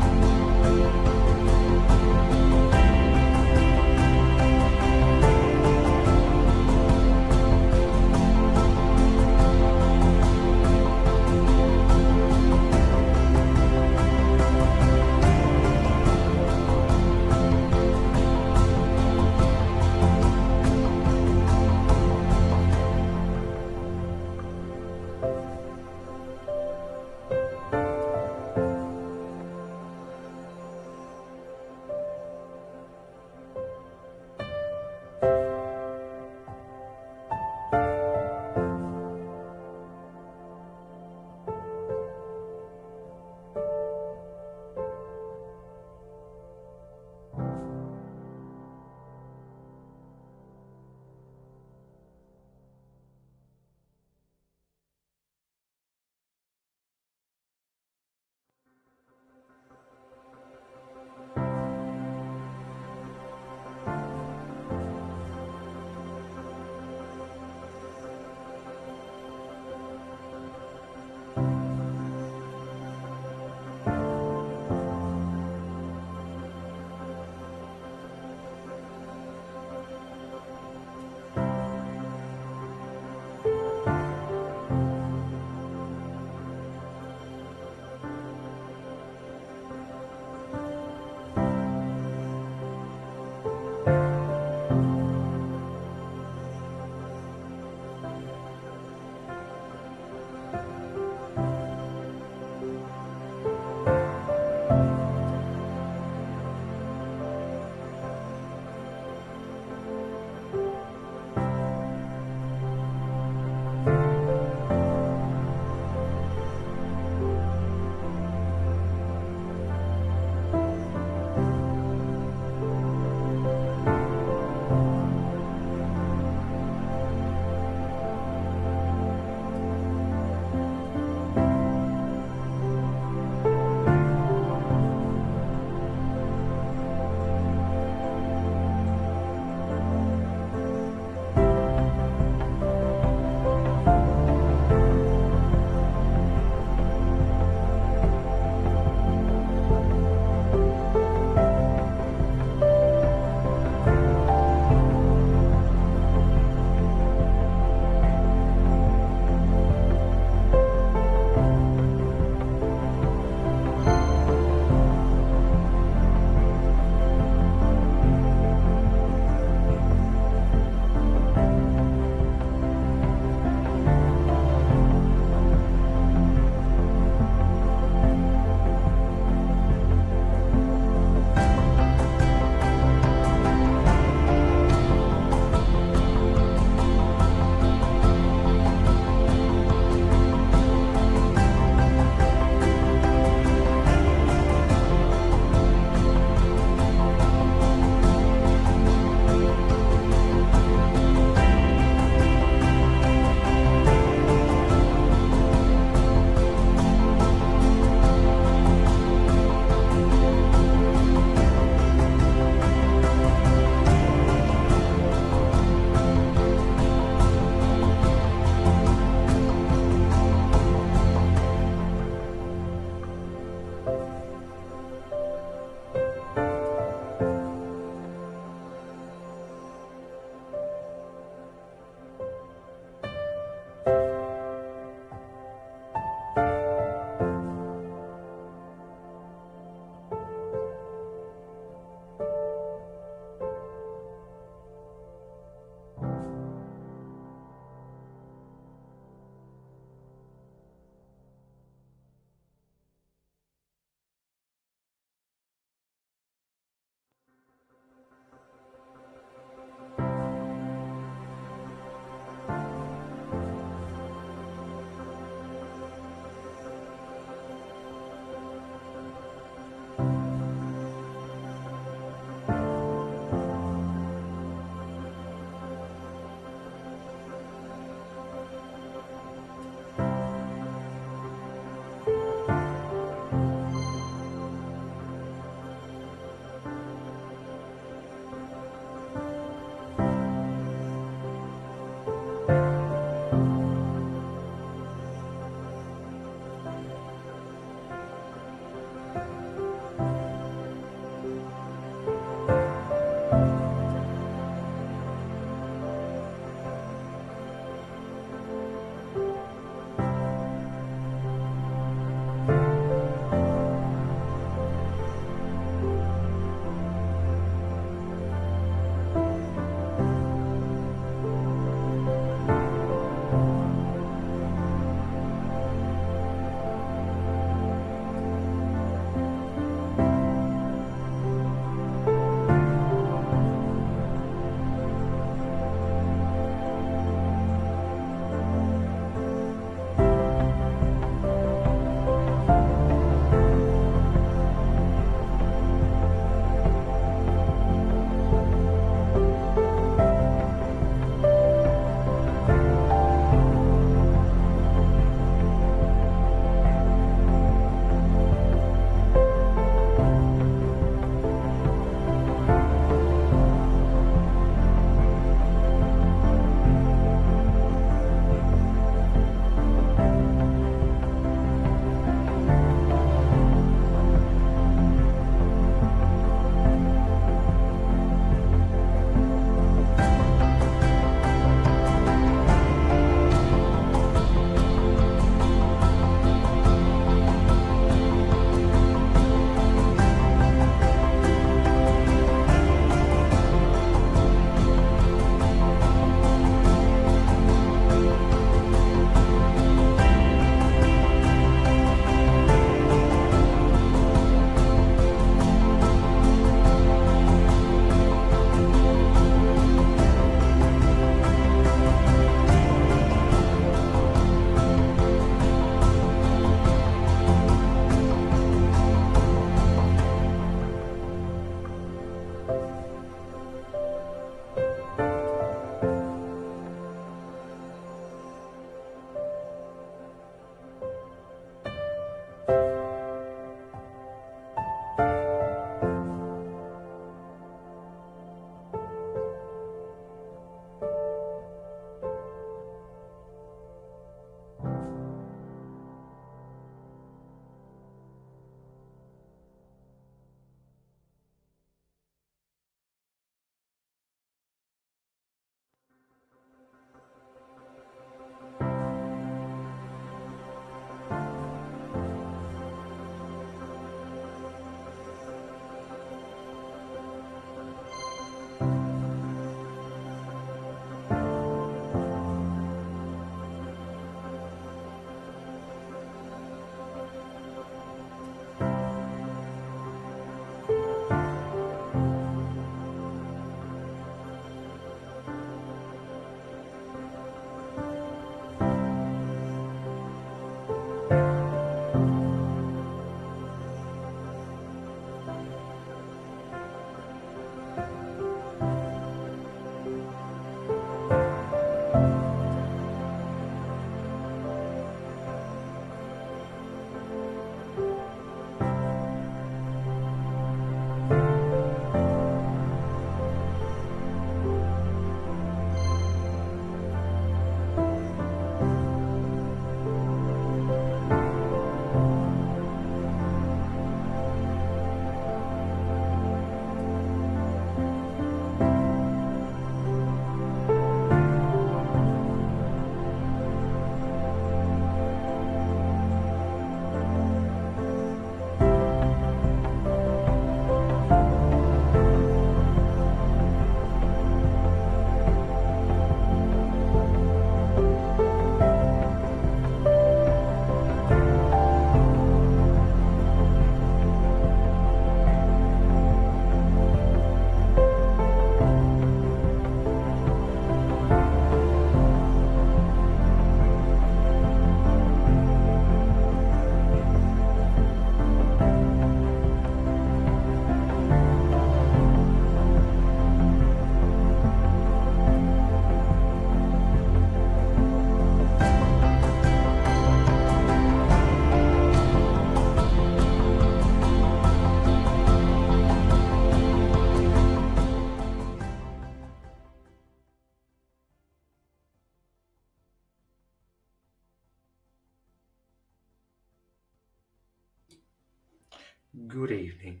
Good evening.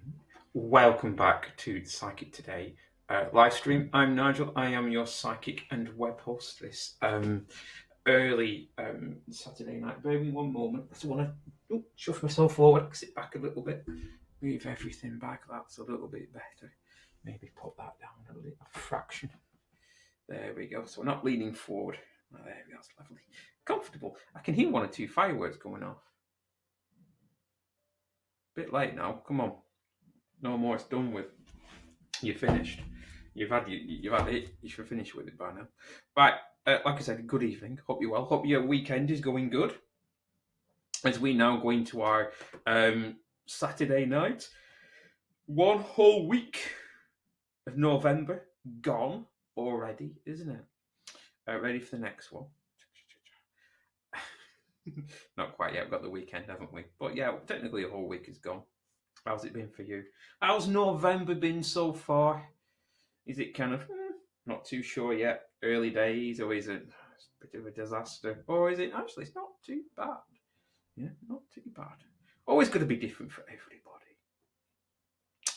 Welcome back to Psychic Today live stream. I'm Nigel. I am your psychic and web host this early Saturday night. Bear with me one moment. I just want to shove myself forward, sit back a little bit, move everything back. That's a little bit better. Maybe put that down a fraction. There we go. So we're not leaning forward. Oh, there we go. That's lovely. Comfortable. I can hear 1 or 2 fireworks going off. Bit late now. Come on. No more. It's done with. You're finished. You've had it. You should finish with it by now. Right. Like I said, good evening. Hope you're well. Hope your weekend is going good. As we now go into our Saturday night, 1 whole week of November gone already, isn't it? Ready for the next one? Not quite yet. We've got the weekend, haven't we? But yeah, technically a whole week is gone. How's it been for you? How's November been so far? Is it kind of not too sure yet? Early days, or is it a bit of a disaster? Or is it actually it's not too bad? Yeah, not too bad. Always going to be different for everybody.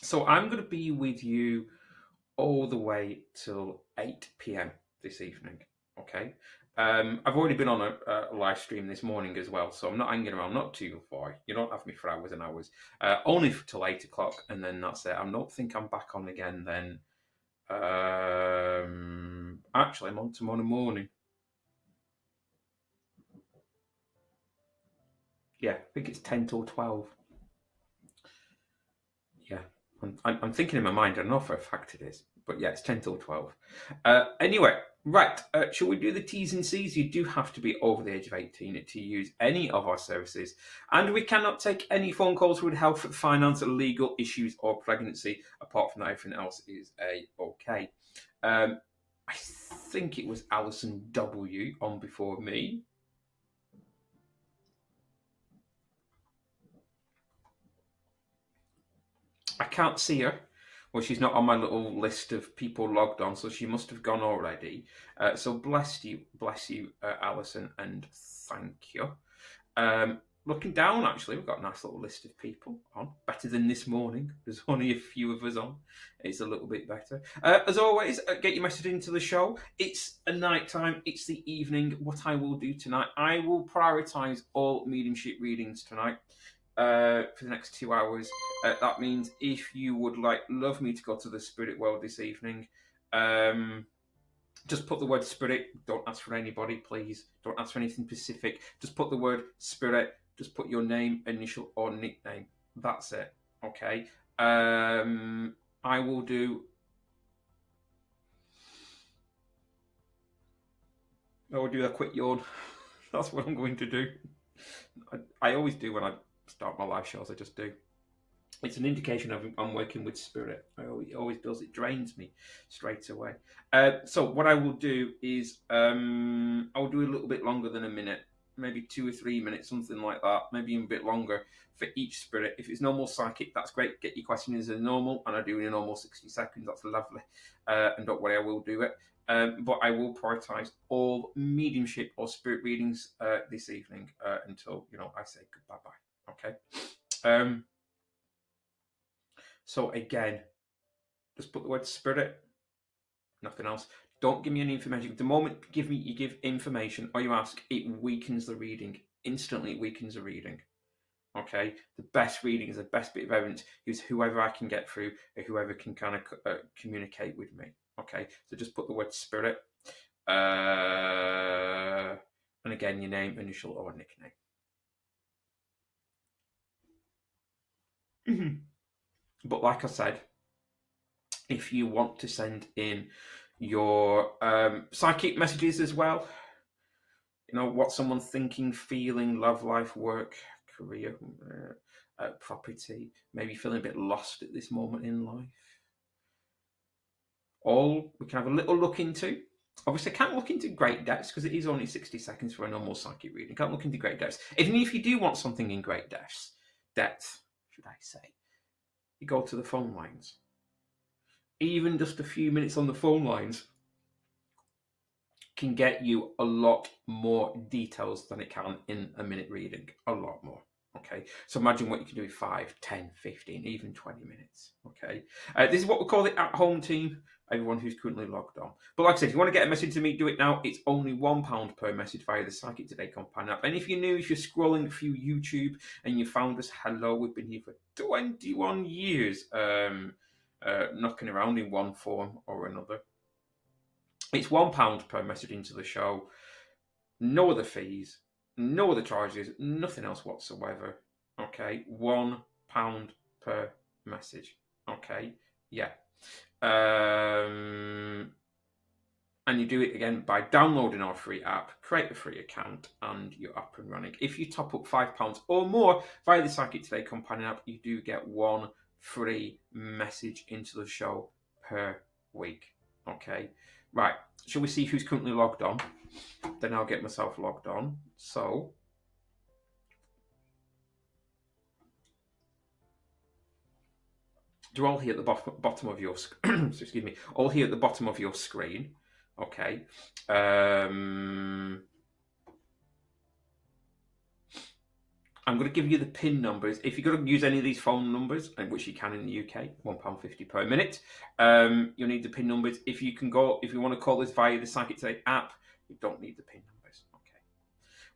So I'm going to be with you all the way till 8 p.m. this evening. Okay. I've already been on a live stream this morning as well, so I'm not hanging around, not too far. You don't have me for hours and hours. Only till 8 o'clock, and then that's it. I don't think I'm back on again then. Actually, I'm on tomorrow morning. Yeah, I think it's 10 till 12. Yeah, I'm thinking in my mind. I don't know for a fact it is, but yeah, it's 10 till 12. Anyway, right, shall we do the T's and C's? You do have to be over the age of 18 to use any of our services, and we cannot take any phone calls with health, finance, legal issues, or pregnancy. Apart from that, everything else is okay. I think it was Alison W on before me. I can't see her. Well, she's not on my little list of people logged on, so she must have gone already. So bless you, Alison, and thank you. Looking down, actually, we've got a nice little list of people on. Better than this morning. There's only a few of us on. It's a little bit better. As always, get your message into the show. It's a night time. It's the evening. What I will do tonight, I will prioritise all mediumship readings tonight. For the next 2 hours. That means if you would love me to go to the spirit world this evening, just put the word spirit. Don't ask for anybody, please. Don't ask for anything specific. Just put the word spirit. Just put your name, initial, or nickname. That's it. Okay. I will do. I will do a quick yawn. That's what I'm going to do. I always do when I start my live shows. I just do. It's an indication of I'm working with spirit. It always does. It drains me straight away. So what I will do is I'll do a little bit longer than a minute, maybe 2 or 3 minutes, something like that. Maybe even a bit longer for each spirit. If it's normal psychic, that's great. Get your questions as normal, and I do in a normal 60 seconds. That's lovely. And don't worry, I will do it. But I will prioritise all mediumship or spirit readings this evening until I say goodbye. Okay. So again, just put the word spirit, nothing else. Don't give me any information. The moment you give information or you ask, it weakens the reading. Instantly, it weakens the reading. Okay? The best reading is the best bit of evidence is whoever I can get through or whoever can kind of communicate with me. Okay? So just put the word spirit. And again, your name, initial, or nickname. But like I said, if you want to send in your psychic messages as well, what someone's thinking, feeling, love, life, work, career, property, maybe feeling a bit lost at this moment in life, all we can have a little look into. Obviously, I can't look into great depths because it is only 60 seconds for a normal psychic reading. Can't look into great depths. Even if you do want something in great depth, should I say, you go to the phone lines. Even just a few minutes on the phone lines can get you a lot more details than it can in a minute reading. A lot more. Okay, so imagine what you can do in 5, 10, 15, even 20 minutes. Okay, this is what we call the at-home team, everyone who's currently logged on. But like I said, if you want to get a message to me, do it now. It's only £1 per message via the Psychic Today companion app. And if you're new, if you're scrolling through YouTube and you found us, hello, we've been here for 21 years, knocking around in one form or another. It's £1 per message into the show. No other fees, no other charges, nothing else whatsoever. Okay, £1 per message. Okay, yeah. And you do it again by downloading our free app, create a free account, and you're up and running. If you top up £5 or more via the Psychic Today companion app, you do get one free message into the show per week. Okay, right. Shall we see who's currently logged on? Then I'll get myself logged on. So, they're all here at the bottom of your excuse me, all here at the bottom of your screen. Okay. I'm going to give you the PIN numbers. If you're going to use any of these phone numbers, which you can in the UK, £1.50 per minute, you'll need the PIN numbers. If you want to call this via the Psychic Today app, you don't need the PIN numbers. Okay.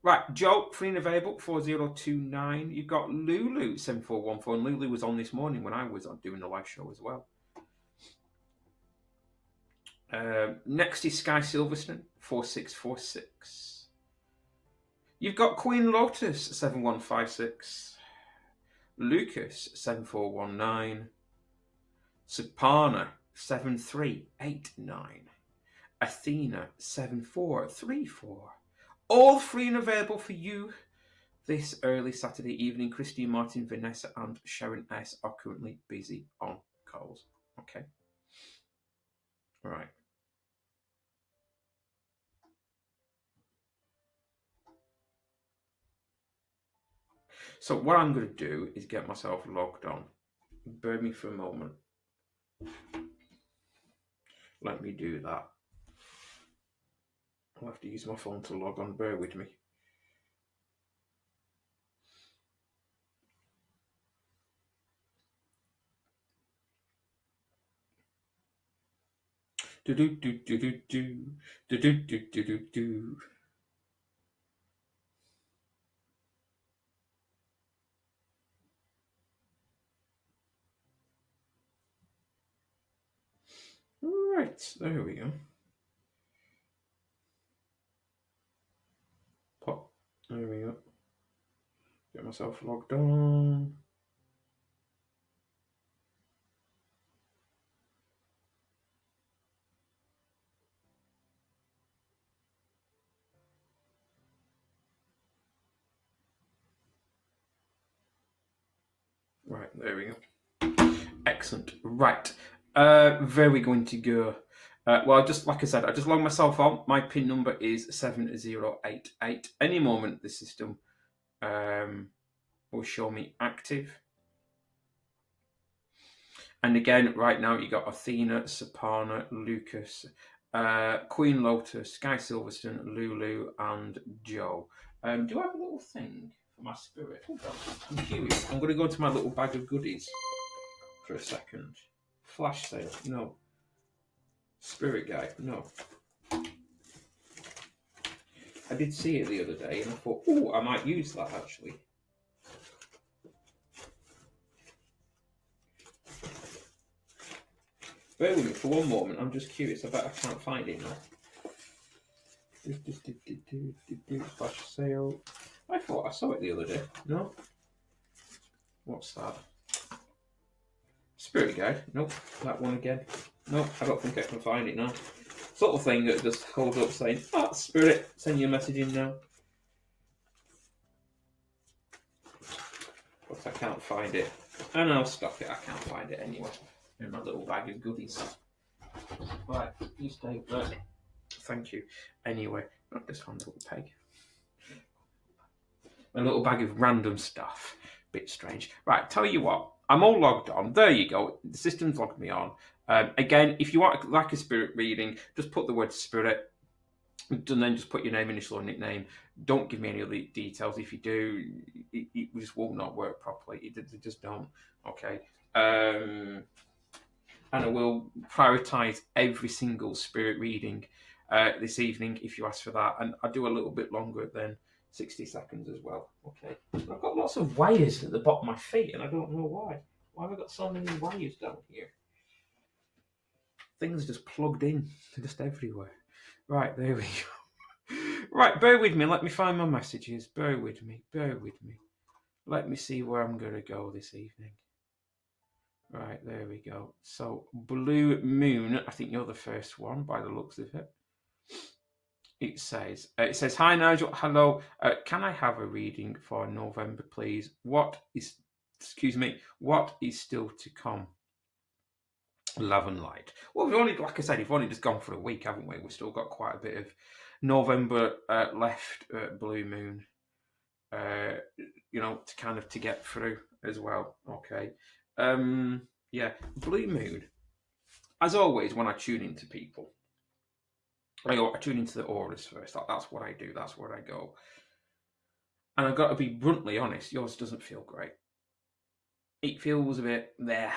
Right, Joe, free and available, 4029. You've got Lulu, 7414. Lulu was on this morning when I was doing the live show as well. Next is Sky Silverstone, 4646. You've got Queen Lotus, 7156. Lucas, 7419. Sapana, 7389. Athena, 7434. All free and available for you this early Saturday evening. Christine Martin, Vanessa, and Sharon S. are currently busy on calls. Okay. All right. So what I'm going to do is get myself logged on. Bear me for a moment. Let me do that. I'll have to use my phone to log on. Bear with me. Do do do do do do do do do do do do. Right, there we go. Pop. There we go. Get myself logged on. Right, there we go. Excellent. Right. Where are we going to go? Well, just like I said, I just logged myself on. My PIN number is 7088. Any moment the system will show me active. And again, right now you got Athena, Sapana, Lucas, Queen Lotus, Sky Silverstone, Lulu, and Joe. Do I have a little thing for my spirit? Hold on. I'm curious. I'm going to go to my little bag of goodies for a second. Flash sale, no. Spirit guide, no. I did see it the other day and I thought, oh, I might use that actually. Bear with me for one moment, I'm just curious. I bet I can't find it now. Flash sale. I thought I saw it the other day. No? What's that? Spirit guide. Nope. That one again. Nope. I don't think I can find it now. Sort of thing that just holds up saying, ah, Spirit, send you a message in now. But I can't find it. And I'll stop it. I can't find it anyway. In my little bag of goodies. Right. You stay there. Thank you. Anyway, I just found a little peg. A little bag of random stuff. Bit strange. Right, tell you what. I'm all logged on. There you go. The system's logged me on. Again, if you want like a spirit reading, just put the word spirit And then just put your name, initial, or nickname. Don't give me any other details. If you do, it just will not work properly. It just don't. Okay. And I will prioritise every single spirit reading this evening if you ask for that. And I do a little bit longer than 60 seconds as well. Okay. I've got lots of wires at the bottom of my feet, and I don't know why. Why have I got so many wires down here? Things just plugged in, just everywhere. Right, there we go. Right, bear with me. Let me find my messages. Bear with me. Bear with me. Let me see where I'm going to go this evening. Right, there we go. So, Blue Moon, I think you're the first one by the looks of it. It says, hi Nigel, hello. Can I have a reading for November, please? What is still to come? Love and light. Well, we've only, like I said, we've only just gone for a week, haven't we? We've still got quite a bit of November left, Blue Moon, to get through as well. Okay. Yeah, Blue Moon. As always, when I tune into people, I tune into the auras first. That's what I do. That's where I go. And I've got to be bluntly honest, yours doesn't feel great. It feels a bit there.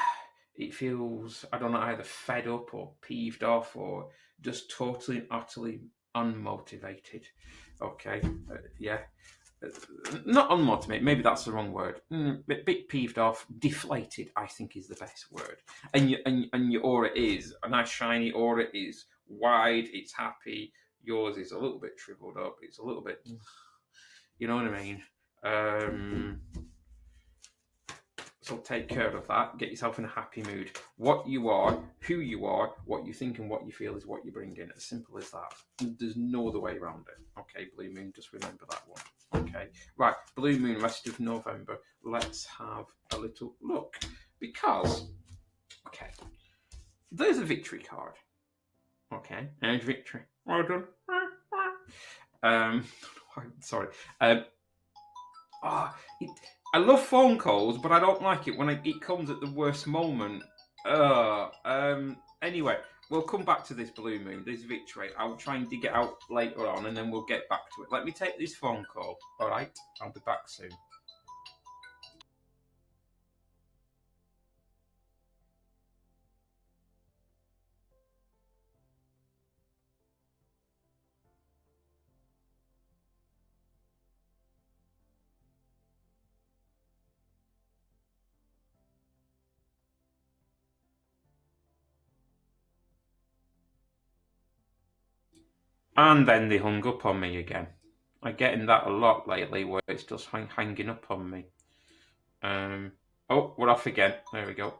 It feels, I don't know, either fed up or peeved off or just totally and utterly unmotivated. Okay, yeah. Not unmotivated, maybe that's the wrong word. Bit peeved off, deflated, I think is the best word. And your aura is, a nice shiny aura is wide, it's happy. Yours is a little bit shriveled up, it's a little bit, you know what I mean? So take care of that. Get yourself in a happy mood. What you are, who you are, what you think and what you feel is what you bring in. As simple as that. There's no other way around it. Okay, Blue Moon, just remember that one. Okay, right, Blue Moon, rest of November. Let's have a little look. Because, okay, there's a victory card. Okay, and victory. Well done. Sorry. I love phone calls, but I don't like it when it comes at the worst moment. Anyway, we'll come back to this Blue Moon, this victory. I'll try and dig it out later on, and then we'll get back to it. Let me take this phone call. All right, I'll be back soon. And then they hung up on me again. I'm getting that a lot lately, where it's just hanging up on me. Oh, we're off again. There we go.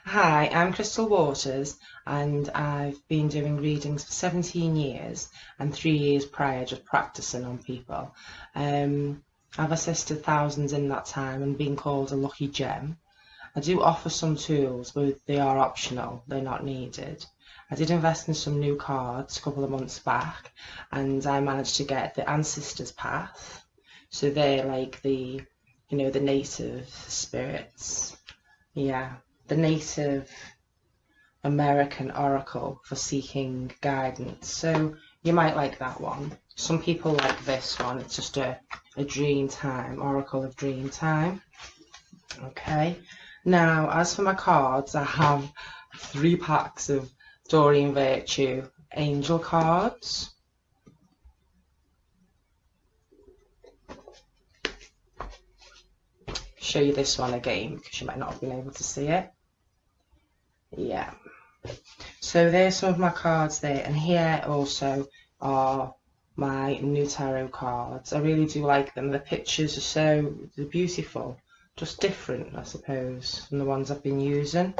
Hi, I'm Crystal Waters, and I've been doing readings for 17 years and 3 years prior just practicing on people. I've assisted thousands in that time and been called a lucky gem. I do offer some tools, but they are optional, they're not needed. I did invest in some new cards a couple of months back, and I managed to get the Ancestors Path. So they're like the native spirits. Yeah. The Native American Oracle for seeking guidance. So you might like that one. Some people like this one. It's just a dream time, Oracle of Dream Time. Okay. Now, as for my cards, I have 3 packs of Doreen Virtue Angel cards. Show you this one again because you might not have been able to see it. Yeah, so there's some of my cards there, and here also are my new tarot cards. I really do like them. The pictures are they're beautiful, just different, I suppose, from the ones I've been using.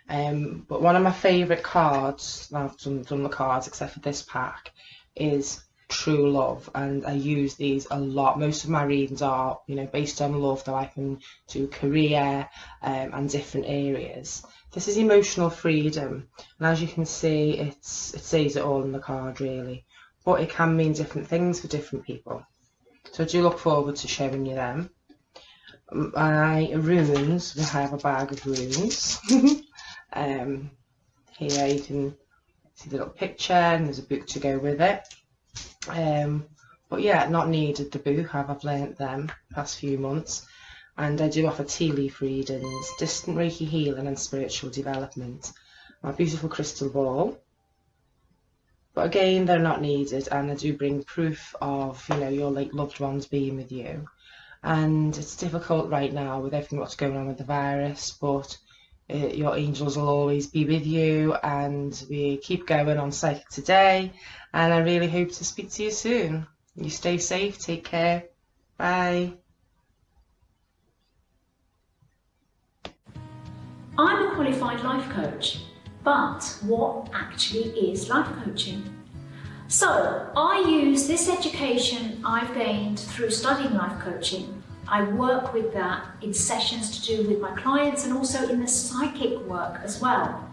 But one of my favourite cards, I've done the cards except for this pack, is True Love, and I use these a lot. Most of my readings are, based on love, that I can do career and different areas. This is emotional freedom, and as you can see, it says it all in the card really, but it can mean different things for different people. So I do look forward to showing you them. My runes, I have a bag of runes. Here you can see the little picture, and there's a book to go with it. But yeah, not needed the book, I've learnt them past few months. And I do offer tea leaf readings, distant Reiki healing and spiritual development. My beautiful crystal ball. But again, they're not needed, and I do bring proof of, your late loved ones being with you. And it's difficult right now with everything what's going on with the virus, but your angels will always be with you, and we keep going on Psychic Today, and I really hope to speak to you soon. You stay safe, take care, bye. I'm a qualified life coach, but what actually is life coaching? So I use this education I've gained through studying life coaching. I work with that in sessions to do with my clients and also in the psychic work as well.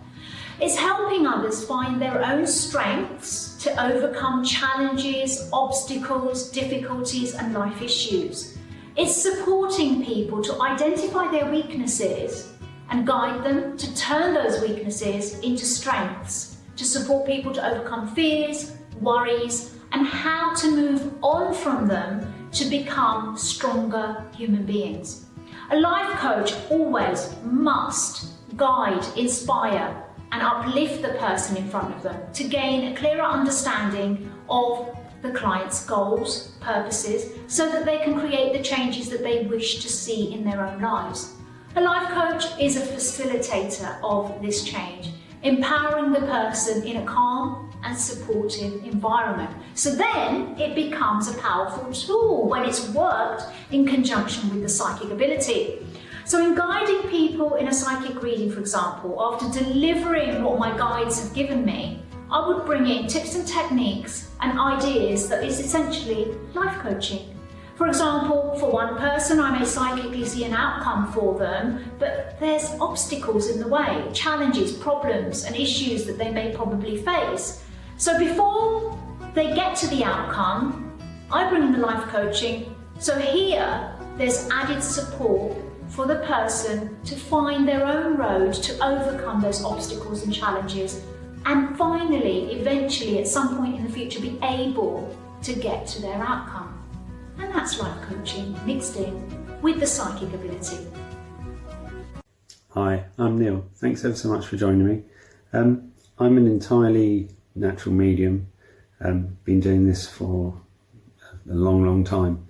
It's helping others find their own strengths to overcome challenges, obstacles, difficulties and life issues. It's supporting people to identify their weaknesses and guide them to turn those weaknesses into strengths, to support people to overcome fears, worries, and how to move on from them to become stronger human beings. A life coach always must guide, inspire, and uplift the person in front of them to gain a clearer understanding of the client's goals, purposes, so that they can create the changes that they wish to see in their own lives. A life coach is a facilitator of this change, empowering the person in a calm and supportive environment. So then it becomes a powerful tool when it's worked in conjunction with the psychic ability. So in guiding people in a psychic reading, for example, after delivering what my guides have given me, I would bring in tips and techniques and ideas that is essentially life coaching. For example, for one person, I may psychically see an outcome for them, but there's obstacles in the way, challenges, problems, and issues that they may probably face. So before they get to the outcome, I bring in the life coaching. So here, there's added support for the person to find their own road to overcome those obstacles and challenges, and finally, eventually, at some point in the future, be able to get to their outcome. And that's life coaching mixed in with the psychic ability. Hi, I'm Neil. Thanks ever so much for joining me. I'm an entirely natural medium. Been doing this for a long time.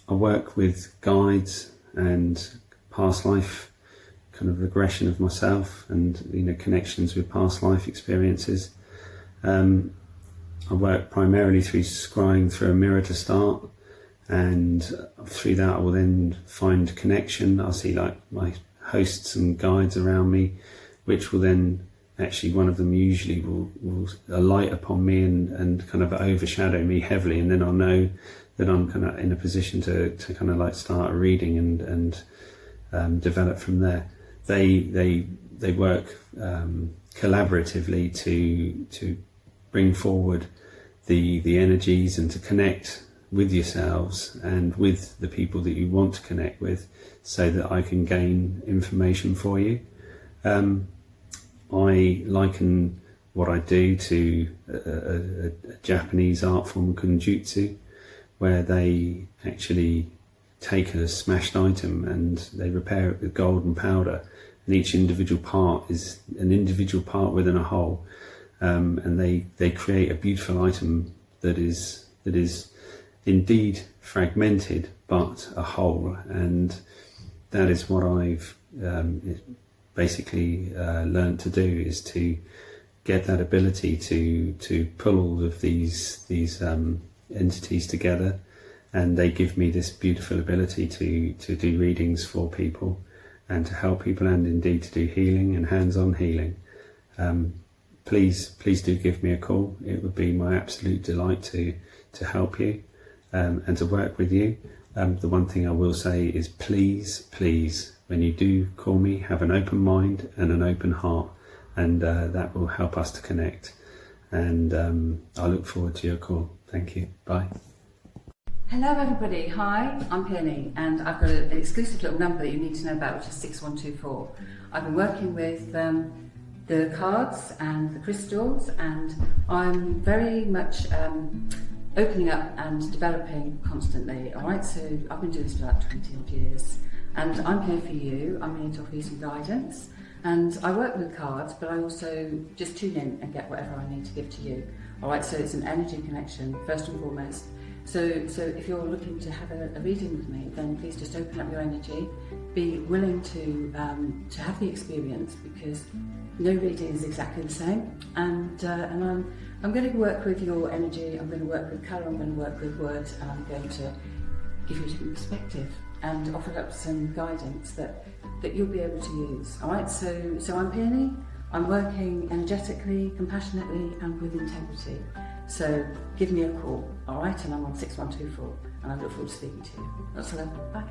I work with guides and past life kind of regression of myself and connections with past life experiences. I work primarily through scrying through a mirror to start, and through that I will then find connection. I'll see like my hosts and guides around me, which will then actually, one of them usually will alight upon me and kind of overshadow me heavily, and then I'll know that I'm kind of in a position to kind of like start a reading and develop from there. They work collaboratively to bring forward the energies and to connect with yourselves and with the people that you want to connect with, so that I can gain information for you. I liken what I do to a Japanese art form, kunjutsu, where they actually take a smashed item and they repair it with gold and powder, and each individual part is an individual part within a whole, and they create a beautiful item that is indeed fragmented but a whole. And that is what I've basically learned to do, is to get that ability to pull all of these entities together, and they give me this beautiful ability to do readings for people and to help people, and indeed to do healing and hands-on healing. Please do give me a call. It would be my absolute delight to help you and to work with you. The one thing I will say is please, when you do call me, have an open mind and an open heart, and that will help us to connect. And I look forward to your call. Thank you. Bye. Hello everybody, hi, I'm Peony, and I've got an exclusive little number that you need to know about, which is 6124. I've been working with the cards and the crystals, and I'm very much opening up and developing constantly. Alright, so I've been doing this for about 20 odd years, and I'm here for you. I'm here to offer you some guidance, and I work with cards, but I also just tune in and get whatever I need to give to you. Alright, so it's an energy connection, first and foremost. So if you're looking to have a reading with me, then please just open up your energy, be willing to have the experience, because no reading is exactly the same, and I'm going to work with your energy, I'm going to work with colour, I'm going to work with words, and I'm going to give you a different perspective and offer up some guidance that you'll be able to use. Alright, so I'm Peony, I'm working energetically, compassionately and with integrity. So give me a call, alright, and I'm on 6124, and I look forward to speaking to you. That's all. Bye.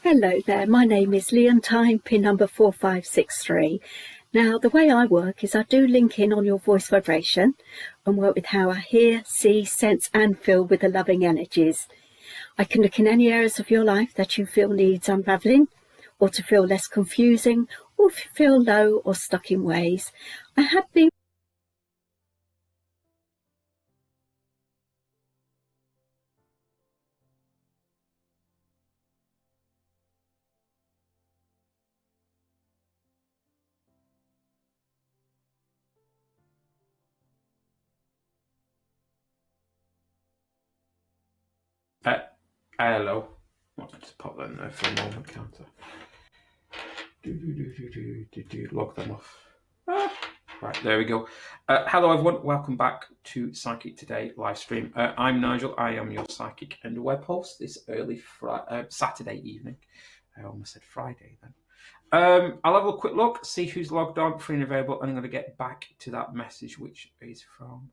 Hello there, my name is Leontine, pin number 4563. Now, the way I work is I do link in on your voice vibration and work with how I hear, see, sense and feel with the loving energies. I can look in any areas of your life that you feel needs unravelling, or to feel less confusing, or if you feel low or stuck in ways. I have been Hello. I'll just pop that in there for a moment, counter. Log them off. Right, there we go. Hello everyone, welcome back to Psychic Today live stream. I'm Nigel, I am your psychic and web host this early Saturday evening. I almost said Friday then. I'll have a quick look, see who's logged on, free and available, and I'm going to get back to that message, which is from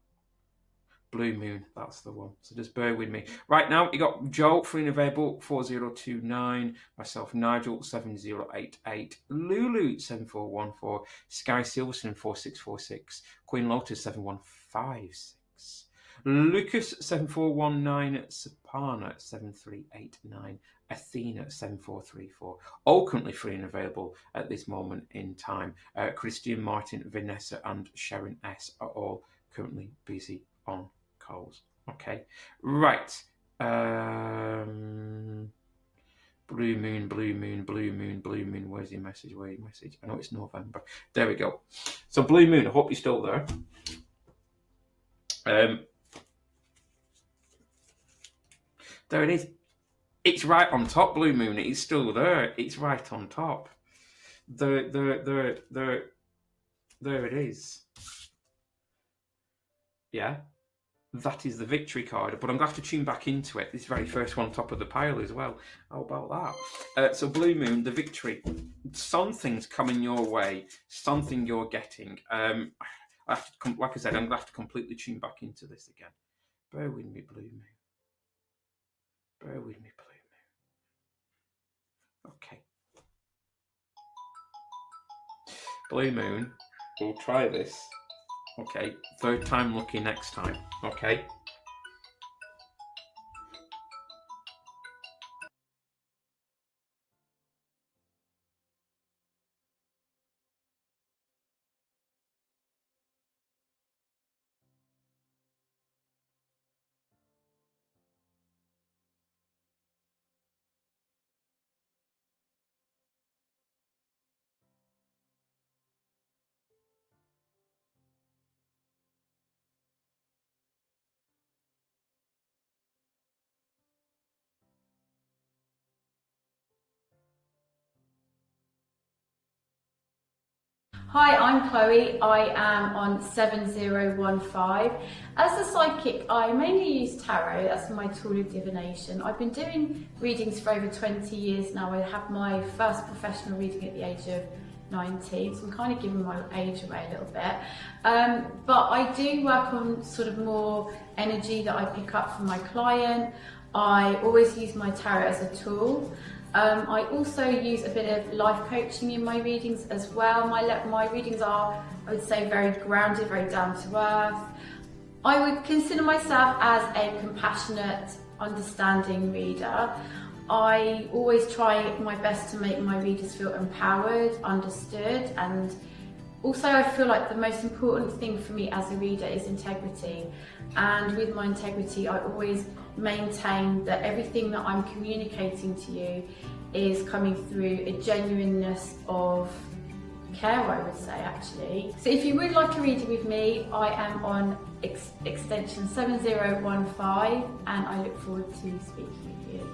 Blue Moon. That's the one. So just bear with me. Right now, you got Joe, free and available, 4029. Myself, Nigel, 7088. Lulu, 7414. Sky Silverson, 4646. Queen Lotus, 7156. Lucas, 7419. Sapana, 7389. Athena, 7434. All currently free and available at this moment in time. Christian, Martin, Vanessa, and Sharon S. are all currently busy on calls. Okay, right. Blue moon, blue moon, blue moon, blue moon. Where's your message? Where's your message? I know it's November. There we go. So blue moon, I hope you're still there. There it is. It's right on top, blue moon. It is still there. It's right on top. There it is. Yeah. That is the victory card, but I'm going to have to tune back into it. This very first one, top of the pile as well. How about that? So Blue Moon, the victory. Something's coming your way. Something you're getting. I have to, like I said, I'm going to have to completely tune back into this again. Bear with me, Blue Moon. Bear with me, Blue Moon. Okay. Blue Moon, we'll try this. Okay, third time lucky next time. Okay. Hi, I'm Chloe. I am on 7015. As a psychic, I mainly use tarot. That's my tool of divination. I've been doing readings for over 20 years now. I had my first professional reading at the age of 19, so I'm kind of giving my age away a little bit. But I do work on sort of more energy that I pick up from my client. I always use my tarot as a tool. I also use a bit of life coaching in my readings as well. My readings are, I would say, very grounded, very down to earth. I would consider myself as a compassionate, understanding reader. I always try my best to make my readers feel empowered, understood, and also I feel like the most important thing for me as a reader is integrity. And with my integrity, I always maintain that everything that I'm communicating to you is coming through a genuineness of care, I would say, actually. So if you would like a reading with me, I am on extension 7015, and I look forward to speaking with you.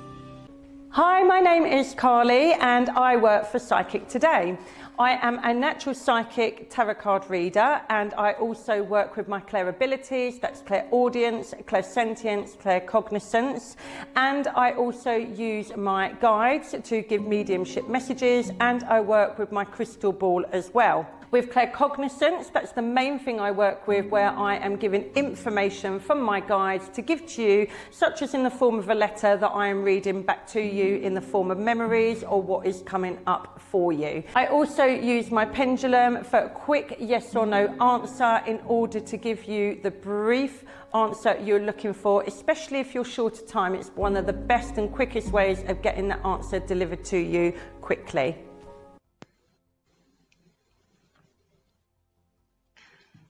Hi, my name is Carly and I work for Psychic Today. I am a natural psychic tarot card reader, and I also work with my clairabilities, that's clairaudience, clairsentience, claircognizance, and I also use my guides to give mediumship messages, and I work with my crystal ball as well. With claircognizance, that's the main thing I work with, where I am given information from my guides to give to you, such as in the form of a letter that I am reading back to you in the form of memories or what is coming up for you. I also use my pendulum for a quick yes or no answer in order to give you the brief answer you're looking for, especially if you're short of time. It's one of the best and quickest ways of getting the answer delivered to you quickly.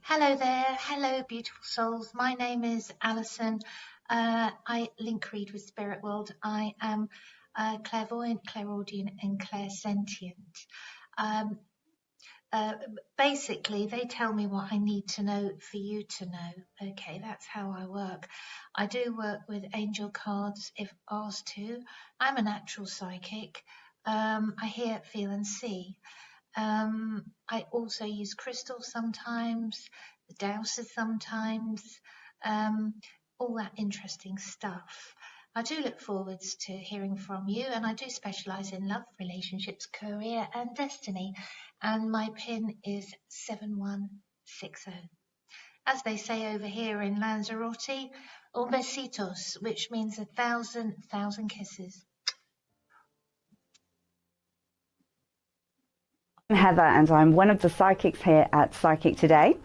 Hello there, hello beautiful souls. My name is Alison. I link read with Spirit World. I am clairvoyant, clairaudient and clairsentient. Basically, they tell me what I need to know for you to know. Okay, that's how I work. I do work with angel cards if asked to. I'm a natural psychic. I hear, feel and see. I also use crystals sometimes, the dowsers sometimes, all that interesting stuff. I do look forward to hearing from you, and I do specialise in love, relationships, career and destiny, and my PIN is 7160. As they say over here in Lanzarote, un besitos, which means 1,000 kisses. I'm Heather, and I'm one of the psychics here at Psychic Today.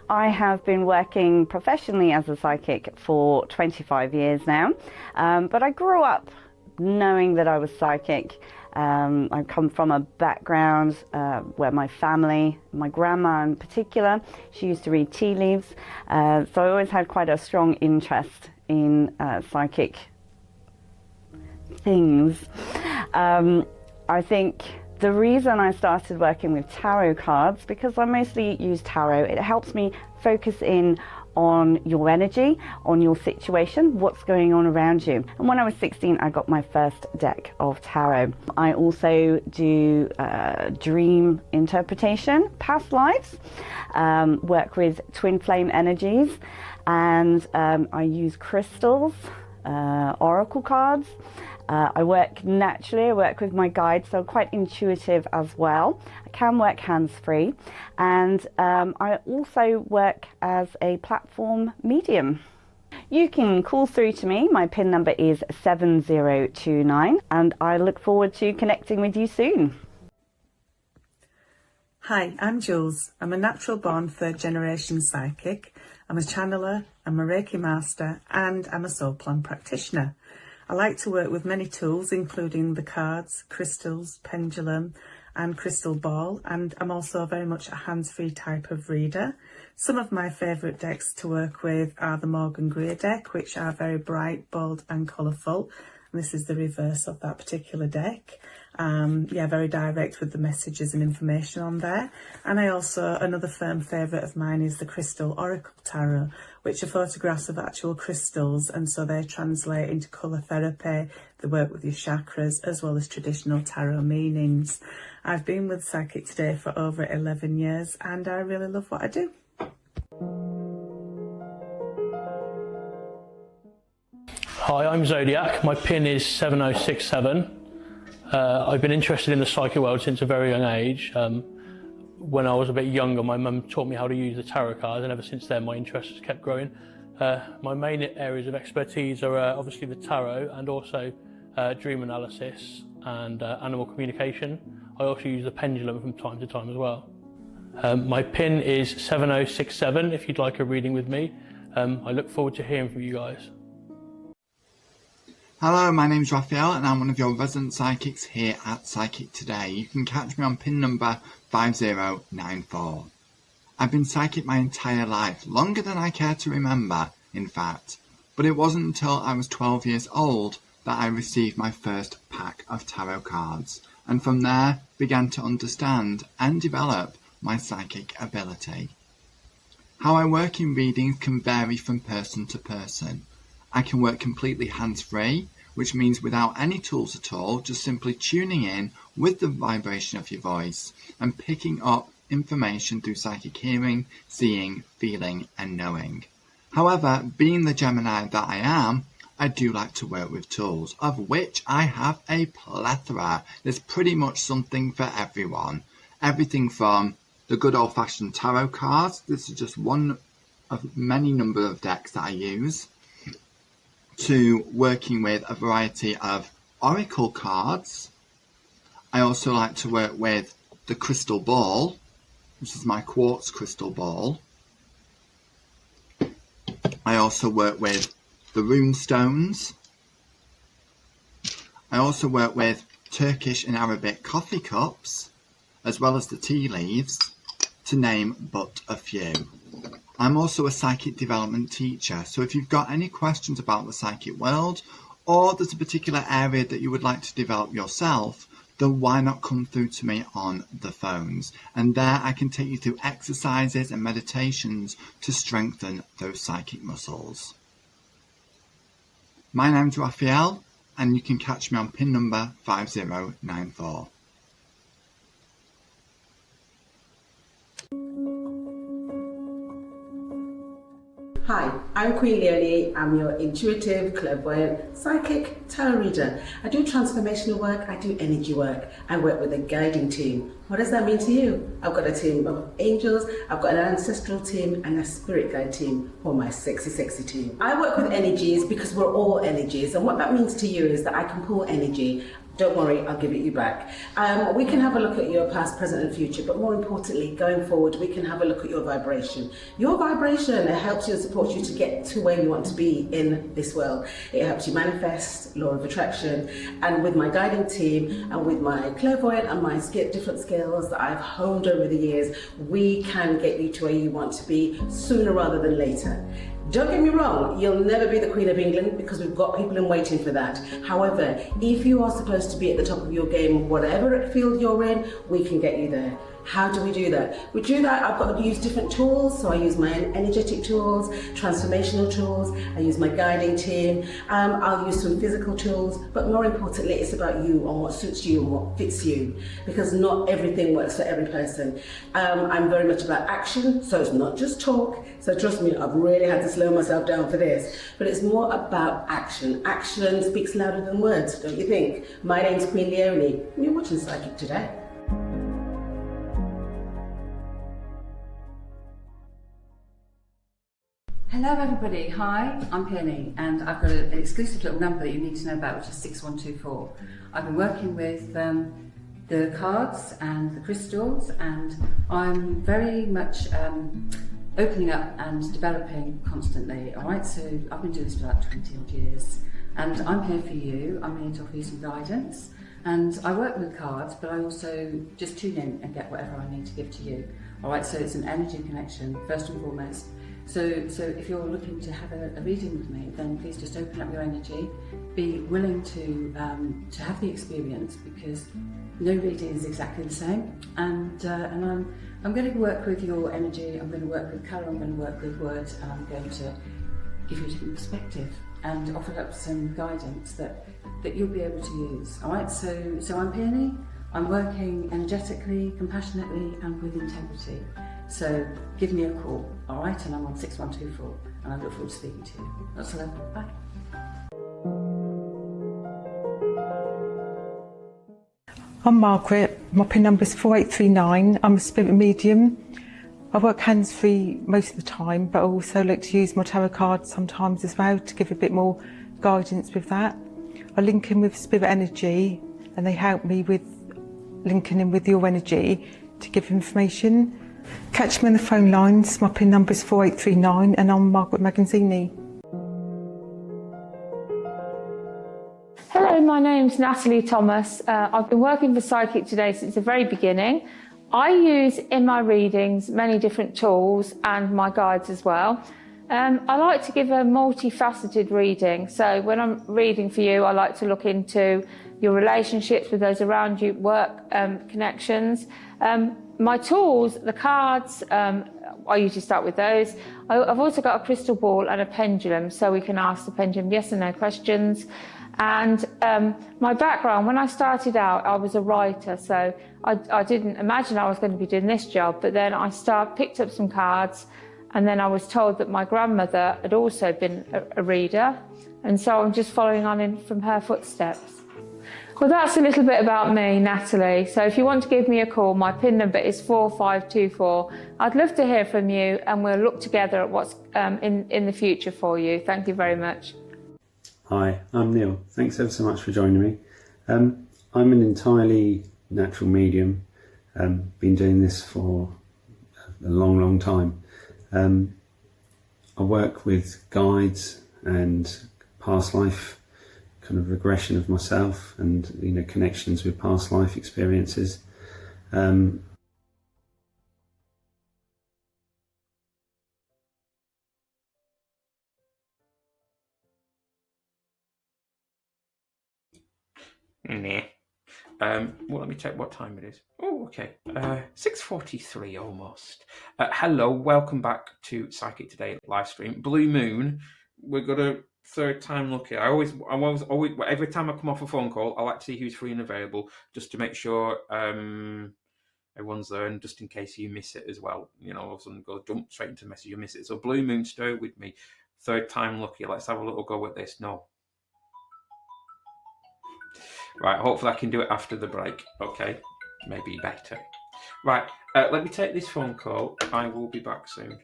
I have been working professionally as a psychic for 25 years now, but I grew up knowing that I was psychic. I come from a background where my family, my grandma in particular, she used to read tea leaves, so I always had quite a strong interest in psychic things. I think the reason I started working with tarot cards, because I mostly use tarot, it helps me focus in on your energy, on your situation, what's going on around you. And when I was 16, I got my first deck of tarot. I also do dream interpretation, past lives, work with twin flame energies, and I use crystals, oracle cards. I work naturally, I work with my guides, so I'm quite intuitive as well. I can work hands-free, and I also work as a platform medium. You can call through to me. My PIN number is 7029, and I look forward to connecting with you soon. Hi, I'm Jules. I'm a natural born third generation psychic. I'm a channeler, I'm a Reiki master, and I'm a soul plan practitioner. I like to work with many tools, including the cards, crystals, pendulum and crystal ball, and I'm also very much a hands-free type of reader. Some of my favourite decks to work with are the Morgan Greer deck, which are very bright, bold and colourful, And this is the reverse of that particular deck. Yeah, very direct with the messages and information on there. And I also, another firm favourite of mine is the Crystal Oracle Tarot, which are photographs of actual crystals, and so they translate into colour therapy. They work with your chakras as well as traditional tarot meanings. I've been with Psychic Today for over 11 years and I really love what I do. Hi, I'm Zodiac. My PIN is 7067. I've been interested in the psychic world since a very young age. When I was a bit younger, my mum taught me how to use the tarot cards, and ever since then my interest has kept growing. My main areas of expertise are obviously the tarot and also dream analysis and animal communication. I also use the pendulum from time to time as well. My PIN is 7067 if you'd like a reading with me. I look forward to hearing from you guys. Hello, my name's Raphael and I'm one of your resident psychics here at Psychic Today. You can catch me on PIN number 5094. I've been psychic my entire life, longer than I care to remember, in fact. But it wasn't until I was 12 years old that I received my first pack of tarot cards, and from there began to understand and develop my psychic ability. How I work in readings can vary from person to person. I can work completely hands-free, which means without any tools at all, just simply tuning in with the vibration of your voice and picking up information through psychic hearing, seeing, feeling and knowing. However, being the Gemini that I am, I do like to work with tools, of which I have a plethora. There's pretty much something for everyone. Everything from the good old-fashioned tarot cards, this is just one of many number of decks that I use, to working with a variety of oracle cards. I also like to work with the crystal ball. This is my quartz crystal ball. I also work with the rune stones. I also work with Turkish and Arabic coffee cups, as well as the tea leaves, to name but a few. I'm also a psychic development teacher, so if you've got any questions about the psychic world, or there's a particular area that you would like to develop yourself, then why not come through to me on the phones? And there I can take you through exercises and meditations to strengthen those psychic muscles. My name's Raphael, and you can catch me on PIN number 5094. Hi, I'm Queen Leonie. I'm your intuitive, clairvoyant, psychic tarot reader. I do transformational work, I do energy work. I work with a guiding team. What does that mean to you? I've got a team of angels, I've got an ancestral team and a spirit guide team, or my sexy, sexy team. I work with energies because we're all energies, and what that means to you is that I can pull energy. Don't worry, I'll give it you back. We can have a look at your past, present and future, but more importantly, going forward, we can have a look at your vibration. Your vibration helps you and supports you to get to where you want to be in this world. It helps you manifest, law of attraction, and with my guiding team and with my clairvoyant and my different skills that I've honed over the years, we can get you to where you want to be sooner rather than later. Don't get me wrong, you'll never be the Queen of England because we've got people in waiting for that. However, if you are supposed to be at the top of your game, whatever field you're in, we can get you there. How do we do that? We do that, I've got to use different tools, so I use my energetic tools, transformational tools, I use my guiding team, I'll use some physical tools, but more importantly, it's about you and what suits you and what fits you, because not everything works for every person. I'm very much about action, so it's not just talk, so trust me, I've really had to slow myself down for this, but it's more about action. Action speaks louder than words, don't you think? My name's Queen Leonie, and you're watching Psychic Today. Hello everybody, hi, I'm Peony and I've got an exclusive little number that you need to know about, which is 6124. I've been working with the cards and the crystals, and I'm very much opening up and developing constantly. Alright, so I've been doing this for about 20 odd years and I'm here for you. I'm here to offer you some guidance, and I work with cards, but I also just tune in and get whatever I need to give to you. Alright, so it's an energy connection first and foremost. So if you're looking to have a reading with me, then please just open up your energy, be willing to have the experience, because no reading is exactly the same. And I'm going to work with your energy, I'm going to work with colour, I'm going to work with words, and I'm going to give you a different perspective and offer up some guidance that you'll be able to use. All right, so I'm Peony, I'm working energetically, compassionately and with integrity. So give me a call, all right, and I'm on 6124, and I look forward to speaking to you. That's all. Bye. I'm Margaret, my PIN number is 4839. I'm a spirit medium. I work hands-free most of the time, but I also like to use my tarot cards sometimes as well to give a bit more guidance with that. I link in with spirit energy, and they help me with linking in with your energy to give information. Catch me on the phone lines. My PIN number is 4839, and I'm Margaret Magazzini. Hello, my name's Natalie Thomas. I've been working for Psychic Today since the very beginning. I use in my readings many different tools and my guides as well. I like to give a multifaceted reading. So when I'm reading for you, I like to look into your relationships with those around you, work connections. My tools, the cards, I usually start with those. I've also got a crystal ball and a pendulum, so we can ask the pendulum yes and no questions. And my background, when I started out, I was a writer, so I didn't imagine I was going to be doing this job, but then I picked up some cards, and then I was told that my grandmother had also been a reader, and so I'm just following on in from her footsteps. Well, that's a little bit about me, Natalie. So if you want to give me a call, my PIN number is 4524. I'd love to hear from you, and we'll look together at what's in the future for you. Thank you very much. Hi, I'm Neil. Thanks ever so much for joining me. I'm an entirely natural medium. Been doing this for a long time. I work with guides and past life kind of regression of myself, and connections with past life experiences. Nah. Well, let me check what time it is. Oh, okay. 6:43 almost. Hello, welcome back to Psychic Today live stream. Blue Moon. We've got a third time lucky. I always, every time I come off a phone call, I like to see who's free and available, just to make sure everyone's there, and just in case you miss it as well. All of a sudden go jump straight into message, you miss it. So Blue Moon, stay with me. Third time lucky. Let's have a little go at this. No. Right, hopefully I can do it after the break. Okay, maybe better. Right, let me take this phone call. I will be back soon.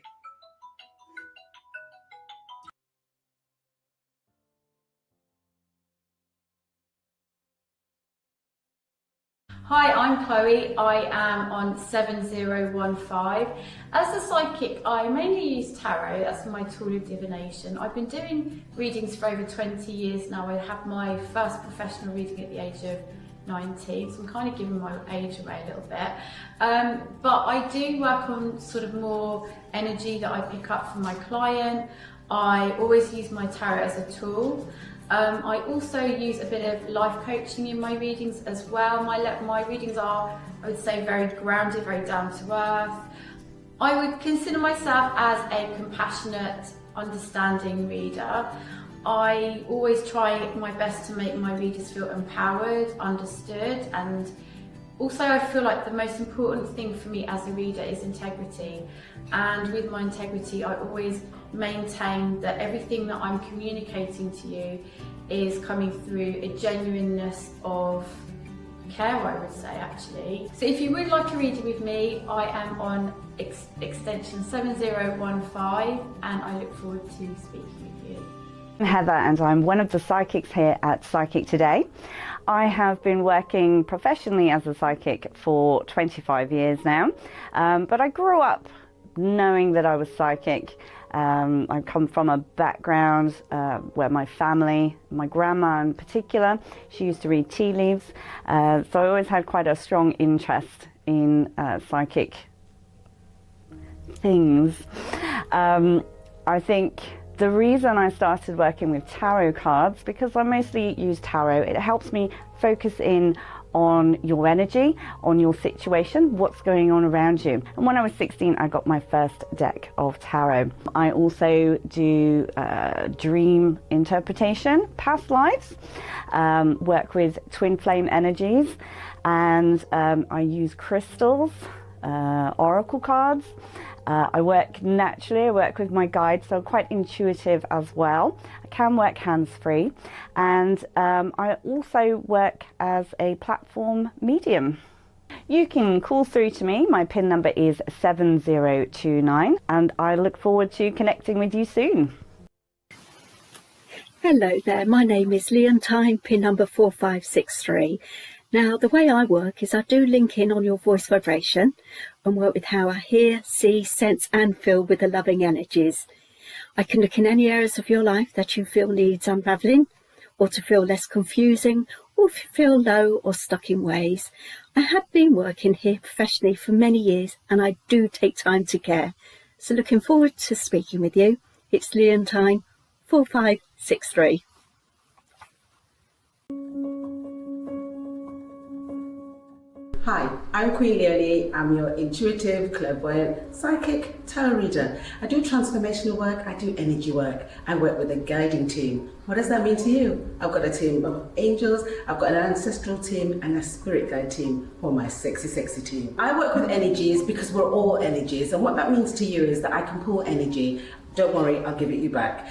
Hi, I'm Chloe. I am on 7015. As a psychic, I mainly use tarot. That's my tool of divination. I've been doing readings for over 20 years now. I had my first professional reading at the age of 19, so I'm kind of giving my age away a little bit. But I do work on sort of more energy that I pick up from my client. I always use my tarot as a tool. I also use a bit of life coaching in my readings as well. My readings are, I would say, very grounded, very down to earth. I would consider myself as a compassionate, understanding reader. I always try my best to make my readers feel empowered, understood, and also I feel like the most important thing for me as a reader is integrity. And with my integrity, I always maintain that everything that I'm communicating to you is coming through a genuineness of care, I would say, actually. So if you would like a reading with me, I am on extension 7015, and I look forward to speaking with you. I'm Heather, and I'm one of the psychics here at Psychic Today. I have been working professionally as a psychic for 25 years now, but I grew up knowing that I was psychic. I come from a background where my family, my grandma in particular, she used to read tea leaves, so I always had quite a strong interest in psychic things. I think the reason I started working with tarot cards, because I mostly use tarot, it helps me focus in on your energy, on your situation, what's going on around you. And when I was 16, I got my first deck of tarot. I also do dream interpretation, past lives, work with twin flame energies, and I use crystals, oracle cards. I work naturally, I work with my guides, so I'm quite intuitive as well. I can work hands-free, and I also work as a platform medium. You can call through to me. My PIN number is 7029, and I look forward to connecting with you soon. Hello there, my name is Leontine, PIN number 4563. Now, the way I work is I do link in on your voice vibration and work with how I hear, see, sense and feel with the loving energies. I can look in any areas of your life that you feel needs unravelling, or to feel less confusing, or if you feel low or stuck in ways. I have been working here professionally for many years, and I do take time to care. So looking forward to speaking with you. It's Leontine 4563. Hi, I'm Queen Leonie. I'm your intuitive, clairvoyant, psychic, tarot reader. I do transformational work, I do energy work. I work with a guiding team. What does that mean to you? I've got a team of angels, I've got an ancestral team and a spirit guide team, or my sexy, sexy team. I work with energies because we're all energies, and what that means to you is that I can pull energy. Don't worry, I'll give it you back.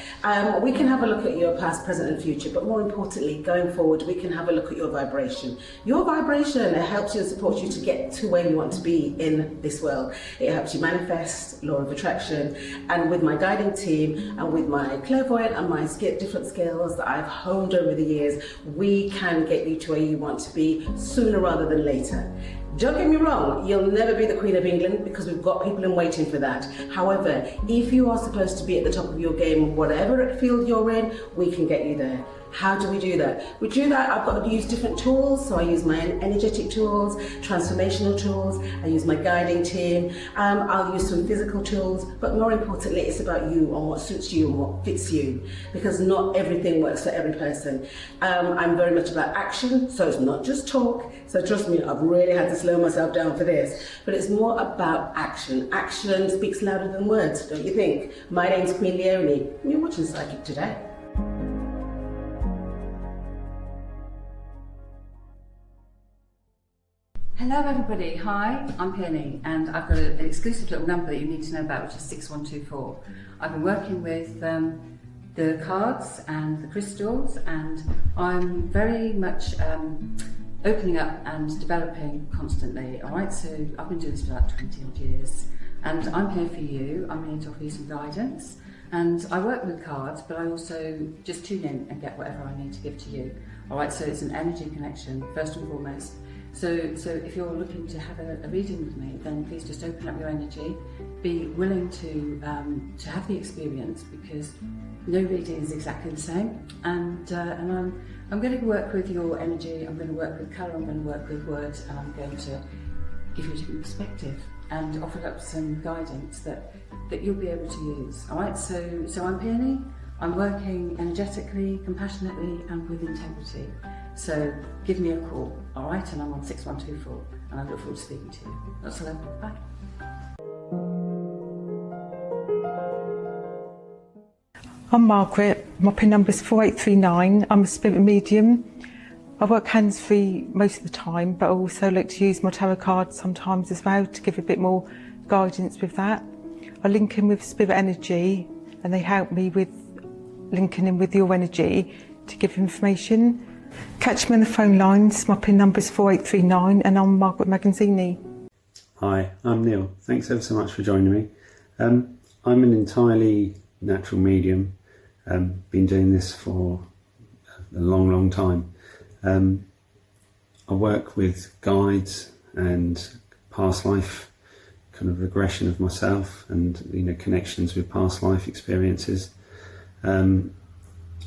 We can have a look at your past, present and future, but more importantly, going forward, we can have a look at your vibration. Your vibration helps you and supports you to get to where you want to be in this world. It helps you manifest, law of attraction, and with my guiding team and with my clairvoyant and my different skills that I've honed over the years, we can get you to where you want to be sooner rather than later. Don't get me wrong, you'll never be the Queen of England because we've got people in waiting for that. However, if you are supposed to be at the top of your game, whatever field you're in, we can get you there. How do we do that? We do that, I've got to use different tools, so I use my energetic tools, transformational tools, I use my guiding team, I'll use some physical tools, but more importantly, it's about you and what suits you and what fits you, because not everything works for every person. I'm very much about action, so it's not just talk, so trust me, I've really had to slow myself down for this, but it's more about action. Action speaks louder than words, don't you think? My name's Queen Leonie, and you're watching Psychic Today. Hello everybody, hi, I'm Penny, and I've got an exclusive little number that you need to know about, which is 6124. I've been working with the cards and the crystals, and I'm very much opening up and developing constantly, alright? So I've been doing this for about 20 odd years, and I'm here for you. I'm here to offer you some guidance, and I work with cards, but I also just tune in and get whatever I need to give to you, alright? So it's an energy connection, first and foremost. So if you're looking to have a reading with me, then please just open up your energy, be willing to have the experience, because no reading is exactly the same, and I'm going to work with your energy, I'm going to work with colour, I'm going to work with words, and I'm going to give you a different perspective and offer up some guidance that you'll be able to use. Alright, so I'm Peony, I'm working energetically, compassionately and with integrity. So give me a call, alright, and I'm on 6124, and I look forward to speaking to you. That's all. Bye. I'm Margaret, my PIN number is 4839, I'm a spirit medium. I work hands-free most of the time, but I also like to use my tarot cards sometimes as well to give a bit more guidance with that. I link in with spirit energy, and they help me with linking in with your energy to give information. Catch me on the phone lines, my PIN number is 4839, and I'm Margaret Magazzini. Hi, I'm Neil. Thanks ever so much for joining me. I'm an entirely natural medium. Been doing this for a long time. I work with guides and past life kind of regression of myself, and connections with past life experiences.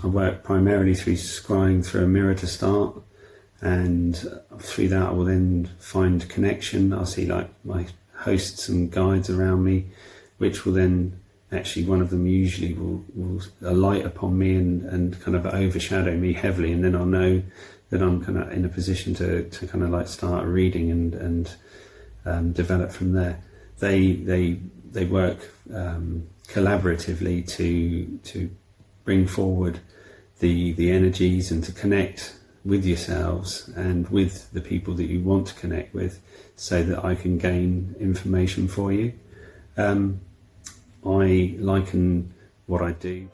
I work primarily through scrying through a mirror to start, and through that I will then find connection. I'll see like my hosts and guides around me, which will then actually one of them usually will alight upon me and kind of overshadow me heavily, and then I'll know that I'm kind of in a position to kind of like start reading and develop from there. They work collaboratively to bring forward the energies and to connect with yourselves and with the people that you want to connect with, so that I can gain information for you. I liken what I do.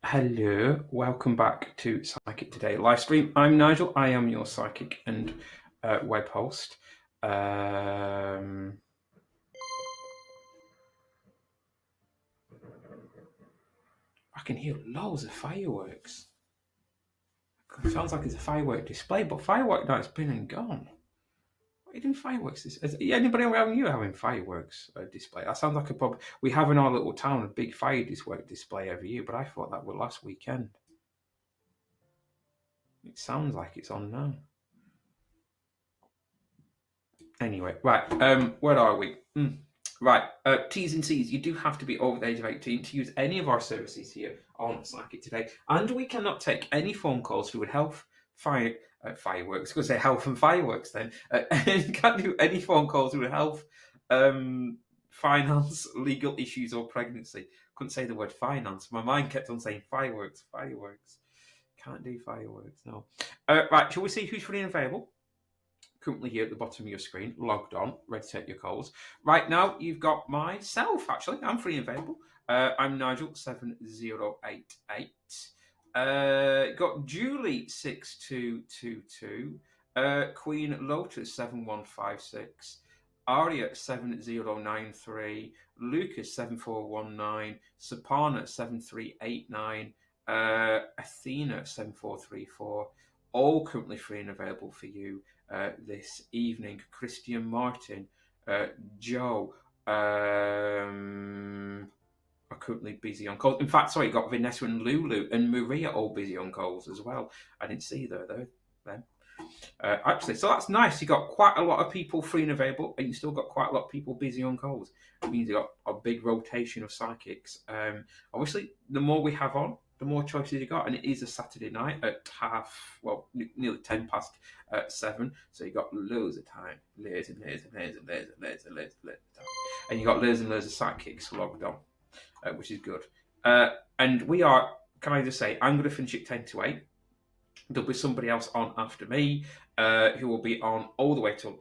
Hello, welcome back to Psychic Today live stream. I'm Nigel. I am your psychic and web host. I can hear loads of fireworks. It sounds like it's a firework display, but firework night's been and gone. What are you doing fireworks? Is anybody around you having fireworks display? That sounds like a problem. We have in our little town a big firework display every year, but I thought that was last weekend. It sounds like it's on now. Anyway, right, where are we? Right, T's and C's. You do have to be over the age of 18 to use any of our services here on Psychic Today. And we cannot take any phone calls through health, fireworks. I was going to say health and fireworks then. You can't do any phone calls through health, finance, legal issues or pregnancy. Couldn't say the word finance. My mind kept on saying fireworks. Can't do fireworks, no. Right, shall we see who's free and available? Currently here at the bottom of your screen, logged on, ready to take your calls. Right now, you've got myself, actually. I'm free and available. I'm Nigel7088. Got Julie6222, Queen Lotus7156, Aria7093, Lucas7419, Sapana7389, Athena7434, all currently free and available for you this evening. Christian Martin, Joe are currently busy on calls. In fact, sorry, you got Vanessa and Lulu and Maria all busy on calls as well. I didn't see them. Actually, so that's nice. You got quite a lot of people free and available, and you still got quite a lot of people busy on calls. It means you got a big rotation of psychics. Obviously, the more we have on, the more choices you got, and it is a Saturday night at nearly 7:10. So you got loads of time, loads and loads of time, and you got loads and loads of psychics logged on, which is good. And we are. Can I just say, I'm going to finish at 10 to 8. There'll be somebody else on after me who will be on all the way till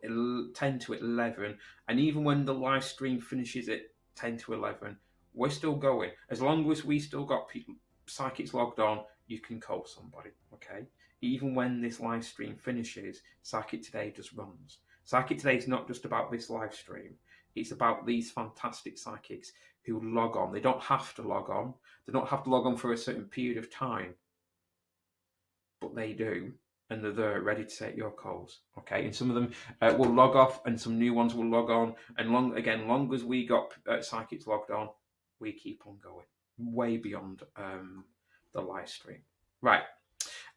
10 to 11. And even when the live stream finishes at 10 to 11, we're still going. As long as we still got people, psychics logged on, you can call somebody, okay? Even when this live stream finishes, Psychic Today just runs. Psychic Today is not just about this live stream. It's about these fantastic psychics who log on. They don't have to log on. They don't have to log on for a certain period of time. But they do, and they're there ready to take your calls, okay? And some of them will log off, and some new ones will log on. And long as we got psychics logged on, we keep on going, way beyond the live stream. Right,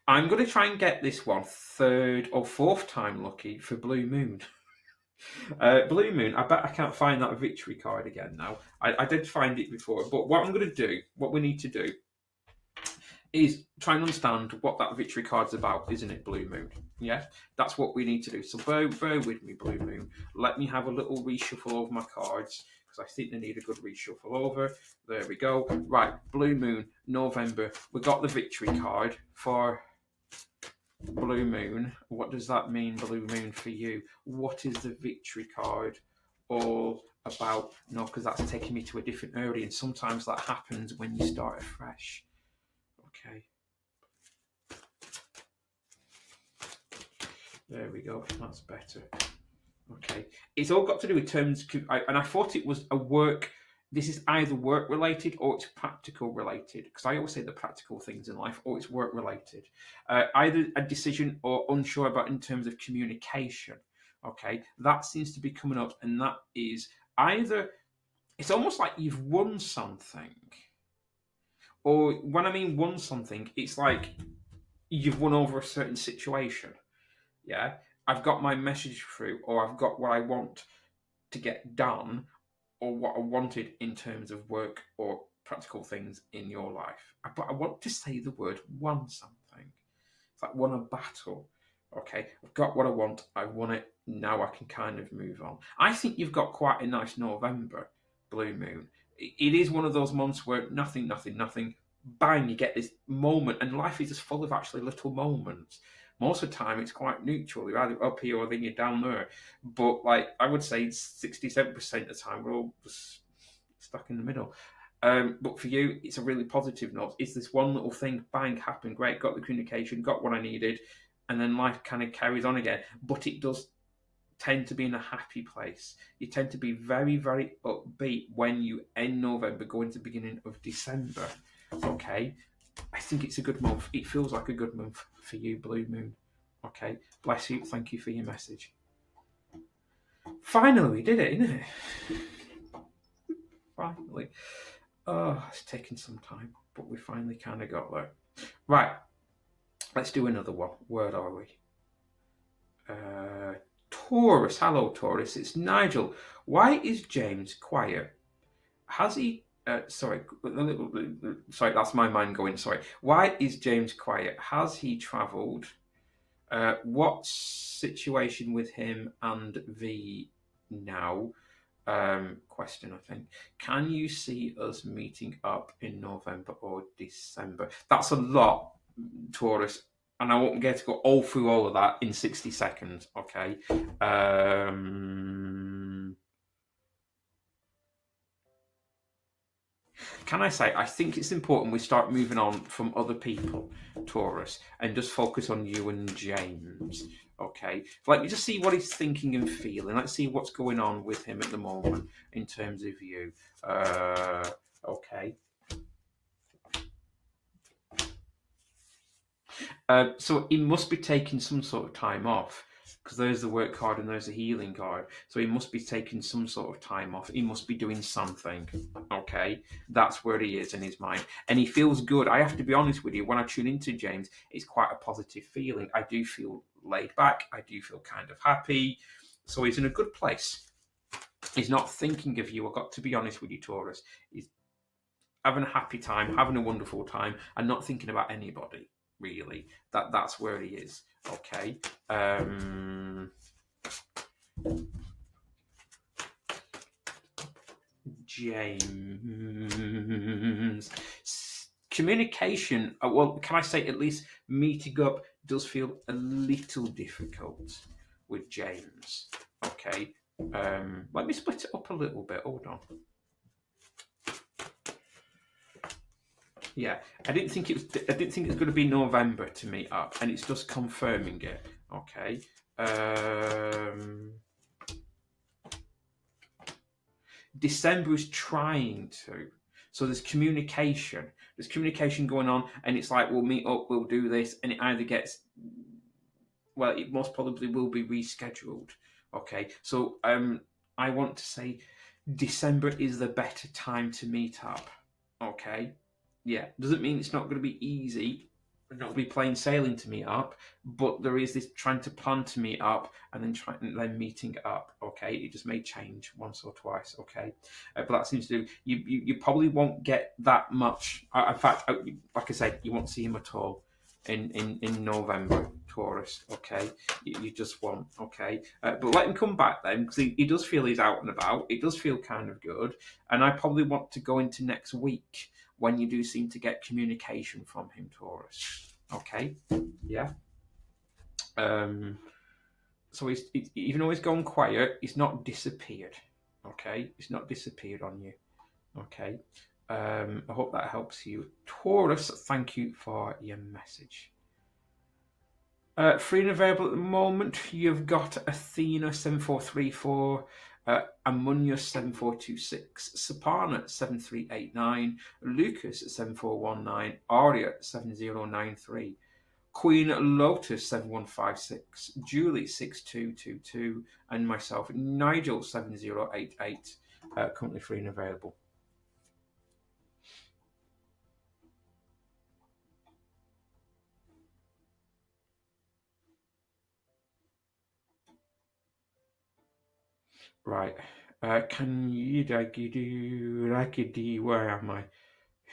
I'm going to try and get this one third or fourth time lucky for Blue Moon. Blue Moon, I bet I can't find that victory card again now. I did find it before, but what I'm going to do, what we need to do, is try and understand what that victory card's about, isn't it, Blue Moon? Yeah, that's what we need to do. So bear with me, Blue Moon. Let me have a little reshuffle over my cards, because I think they need a good reshuffle over. There we go. Right, Blue Moon, November. We got the victory card for Blue Moon. What does that mean, Blue Moon, for you? What is the victory card all about? No, because that's taking me to a different area, and sometimes that happens when you start afresh. Okay. There we go. That's better. Okay. It's all got to do with terms, and I thought it was a work. This is either work related or it's practical related, because I always say the practical things in life, or it's work related. Either a decision or unsure about in terms of communication. Okay. That seems to be coming up, and that is either, it's almost like you've won something. Or when I mean won something, it's like you've won over a certain situation. Yeah, I've got my message through, or I've got what I want to get done, or what I wanted in terms of work or practical things in your life. But I want to say the word won something. It's like won a battle. Okay, I've got what I want, I won it, now I can kind of move on. I think you've got quite a nice November, Blue Moon. It is one of those months where nothing, bang, you get this moment, and life is just full of actually little moments. Most of the time, it's quite neutral. You're either up here or then you're down there. But like I would say, 67% of the time, we're all just stuck in the middle. But for you, it's a really positive note. It's this one little thing, bang, happened, great, got the communication, got what I needed, and then life kind of carries on again. But it does tend to be in a happy place. You tend to be very, very upbeat when you end November, go into the beginning of December. Okay? I think it's a good month. It feels like a good month for you, Blue Moon. Okay? Bless you. Thank you for your message. Finally, we did it, innit? Finally. Oh, it's taken some time, but we finally kind of got there. Right. Let's do another one. Where are we? Taurus. Hello, Taurus. It's Nigel. Why is James quiet? Has he... sorry, that's my mind going. Sorry. Why is James quiet? Has he travelled? What situation with him and V now? Question, I think. Can you see us meeting up in November or December? That's a lot, Taurus, and I won't get to go all through all of that in 60 seconds, okay? Can I say, I think it's important we start moving on from other people, Taurus, and just focus on you and James, okay? Let me just see what he's thinking and feeling. Let's see what's going on with him at the moment in terms of you. Okay. So he must be taking some sort of time off, because there's the work card and there's the healing card. So he must be taking some sort of time off. He must be doing something. Okay, that's where he is in his mind, and he feels good. I have to be honest with you. When I tune into James, it's quite a positive feeling. I do feel laid back. I do feel kind of happy. So he's in a good place. He's not thinking of you. I've got to be honest with you, Taurus. He's having a happy time, having a wonderful time, and not thinking about anybody. Really, that's where he is. Okay. James, communication. Well, can I say at least meeting up does feel a little difficult with James. Okay. Let me split it up a little bit. Hold on. Yeah, I didn't think it was going to be November to meet up, and it's just confirming it. Okay. December is trying to. So there's communication. There's communication going on, and it's like, we'll meet up, we'll do this, and it either gets, well, it most probably will be rescheduled. Okay. So I want to say December is the better time to meet up. Okay. Yeah, doesn't mean it's not going to be easy, not going to be plain sailing to meet up, but there is this trying to plan to meet up and then meeting up. Okay, it just may change once or twice. Okay, but that seems to do. You probably won't get that much. In fact, like I said, you won't see him at all in November, Taurus. Okay, you just won't. Okay, but let him come back then, because he does feel he's out and about. It does feel kind of good, and I probably want to go into next week, when you do seem to get communication from him, Taurus. Okay? Yeah? So he's even though he's gone quiet, he's not disappeared. Okay? He's not disappeared on you. Okay? I hope that helps you. Taurus, thank you for your message. Free and available at the moment, you've got Athena 7434, Amunya 7426, Sapana 7389, Lucas 7419, Aria 7093, Queen Lotus 7156, Julie 6222, and myself, Nigel 7088, currently free and available. Right. Can you do where am I?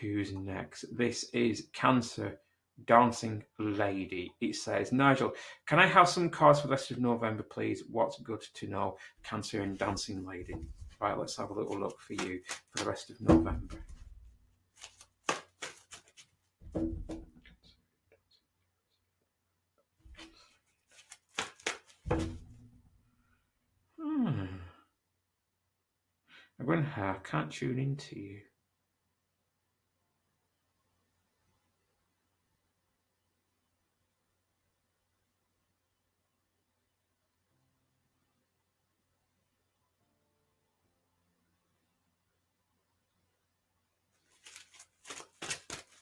Who's next? This is Cancer Dancing Lady. It says, Nigel, can I have some cards for the rest of November, please? What's good to know? Cancer and Dancing Lady. Right, let's have a little look for you for the rest of November. I can't tune into you.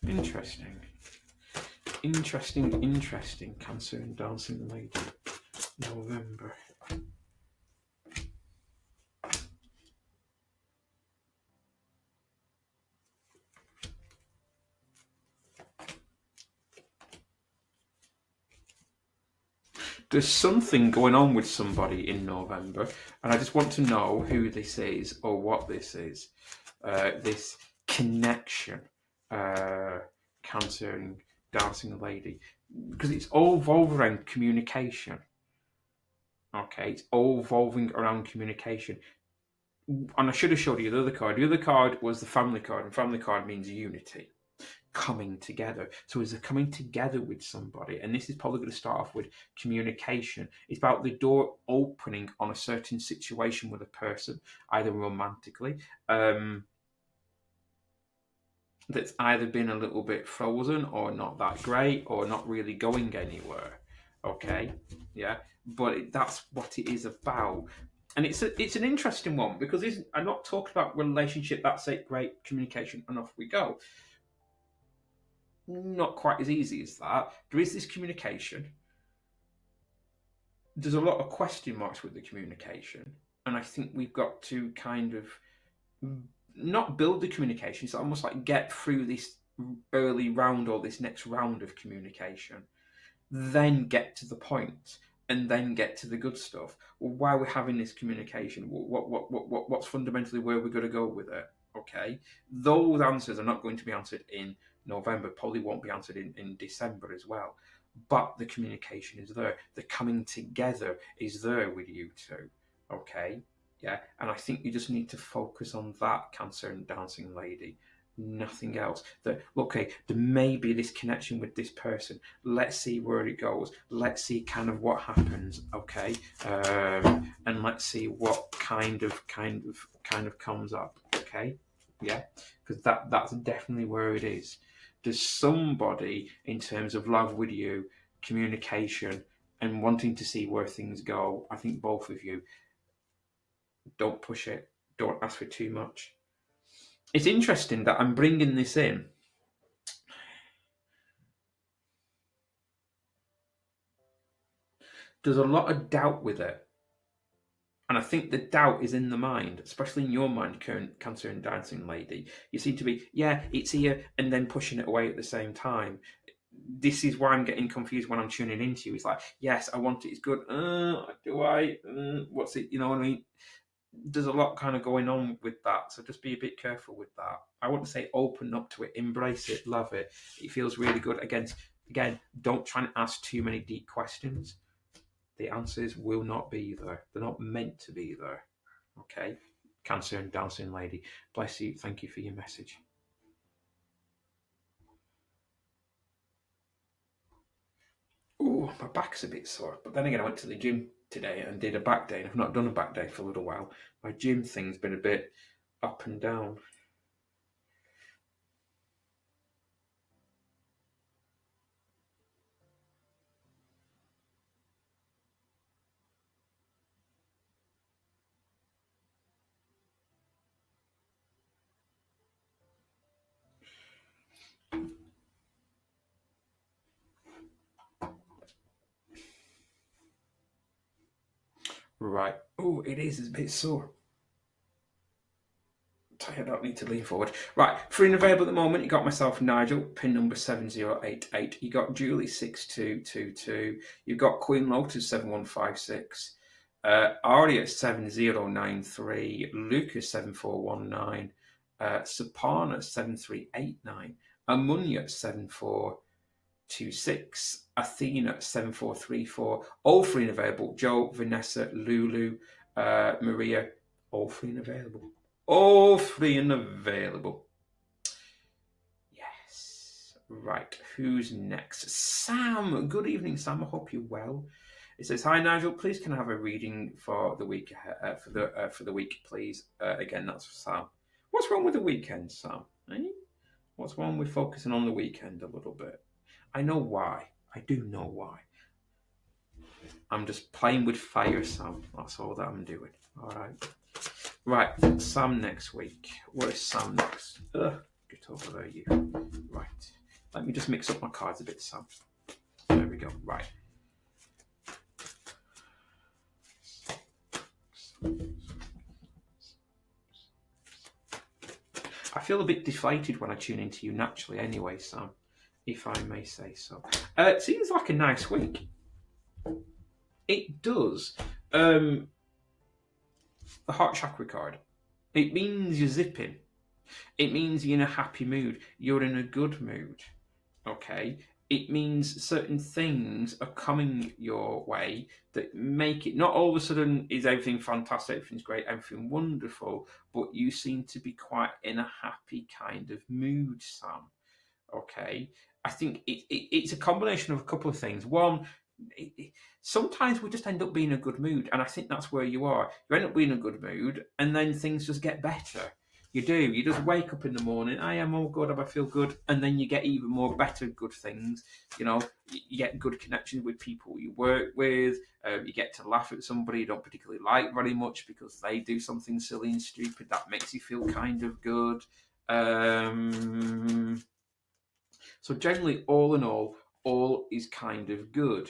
Interesting. Interesting. Cancer and Dancing Lady. November. There's something going on with somebody in November, and I just want to know who this is or what this is. This connection, Cancer and Dancing Lady, because it's all evolved around communication. Okay, it's all evolving around communication. And I should have showed you the other card. The other card was the family card, and family card means unity, coming together. So is it coming together with somebody? And this is probably going to start off with communication. It's about the door opening on a certain situation with a person, either romantically, that's either been a little bit frozen or not that great or not really going anywhere. Okay, yeah, but that's what it is about. And it's an interesting one because I'm not talking about relationship, that's it, great communication, and off we go. Not quite as easy as that. There is this communication. There's a lot of question marks with the communication. And I think we've got to kind of not build the communication. It's almost like get through this early round or this next round of communication. Then get to the point and then get to the good stuff. Well, why we're having this communication? What's fundamentally where we're going to go with it? Okay, those answers are not going to be answered in November, probably won't be answered in December as well. But the communication is there. The coming together is there with you two. Okay, yeah, and I think you just need to focus on that, Cancer and Dancing Lady. Nothing else. That okay, there may be this connection with this person. Let's see where it goes. Let's see kind of what happens. Okay, and let's see what kind of comes up. Okay, yeah, because that's definitely where it is. There's somebody in terms of love with you, communication, and wanting to see where things go. I think both of you. Don't push it. Don't ask for too much. It's interesting that I'm bringing this in. There's a lot of doubt with it. And I think the doubt is in the mind, especially in your mind, Cancer and Dancing Lady. You seem to be, yeah, it's here, and then pushing it away at the same time. This is why I'm getting confused when I'm tuning into you. It's like, yes, I want it, it's good. Do I? What's it? You know what I mean? There's a lot kind of going on with that, so just be a bit careful with that. I want to say open up to it, embrace it, love it. It feels really good. Again, don't try and ask too many deep questions. The answers will not be there. They're not meant to be there. Okay? Cancer and Dancing Lady. Bless you. Thank you for your message. Oh, my back's a bit sore. But then again, I went to the gym today and did a back day, and I've not done a back day for a little while. My gym thing's been a bit up and down. Right. Oh, it is a bit sore. I don't need to lean forward. Right, free and available at the moment. You got myself, Nigel, pin number 7088. You got Julie 6222. You got Queen Lotus 7156. Aria 7093. Lucas 7419. Sapana 7389. Amunya 7426. Athena 7434. All free and available. Joe, Vanessa, Lulu, Maria, all free and available. All free and available. Yes. Right. Who's next? Sam. Good evening, Sam. I hope you're well. It says, "Hi Nigel. Please can I have a reading for the week for the week, please?" Again, that's for Sam. What's wrong with the weekend, Sam? Eh? What's wrong with focusing on the weekend a little bit? I know why. I do know why. I'm just playing with fire, Sam. That's all that I'm doing. All right. Right, Sam next week. Where's Sam next? Get over there, you. Right. Let me just mix up my cards a bit, Sam. There we go. Right. I feel a bit deflated when I tune into you naturally anyway, Sam, if I may say so. It seems like a nice week. It does. The heart chakra card. It means you're zipping. It means you're in a happy mood. You're in a good mood. Okay? It means certain things are coming your way that make it, not all of a sudden is everything fantastic, everything's great, everything wonderful, but you seem to be quite in a happy kind of mood, Sam. Okay? I think it's a combination of a couple of things. One, sometimes we just end up being in a good mood, and I think that's where you are. You end up being in a good mood, and then things just get better. You do. You just wake up in the morning. I am all good. I feel good, and then you get even more better good things. You know, you get good connections with people you work with. You get to laugh at somebody you don't particularly like very much because they do something silly and stupid that makes you feel kind of good. So generally, all in all is kind of good.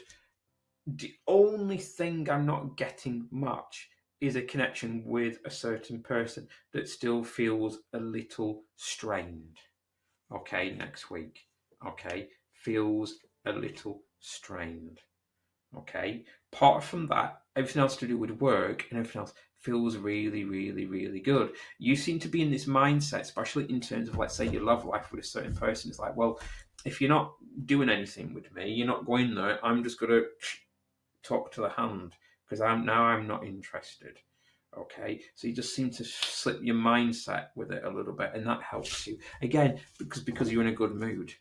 The only thing I'm not getting much is a connection with a certain person that still feels a little strained. Okay, next week. Okay, feels a little strained. Okay, apart from that, everything else to do with work and everything else feels really, really, really good. You seem to be in this mindset, especially in terms of, let's say, your love life with a certain person. It's like, well, if you're not doing anything with me, you're not going there, I'm just going to talk to the hand because I'm not interested. Okay, so you just seem to slip your mindset with it a little bit, and that helps you again because you're in a good mood.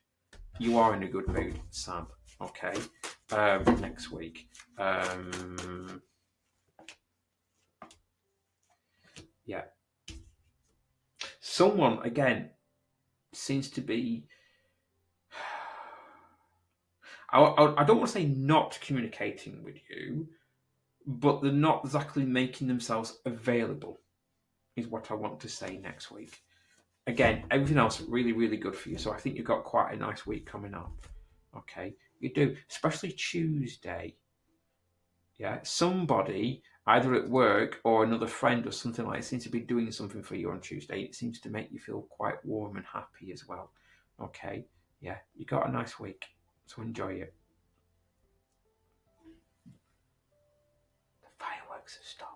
You are in a good mood, Sam. Okay, next week. Yeah, someone again seems to be. I don't want to say not communicating with you, but they're not exactly making themselves available, is what I want to say next week. Again, everything else really, really good for you. So I think you've got quite a nice week coming up. Okay, you do, especially Tuesday. Yeah, somebody either at work or another friend or something like that seems to be doing something for you on Tuesday. It seems to make you feel quite warm and happy as well. Okay, yeah, you got a nice week, so enjoy it. The fireworks have stopped.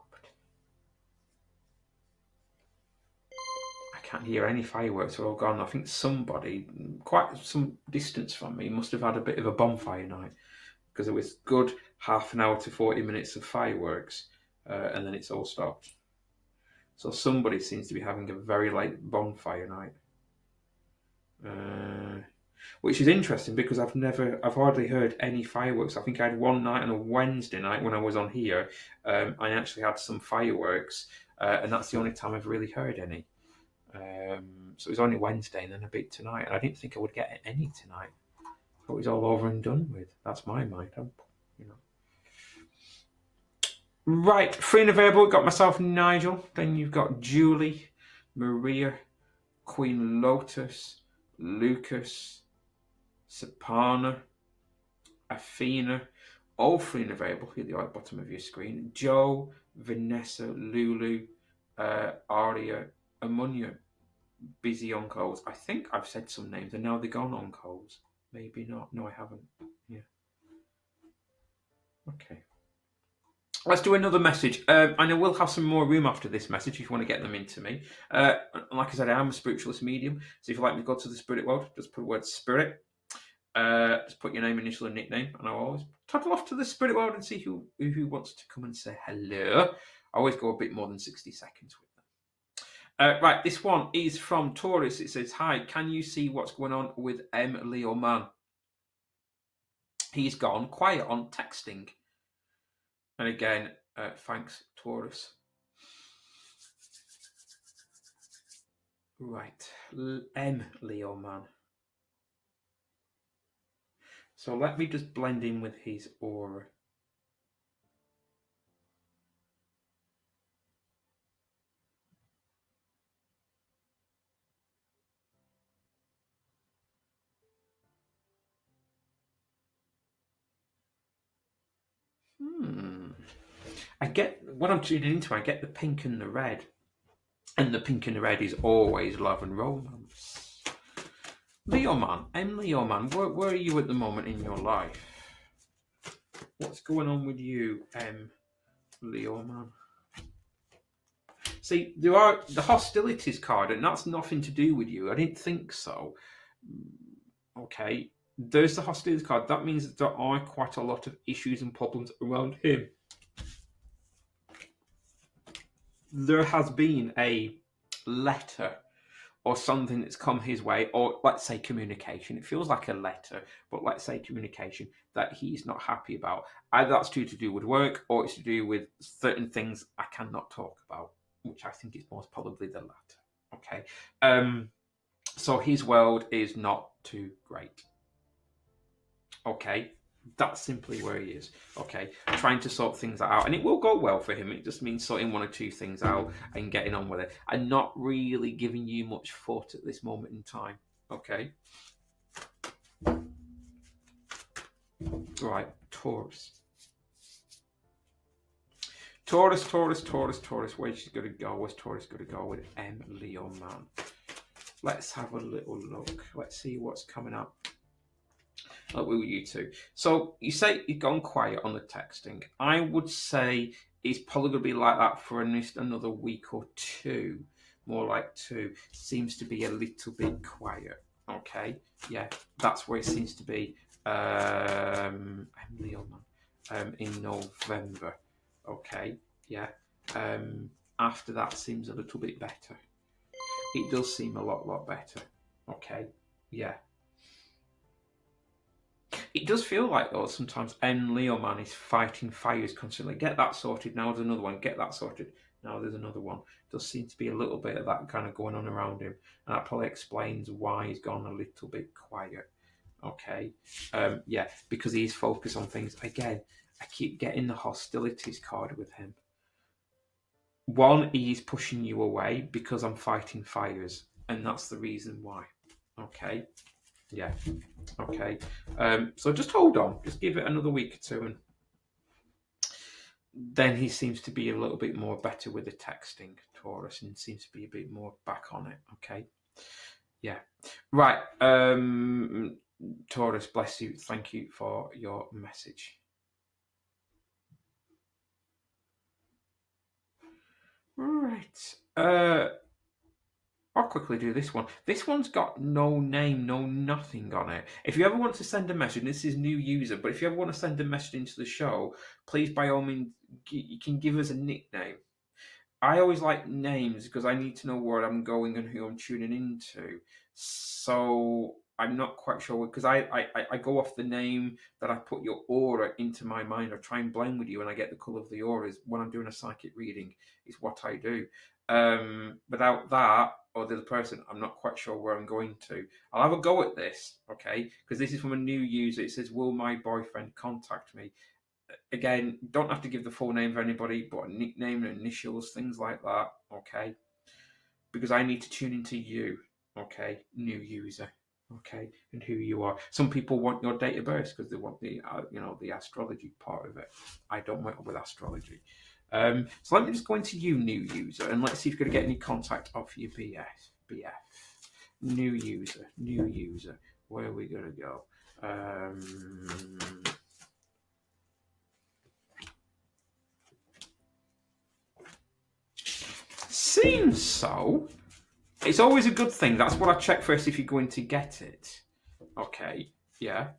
I can't hear any fireworks, they're all gone. I think somebody, quite some distance from me, must have had a bit of a bonfire night because it was good half an hour to 40 minutes of fireworks and then it's all stopped. So somebody seems to be having a very late bonfire night. Which is interesting because I've hardly heard any fireworks. I think I had one night on a Wednesday night when I was on here. I actually had some fireworks and that's the only time I've really heard any. So it was only Wednesday and then a bit tonight, and I didn't think I would get any tonight. I thought it was all over and done with. That's my mind, you know. Right, free and available. Got myself Nigel. Then you've got Julie, Maria, Queen Lotus, Lucas, Sapana, Athena. All free and available here at the right bottom of your screen. Joe, Vanessa, Lulu, Aria, Amunya. Busy on calls. I think I've said some names and now they're gone on calls. Maybe not. No, I haven't. Yeah. Okay. Let's do another message. And I will have some more room after this message if you want to get them into me. Like I said, I am a spiritualist medium. So if you'd like me to go to the spirit world, just put the word spirit. Just put your name, initial, and nickname. And I'll always toddle off to the spirit world and see who wants to come and say hello. I always go a bit more than 60 seconds with them. Right, this one is from Taurus. It says, hi, can you see what's going on with Leo Man? He's gone quiet on texting. And again, thanks, Taurus. Right, Leo Man. So let me just blend in with his aura. I get what I'm tuning into. I get the pink and the red, and the pink and the red is always love and romance. Leo man, Leo man, where are you at the moment in your life? What's going on with you, Leo man? See, there are the hostilities card, and that's nothing to do with you. I didn't think so. Okay, there's the hostilities card. That means that there are quite a lot of issues and problems around him. There has been a letter or something that's come his way, or let's say communication. It feels like a letter, but let's say communication that he's not happy about. Either that's to do with work, or it's to do with certain things I cannot talk about, which I think is most probably the latter. Okay, so his world is not too great. Okay, that's simply where he is. Okay, trying to sort things out, and it will go well for him. It just means sorting one or two things out and getting on with it, and not really giving you much thought at this moment in time. Okay, right, Taurus. Taurus. Where's she going to go? Where's Taurus going to go with Leo man? Let's have a little look. Let's see what's coming up. With you two. So you say you've gone quiet on the texting. I would say it's probably going to be like that for at least another week or two. More like 2. Seems to be a little bit quiet. Okay, yeah, that's where it seems to be. Leo man, in November. Okay, yeah. After that seems a little bit better. It does seem a lot better. Okay, yeah. It does feel like, though, sometimes Leo man is fighting fires constantly. Get that sorted, now there's another one. Get that sorted, now there's another one. Does seem to be a little bit of that kind of going on around him. And that probably explains why he's gone a little bit quiet. Okay, yeah, because he's focused on things. Again, I keep getting the hostilities card with him. One, he's pushing you away because I'm fighting fires. And that's the reason why. Okay. Yeah. Okay. So just hold on. Just give it another week or two, and then he seems to be a little bit more better with the texting, Taurus, and seems to be a bit more back on it. Okay. Yeah. Right. Taurus, bless you. Thank you for your message. Right. I'll quickly do this one. This one's got no name, no nothing on it. If you ever want to send a message, this is new user, but if you ever want to send a message into the show, please, by all means, you can give us a nickname. I always like names because I need to know where I'm going and who I'm tuning into. So I'm not quite sure, because I go off the name that I put your aura into my mind, or try and blend with you, and I get the colour of the auras when I'm doing a psychic reading, is what I do. Without that, or the other person, I'm not quite sure where I'm going to. I'll have a go at this, okay? Because this is from a new user. It says, will my boyfriend contact me? Again, don't have to give the full name of anybody, but a nickname and initials, things like that, okay? Because I need to tune into you, okay? New user, okay? And who you are. Some people want your date of birth because they want the, the astrology part of it. I don't work with astrology. So let me just go into you, new user, and let's see if you're going to get any contact off your BF. New user. Where are we going to go? Seems so. It's always a good thing. That's what I check first if you're going to get it. Okay, yeah.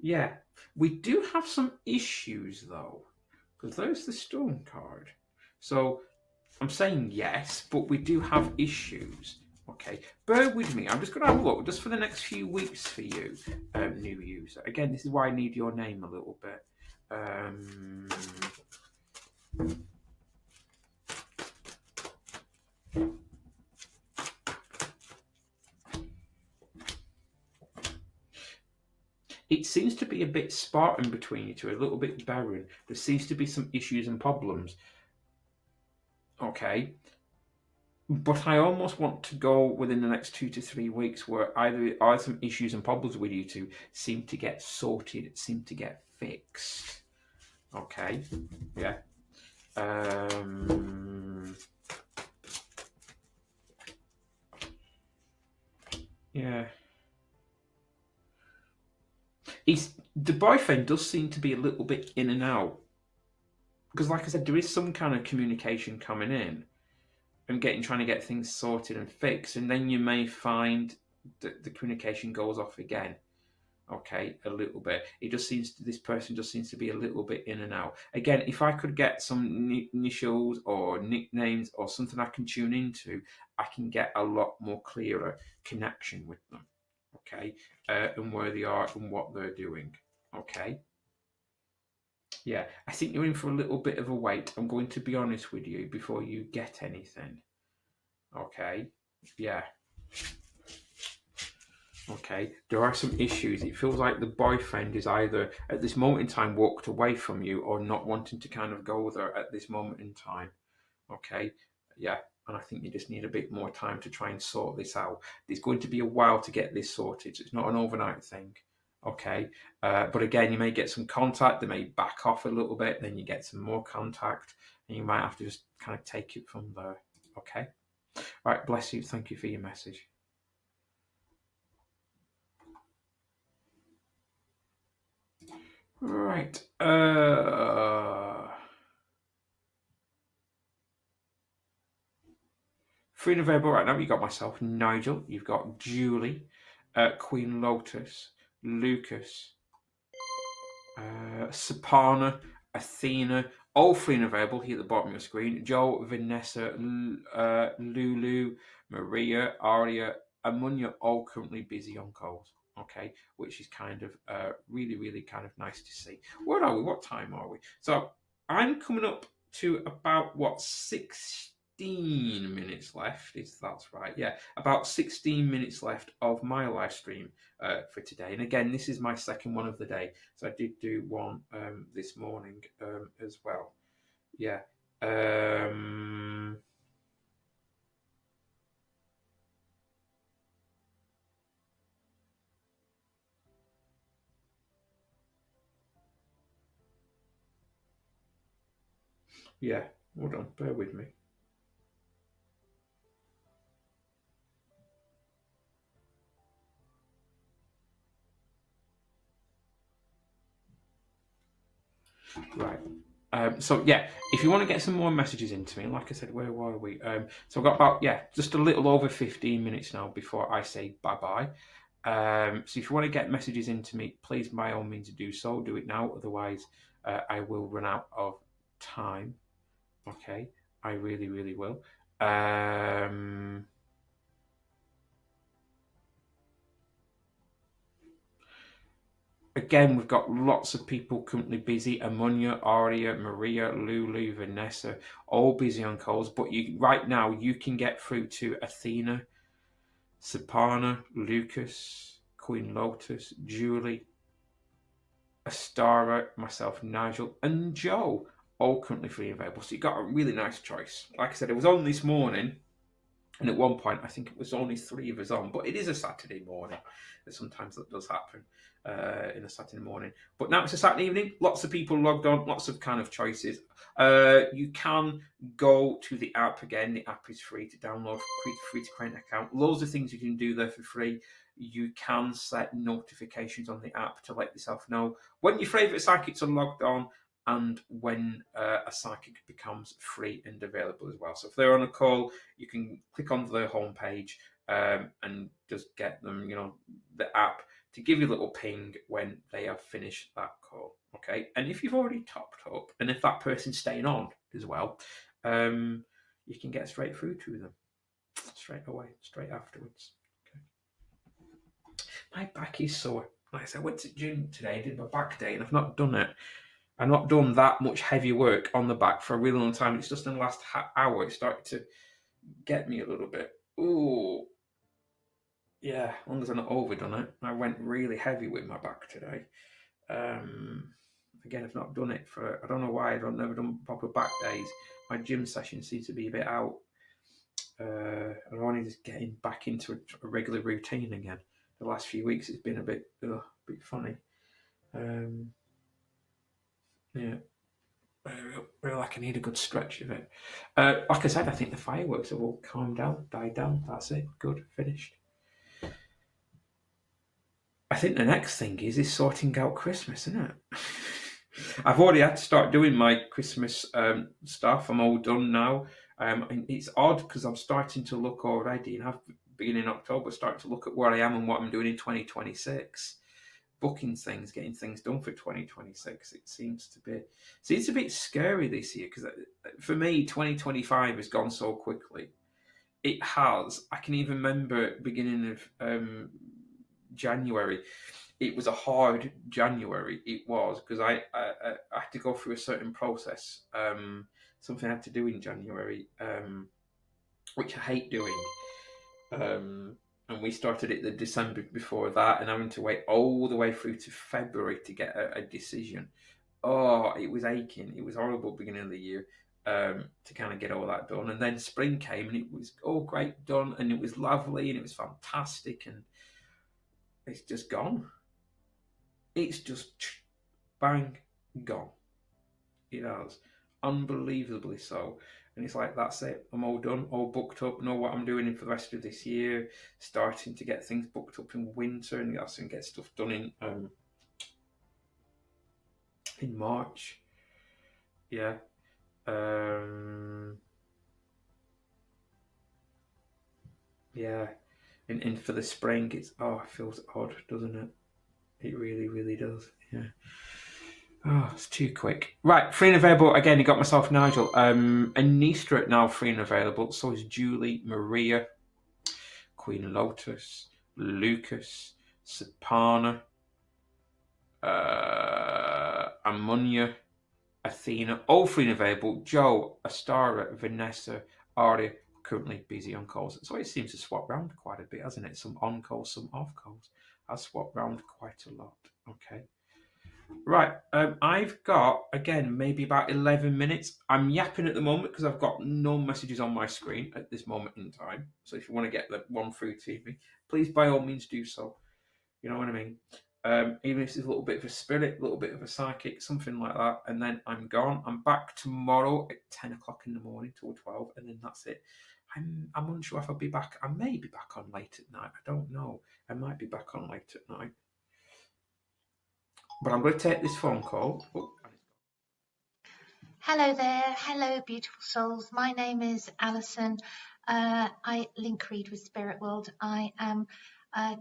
Yeah, we do have some issues though, because there's the storm card. So I'm saying yes, but we do have issues. Okay, bear with me. I'm just going to have a look just for the next few weeks for you, new user. Again, this is why I need your name a little bit. It seems to be a bit Spartan between you two, a little bit barren. There seems to be some issues and problems. Okay. But I almost want to go within the next 2 to 3 weeks where either are some issues and problems with you two seem to get sorted, seem to get fixed. Okay, yeah. Yeah. The boyfriend does seem to be a little bit in and out. Because like I said, there is some kind of communication coming in and trying to get things sorted and fixed, and then you may find that the communication goes off again. Okay, a little bit. This person just seems to be a little bit in and out. Again, if I could get some initials or nicknames or something I can tune into, I can get a lot more clearer connection with them. Okay, and where they are and what they're doing. Okay. Yeah, I think you're in for a little bit of a wait. I'm going to be honest with you before you get anything. Okay, yeah. Okay, there are some issues. It feels like the boyfriend is either at this moment in time walked away from you or not wanting to kind of go there at this moment in time. Okay, yeah, and I think you just need a bit more time to try and sort this out. It's going to be a while to get this sorted. It's not an overnight thing. Okay, but again, you may get some contact. They may back off a little bit. Then you get some more contact, and you might have to just kind of take it from there. Okay, all right. Bless you. Thank you for your message. Right. Free and available right now. You've got myself, Nigel. You've got Julie, Queen Lotus, Lucas, Sapana, Athena, all free and available here at the bottom of your screen. Joe, Vanessa, Lulu, Maria, Aria, and Munya, all currently busy on calls. Okay, which is kind of really, really kind of nice to see. Where are we? What time are we? So I'm coming up to about 16 minutes left, if that's right. Yeah, about 16 minutes left of my live stream for today. And again, this is my second one of the day. So I did do one this morning as well. Yeah. Yeah, hold on, bear with me. Right. So yeah, if you want to get some more messages into me, like I said, where were we? So I've got about just a little over 15 minutes now before I say bye bye. So if you want to get messages into me, please by all means do so. Do it now, otherwise I will run out of time. Okay, I really, really will. Again, we've got lots of people currently busy. Amunya, Aria, Maria, Lulu, Vanessa, all busy on calls. But right now, you can get through to Athena, Sapana, Lucas, Queen Lotus, Julie, Astara, myself, Nigel, and Joe, all currently free and available. So you've got a really nice choice. Like I said, it was on this morning. And at one point, I think it was only 3 of us on, but it is a Saturday morning. Sometimes that does happen in a Saturday morning. But now it's a Saturday evening. Lots of people logged on, lots of kind of choices. You can go to the app again. The app is free to download, free to create an account. Loads of things you can do there for free. You can set notifications on the app to let yourself know when your favourite psychics are logged on and when a psychic becomes free and available as well. So if they're on a call, you can click onto their homepage and just get them, the app to give you a little ping when they have finished that call. Okay, and if you've already topped up, and if that person's staying on as well, you can get straight through to them straight away, straight afterwards. Okay. My back is sore. Like I said, I went to the gym today, did my back day, and I've not done it. I've not done that much heavy work on the back for a really long time. It's just in the last hour it started to get me a little bit. Ooh. Yeah, as long as I'm not overdone it. I went really heavy with my back today. Again, I've not done it for, I don't know why, I've never done proper back days. My gym session seems to be a bit out. I'm only just getting back into a regular routine again. The last few weeks it's been a bit funny. Yeah. I feel like I need a good stretch of it. Like I said, I think the fireworks have all calmed down, died down. That's it. Good, finished. I think the next thing is sorting out Christmas, isn't it? I've already had to start doing my Christmas stuff. I'm all done now. And it's odd because I'm starting to look already, and I've been in October starting to look at where I am and what I'm doing in 2026. Booking things, getting things done for 2026. It seems to be a bit scary this year because for me 2025 has gone so quickly. It has. I can even remember beginning of January. It was a hard January. It was because I had to go through a certain process. Something I had to do in January, which I hate doing. And we started it the December before that, and having to wait all the way through to February to get a decision. Oh, it was aching. It was horrible beginning of the year to kind of get all that done. And then spring came, and it was all great done, and it was lovely, and it was fantastic, and it's just gone. It's just bang, gone. It has. Unbelievably so. And it's like, that's it. I'm all done, all booked up, know what I'm doing for the rest of this year, starting to get things booked up in winter and get stuff done in March. Yeah. Yeah. And for the spring, it feels odd, doesn't it? It really, really does. Yeah. Oh, it's too quick. Right, free and available. Again, you got myself, Nigel. Anistra now free and available. So is Julie, Maria, Queen Lotus, Lucas, Sapana, Amunya, Athena. All free and available. Joe, Astara, Vanessa, Aria, currently busy on calls. So it seems to swap round quite a bit, hasn't it? Some on calls, some off calls. I've swapped round quite a lot. Okay. Right, I've got, again, maybe about 11 minutes. I'm yapping at the moment because I've got no messages on my screen at this moment in time. So if you want to get that one through to me, please by all means do so. You know what I mean? Even if it's a little bit of a spirit, a little bit of a psychic, something like that. And then I'm gone. I'm back tomorrow at 10 o'clock in the morning till 12. And then that's it. I'm unsure if I'll be back. I may be back on late at night. I don't know. I might be back on late at night. But I'm going to take this phone call. Hello there. Hello, beautiful souls. My name is Alison. I link read with Spirit World. I am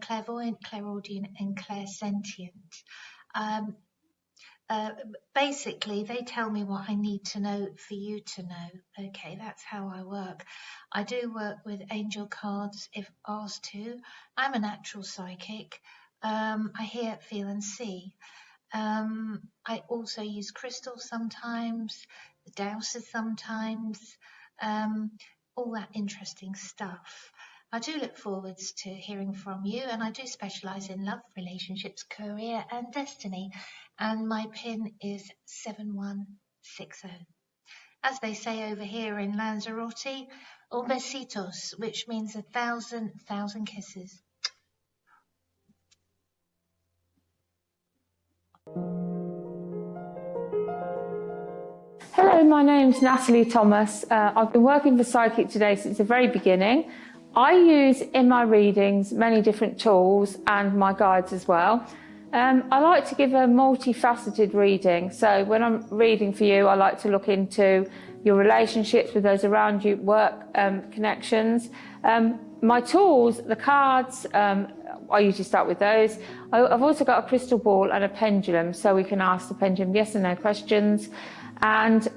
clairvoyant, clairaudient, and clairsentient. Basically, they tell me what I need to know for you to know. Okay, that's how I work. I do work with angel cards if asked to. I'm a natural psychic. I hear, feel, and see. I also use crystals sometimes, the dowsers sometimes, all that interesting stuff. I do look forwards to hearing from you, and I do specialise in love, relationships, career and destiny, and my PIN is 7160. As they say over here in Lanzarote, un besitos, which means 1,000 kisses. Hello, my name's Natalie Thomas. I've been working for Psychic Today since the very beginning. I use in my readings many different tools and my guides as well. I like to give a multifaceted reading. So when I'm reading for you, I like to look into your relationships with those around you, work connections. My tools, the cards, I usually start with those. I've also got a crystal ball and a pendulum, so we can ask the pendulum yes and no questions. And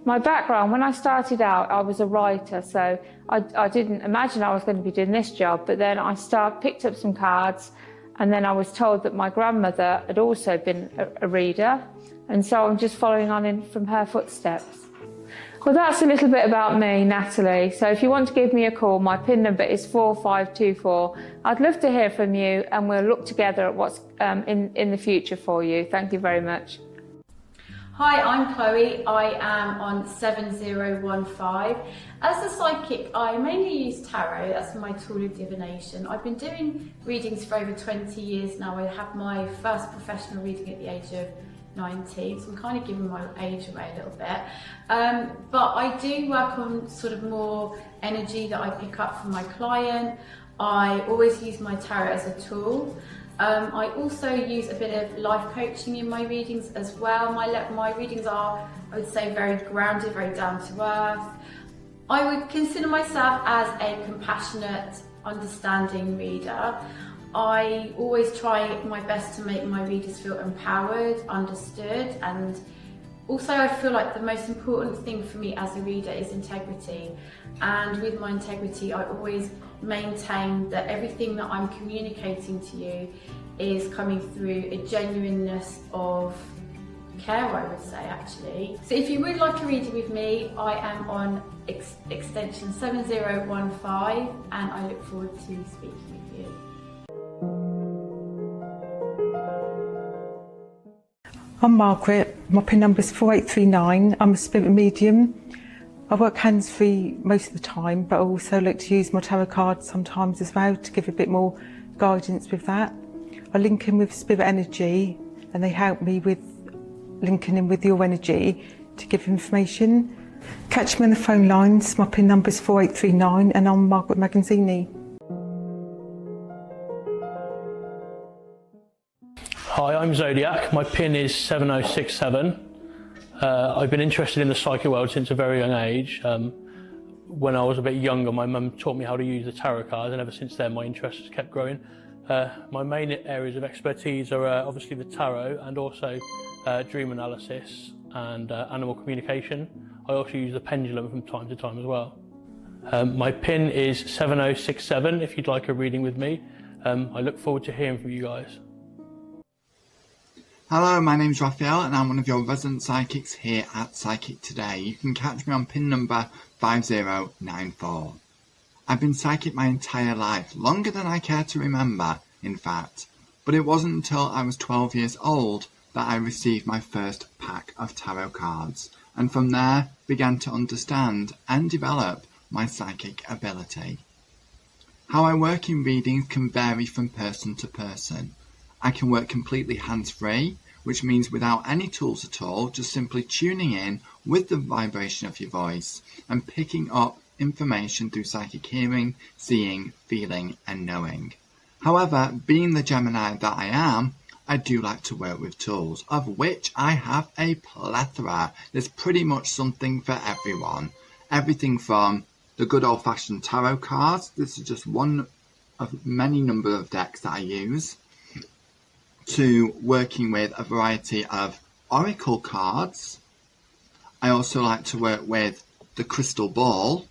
my background, when I started out, I was a writer, so I didn't imagine I was going to be doing this job, but then I picked up some cards, and then I was told that my grandmother had also been a reader, and so I'm just following on in from her footsteps. Well, that's a little bit about me, Natalie. So if you want to give me a call, my PIN number is 4524. I'd love to hear from you, and we'll look together at what's in the future for you. Thank you very much. Hi, I'm Chloe. I am on 7015. As a psychic, I mainly use tarot. That's my tool of divination. I've been doing readings for over 20 years now. I had my first professional reading at the age of 19, so I'm kind of giving my age away a little bit. But I do work on sort of more energy that I pick up from my client. I always use my tarot as a tool. I also use a bit of life coaching in my readings as well. My readings are, I would say, very grounded, very down to earth. I would consider myself as a compassionate, understanding reader. I always try my best to make my readers feel empowered, understood, and also I feel like the most important thing for me as a reader is integrity. And with my integrity, I always maintain that everything that I'm communicating to you is coming through a genuineness of care, I would say, actually. So if you would like a reading with me, I am on extension 7015, and I look forward to speaking with you. I'm Margaret, my PIN number is 4839. I'm a spirit medium. I work hands-free most of the time, but I also like to use my tarot cards sometimes as well to give a bit more guidance with that. I link in with spirit energy, and they help me with linking in with your energy to give information. Catch me on the phone lines. My PIN number is 4839, and I'm Margaret Magazzini. Hi, I'm Zodiac. My PIN is 7067. I've been interested in the psychic world since a very young age. When I was a bit younger, my mum taught me how to use the tarot cards, and ever since then my interest has kept growing. My main areas of expertise are obviously the tarot, and also dream analysis and animal communication. I also use the pendulum from time to time as well. My PIN is 7067 if you'd like a reading with me. I look forward to hearing from you guys. Hello, my name's Raphael and I'm one of your resident psychics here at Psychic Today. You can catch me on PIN number 5094. I've been psychic my entire life, longer than I care to remember, in fact. But it wasn't until I was 12 years old that I received my first pack of tarot cards, and from there began to understand and develop my psychic ability. How I work in readings can vary from person to person. I can work completely hands-free, which means without any tools at all, just simply tuning in with the vibration of your voice and picking up information through psychic hearing, seeing, feeling and knowing. However, being the Gemini that I am, I do like to work with tools, of which I have a plethora. There's pretty much something for everyone. Everything from the good old-fashioned tarot cards, this is just one of many number of decks that I use, to working with a variety of oracle cards. I also like to work with the crystal ball.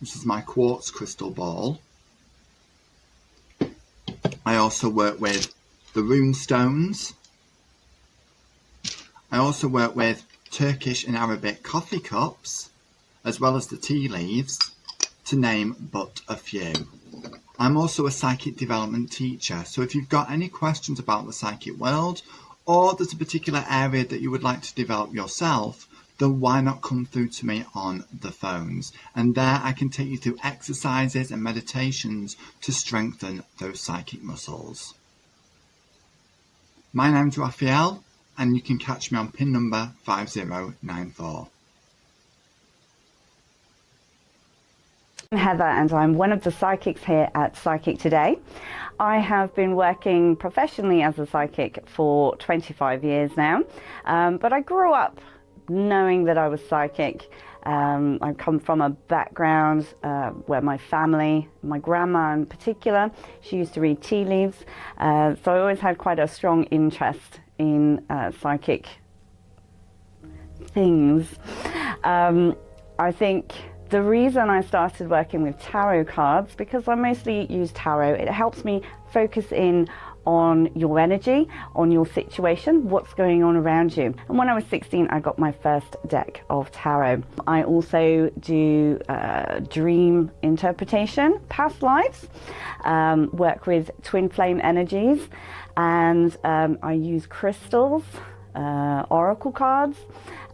This is my quartz crystal ball. I also work with the rune stones. I also work with Turkish and Arabic coffee cups, as well as the tea leaves, to name but a few. I'm also a psychic development teacher, so if you've got any questions about the psychic world, or there's a particular area that you would like to develop yourself, then why not come through to me on the phones? And there I can take you through exercises and meditations to strengthen those psychic muscles. My name's Raphael, and you can catch me on PIN number 5094. I'm Heather and I'm one of the psychics here at Psychic Today. I have been working professionally as a psychic for 25 years now, but I grew up knowing that I was psychic. I come from a background where my family, my grandma in particular, she used to read tea leaves, so I always had quite a strong interest in psychic things. I think the reason I started working with tarot cards, because I mostly use tarot, it helps me focus in on your energy, on your situation, what's going on around you. And when I was 16, I got my first deck of tarot. I also do dream interpretation, past lives, work with twin flame energies, and I use crystals oracle cards.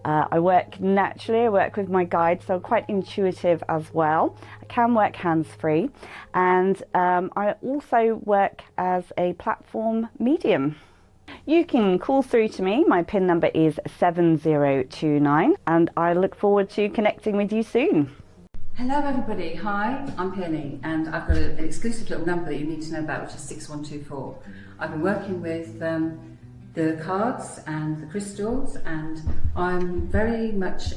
I work naturally, I work with my guides, so quite intuitive as well. I can work hands-free, and I also work as a platform medium. You can call through to me. My PIN number is 7029, and I look forward to connecting with you soon. Hello everybody, hi, I'm Penny, and I've got an exclusive little number that you need to know about, which is 6124. I've been working with the cards and the crystals, and I'm very much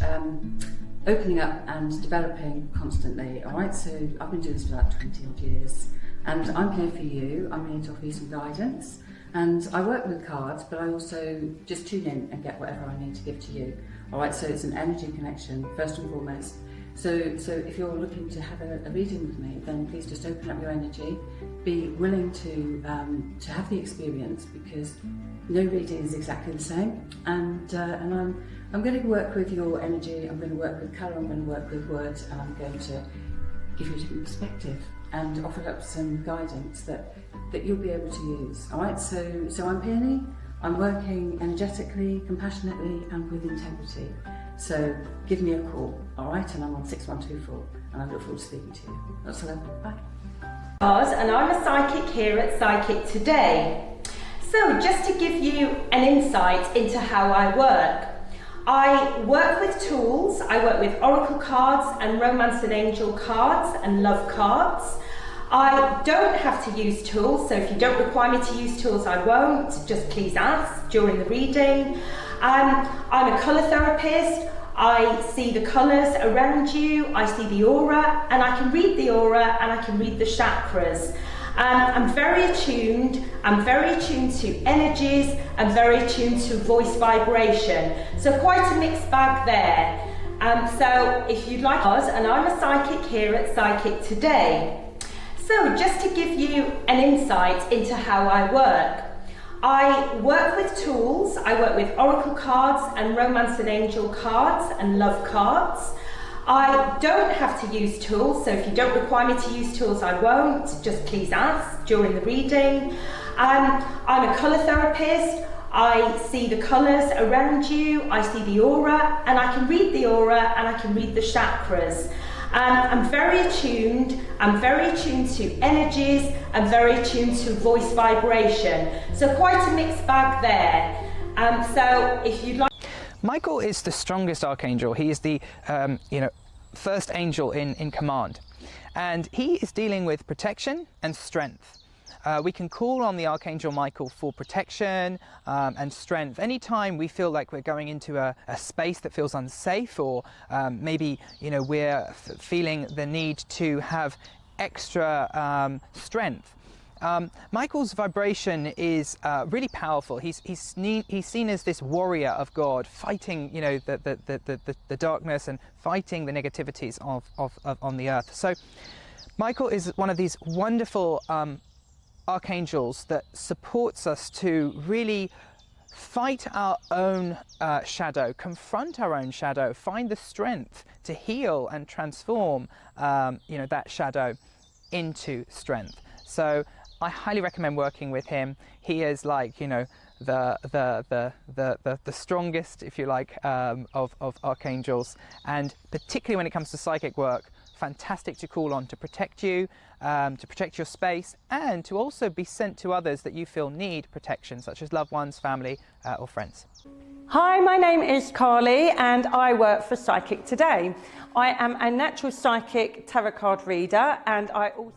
opening up and developing constantly, alright? So I've been doing this for about 20 odd years, and I'm here for you. I'm here to offer you some guidance, and I work with cards, but I also just tune in and get whatever I need to give to you, alright? So it's an energy connection, first and foremost. So if you're looking to have a reading with me, then please just open up your energy, be willing to have the experience, because no reading is exactly the same, and I'm going to work with your energy, I'm going to work with colour, I'm going to work with words, and I'm going to give you a different perspective and offer up some guidance that you'll be able to use. Alright, so I'm Peony, I'm working energetically, compassionately and with integrity. So give me a call, alright, and I'm on 6124, and I look forward to speaking to you. That's all. Bye. And I'm a psychic here at Psychic Today. So just to give you an insight into how I work with tools. I work with oracle cards and romance and angel cards and love cards. I don't have to use tools, so if you don't require me to use tools, I won't. Just please ask during the reading. I'm a colour therapist. I see the colours around you, I see the aura, and I can read the aura and I can read the chakras. I'm very attuned to energies, I'm very attuned to voice vibration. So quite a mixed bag there. So if you'd like us, and I'm a psychic here at Psychic Today. So just to give you an insight into how I work with tools. I work with oracle cards and romance and angel cards and love cards. I don't have to use tools, so if you don't require me to use tools, I won't. Just please ask during the reading. I'm a colour therapist. I see the colours around you, I see the aura, and I can read the aura and I can read the chakras. I'm very attuned to energies, I'm very attuned to voice vibration. So quite a mixed bag there. So if you'd like... Michael is the strongest archangel. He is the first angel in command. And he is dealing with protection and strength. We can call on the Archangel Michael for protection and strength. Anytime we feel like we're going into a space that feels unsafe, or maybe we're feeling the need to have extra strength. Michael's vibration is really powerful. He's seen as this warrior of God, fighting the darkness and fighting the negativities on the earth. So Michael is one of these wonderful archangels that supports us to really fight our own shadow, confront our own shadow, find the strength to heal and transform that shadow into strength. So I highly recommend working with him. He is like the strongest, if you like, of archangels, and particularly when it comes to psychic work, fantastic to call on to protect you, to protect your space, and to also be sent to others that you feel need protection, such as loved ones, family, or friends. Hi, my name is Carly and I work for Psychic Today. I am a natural psychic tarot card reader, and I also...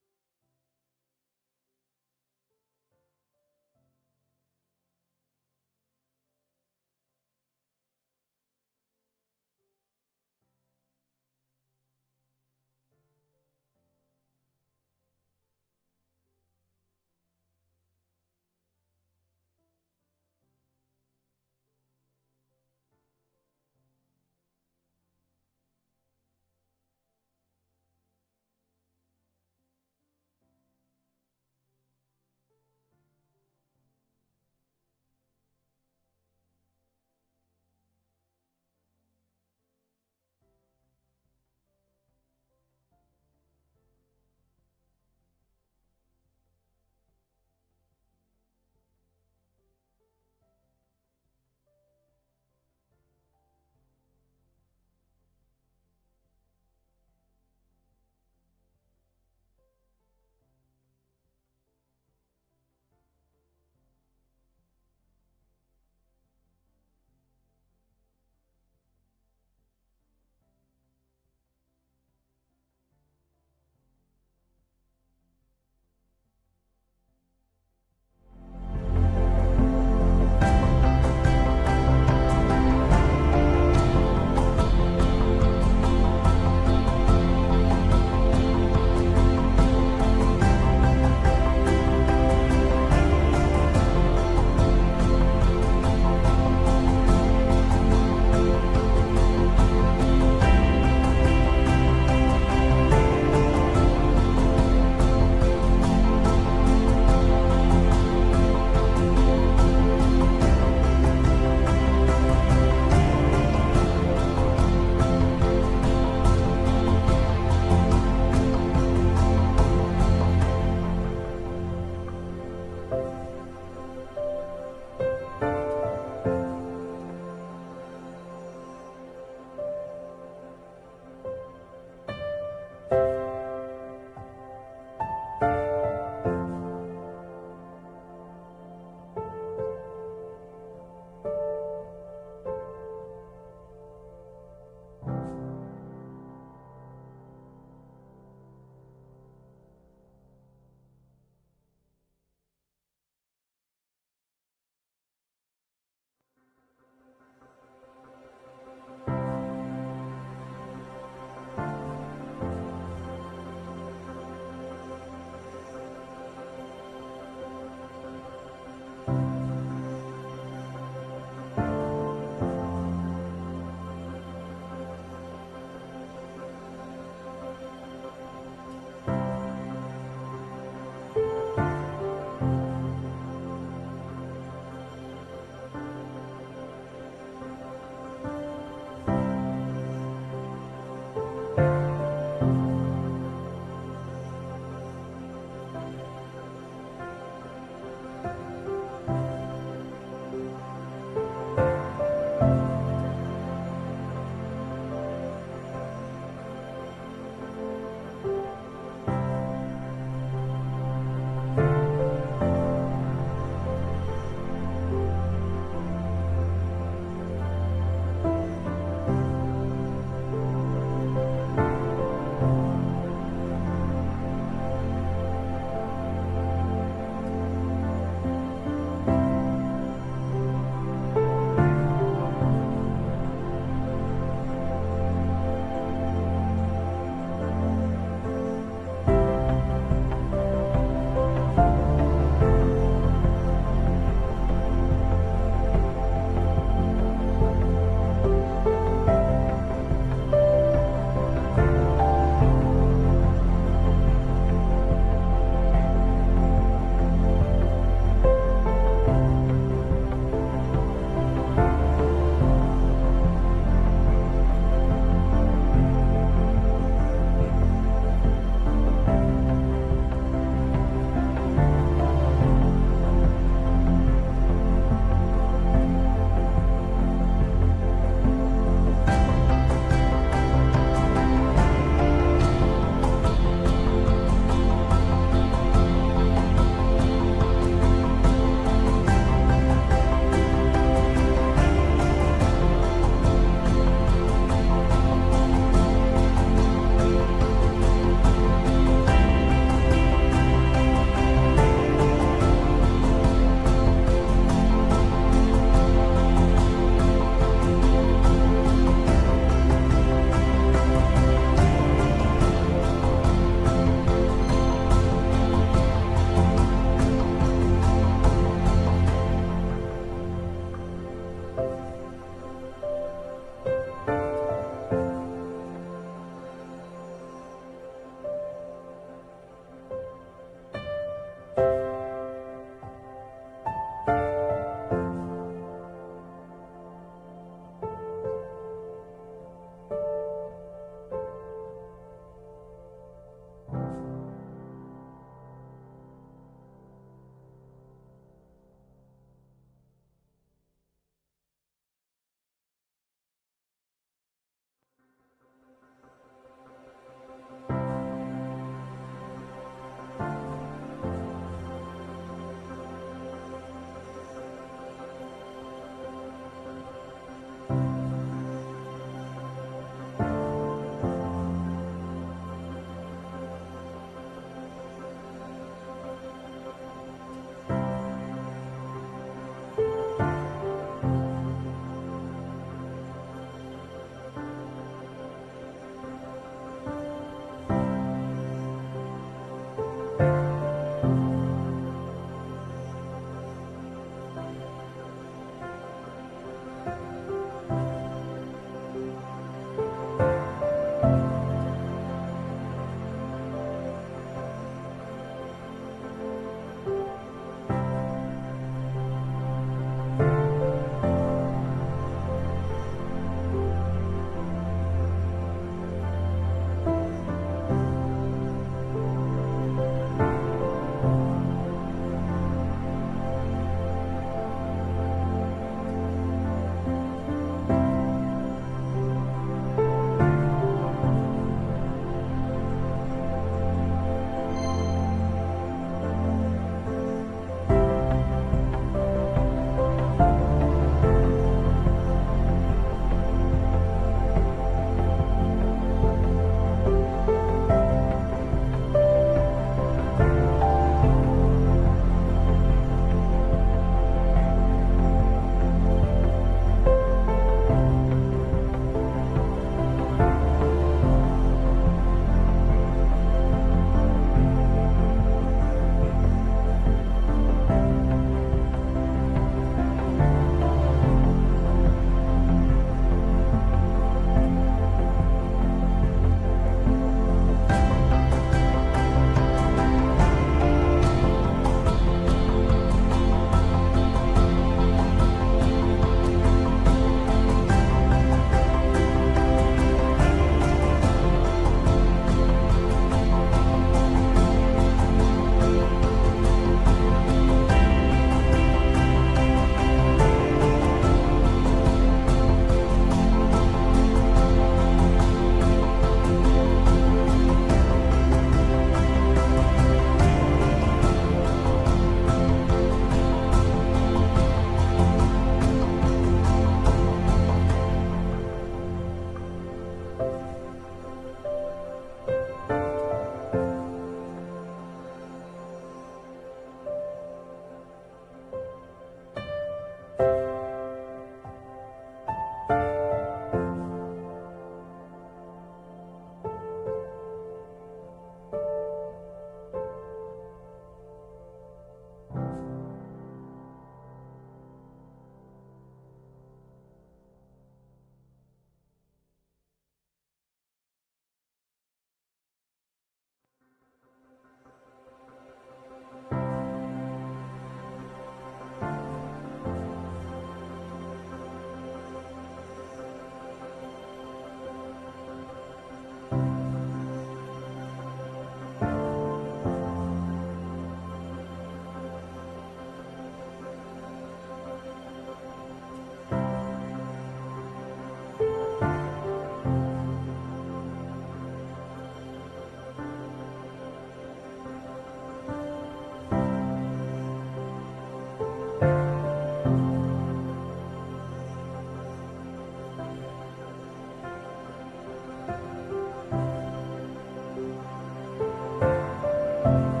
you.